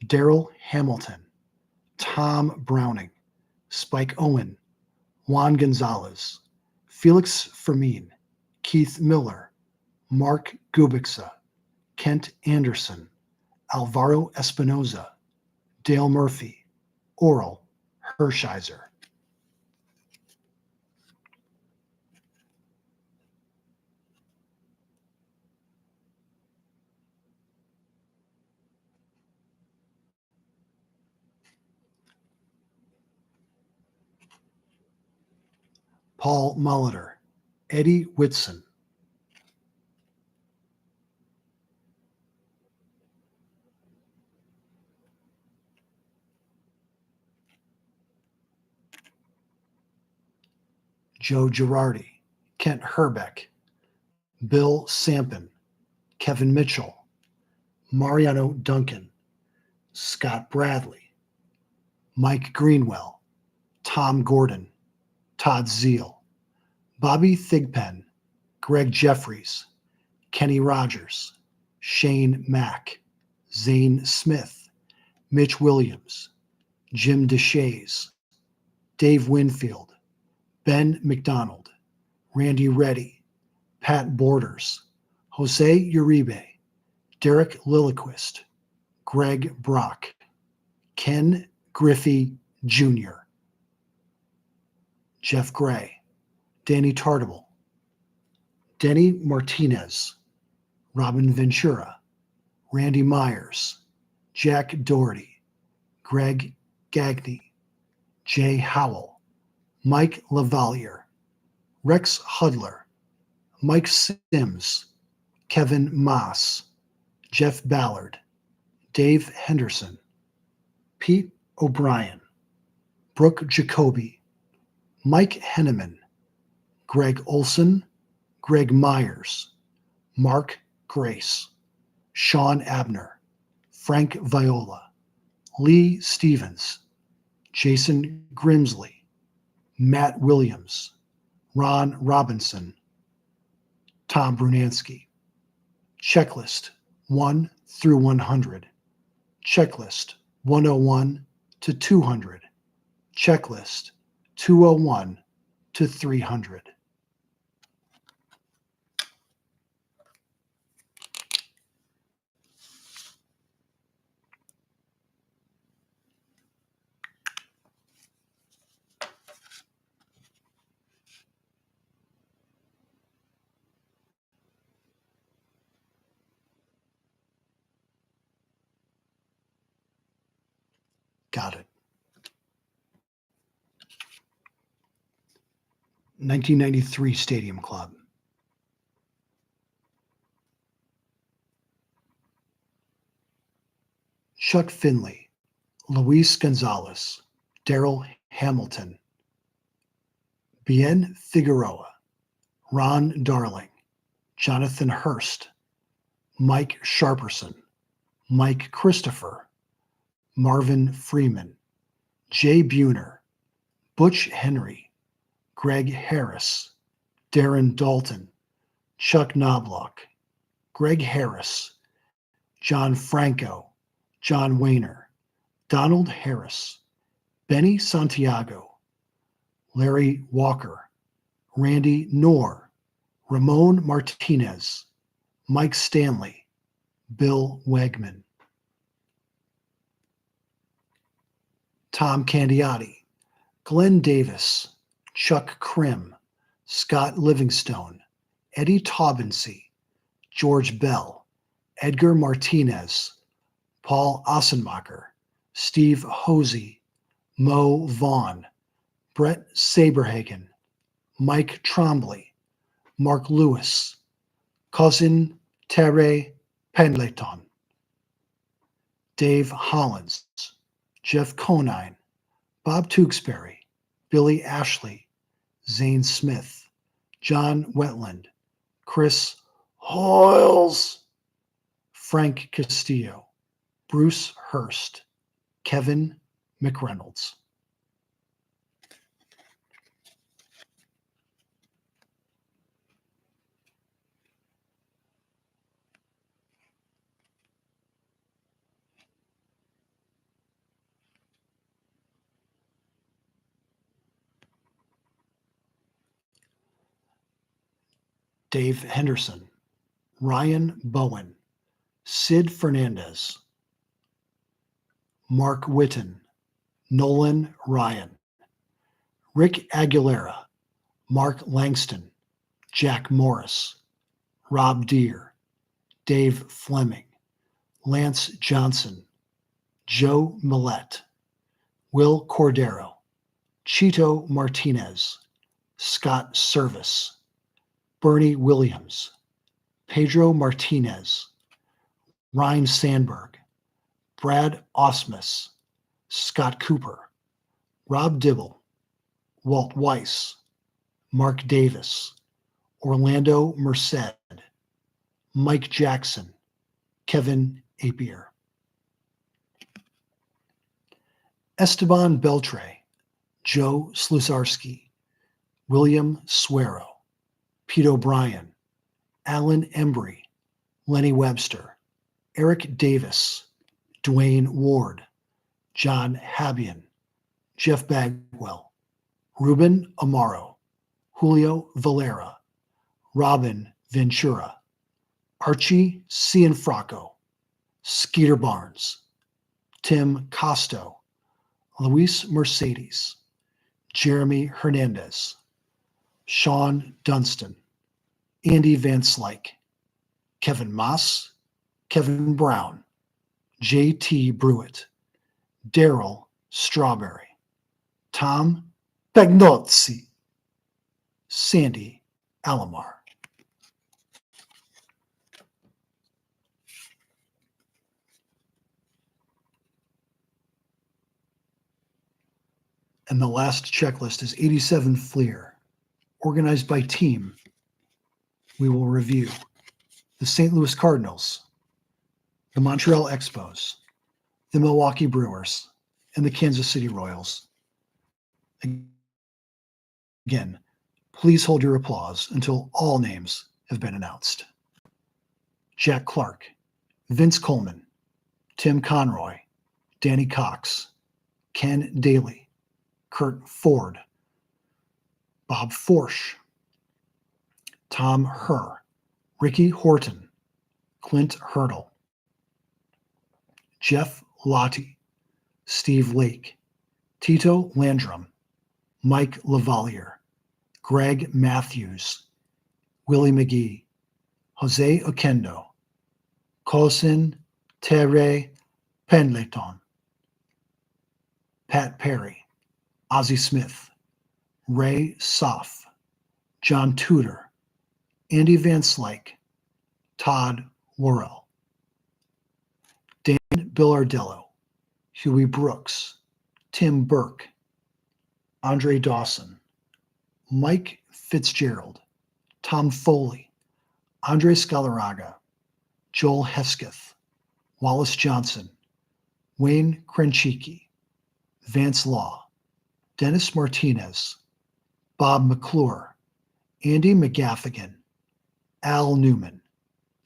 Daryl Hamilton, Tom Browning, Spike Owen, Juan Gonzalez, Felix Fermin, Keith Miller, Mark Gubixa, Kent Anderson, Alvaro Espinoza, Dale Murphy, Oral Hershiser. Paul Molitor, Eddie Whitson, Joe Girardi, Kent Herbeck, Bill Sampin, Kevin Mitchell, Mariano Duncan, Scott Bradley, Mike Greenwell, Tom Gordon, Todd Zeal, Bobby Thigpen, Greg Jeffries, Kenny Rogers, Shane Mack, Zane Smith, Mitch Williams, Jim DeShays, Dave Winfield, Ben McDonald, Randy Reddy, Pat Borders, Jose Uribe, Derek Lilliquist, Greg Brock, Ken Griffey Jr., Jeff Gray, Danny Tartable, Denny Martinez, Robin Ventura, Randy Myers, Jack Doherty, Greg Gagne, Jay Howell, Mike Lavalier, Rex Hudler, Mike Sims, Kevin Moss, Jeff Ballard, Dave Henderson, Pete O'Brien, Brooke Jacoby, Mike Henneman, Greg Olson, Greg Myers, Mark Grace, Sean Abner, Frank Viola, Lee Stevens, Jason Grimsley, Matt Williams, Ron Robinson, Tom Brunansky. Checklist 1 through 100. Checklist 101 to 200. Checklist 201 to 300. 1993 Stadium Club. Chuck Finley, Luis Gonzalez, Daryl Hamilton, Bien Figueroa, Ron Darling, Jonathan Hurst, Mike Sharperson, Mike Christopher, Marvin Freeman, Jay Buhner, Butch Henry, Greg Harris, Darren Dalton, Chuck Knobloch, Greg Harris, John Franco, John Wayner, Donald Harris, Benny Santiago, Larry Walker, Randy Knorr, Ramon Martinez, Mike Stanley, Bill Wegman, Tom Candiotti, Glenn Davis, Chuck Krim, Scott Livingstone, Eddie Taubensee, George Bell, Edgar Martinez, Paul Ossenmacher, Steve Hosey, Mo Vaughn, Brett Saberhagen, Mike Trombley, Mark Lewis, Cousin Tet-lay-ton, Dave Hollins, Jeff Conine, Bob Tewksbury, Billy Ashley, Zane Smith, John Wetland, Chris Hoyles, Frank Castillo, Bruce Hurst, Kevin McReynolds. Dave Henderson, Ryan Bowen, Sid Fernandez, Mark Witten, Nolan Ryan, Rick Aguilera, Mark Langston, Jack Morris, Rob Deere, Dave Fleming, Lance Johnson, Joe Millette, Will Cordero, Chito Martinez, Scott Service, Bernie Williams, Pedro Martinez, Ryan Sandberg, Brad Osmus, Scott Cooper, Rob Dibble, Walt Weiss, Mark Davis, Orlando Merced, Mike Jackson, Kevin Apier. Esteban Beltre, Joe Slusarski, William Suero, Pete O'Brien, Alan Embry, Lenny Webster, Eric Davis, Dwayne Ward, John Habian, Jeff Bagwell, Ruben Amaro, Julio Valera, Robin Ventura, Archie Cianfrocco, Skeeter Barnes, Tim Costo, Luis Mercedes, Jeremy Hernandez, Sean Dunstan, Andy Van Slyke, Kevin Moss, Kevin Brown, J.T. Brewitt, Daryl Strawberry, Tom Pagnozzi, Sandy Alomar. And the last checklist is 87 Fleer, organized by team. We will review the St. Louis Cardinals, the Montreal Expos, the Milwaukee Brewers, and the Kansas City Royals. Again, please hold your applause until all names have been announced. Jack Clark, Vince Coleman, Tim Conroy, Danny Cox, Ken Daly, Kurt Ford, Bob Forsch, Tom Herr, Ricky Horton, Clint Hurdle, Jeff Lottie, Steve Lake, Tito Landrum, Mike Lavalier, Greg Matthews, Willie McGee, Jose Oquendo, Cousin Tet-lay-ton, Pat Perry, Ozzie Smith, Ray Soff, John Tudor, Andy Van Slyke, Todd Worrell, Dan Billardello, Huey Brooks, Tim Burke, Andre Dawson, Mike Fitzgerald, Tom Foley, Andre Scalaraga, Joel Hesketh, Wallace Johnson, Wayne Krenchicki, Vance Law, Dennis Martinez, Bob McClure, Andy McGaffigan, Al Newman,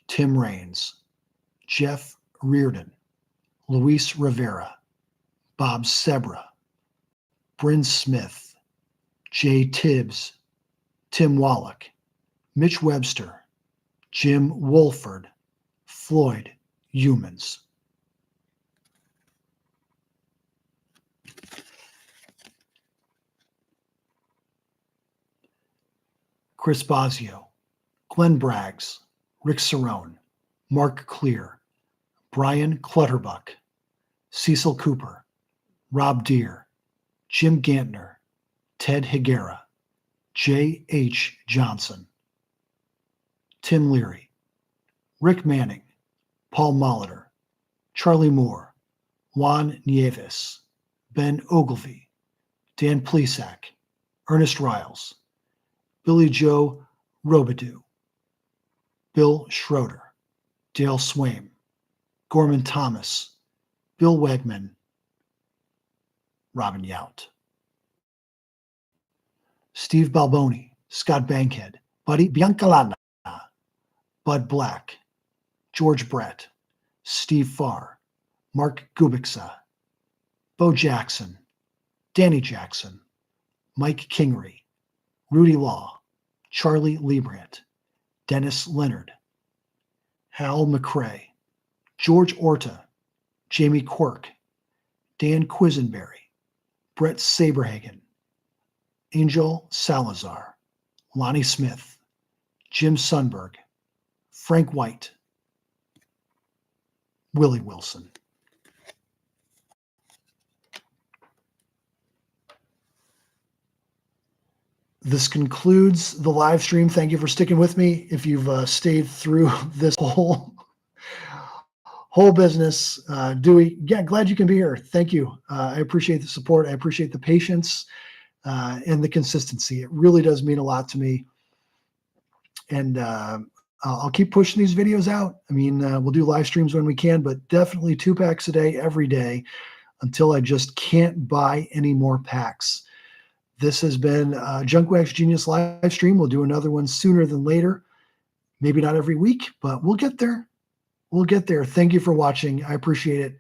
Tim Raines, Jeff Reardon, Luis Rivera, Bob Sebra, Bryn Smith, Jay Tibbs, Tim Wallach, Mitch Webster, Jim Wolford, Floyd Humans. Chris Bosio, Glenn Braggs, Rick Cerrone, Mark Clear, Brian Clutterbuck, Cecil Cooper, Rob Deere, Jim Gantner, Ted Higuera, J. H. Johnson, Tim Leary, Rick Manning, Paul Molitor, Charlie Moore, Juan Nieves, Ben Ogilvie, Dan Plesac, Ernest Riles, Billy Joe Robidoux, Bill Schroeder, Dale Swaim, Gorman Thomas, Bill Wegman, Robin Yount, Steve Balboni, Scott Bankhead, Buddy Biancalana, Bud Black, George Brett, Steve Farr, Mark Gubixa, Bo Jackson, Danny Jackson, Mike Kingery, Rudy Law, Charlie Liebrandt, Dennis Leonard, Hal McRae, George Orta, Jamie Quirk, Dan Quisenberry, Brett Saberhagen, Angel Salazar, Lonnie Smith, Jim Sundberg, Frank White, Willie Wilson. This concludes the live stream. Thank you for sticking with me. If you've stayed through this whole business, Dewey, yeah, glad you can be here. Thank you. I appreciate the support. I appreciate the patience and the consistency. It really does mean a lot to me. And I'll keep pushing these videos out. I mean, we'll do live streams when we can, but definitely 2 packs a day, every day, until I just can't buy any more packs. This has been Junk Wax Genius live stream. We'll do another one sooner than later. Maybe not every week, but we'll get there. We'll get there. Thank you for watching. I appreciate it.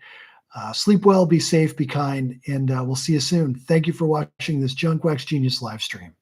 Sleep well, be safe, be kind, and we'll see you soon. Thank you for watching this Junk Wax Genius live stream.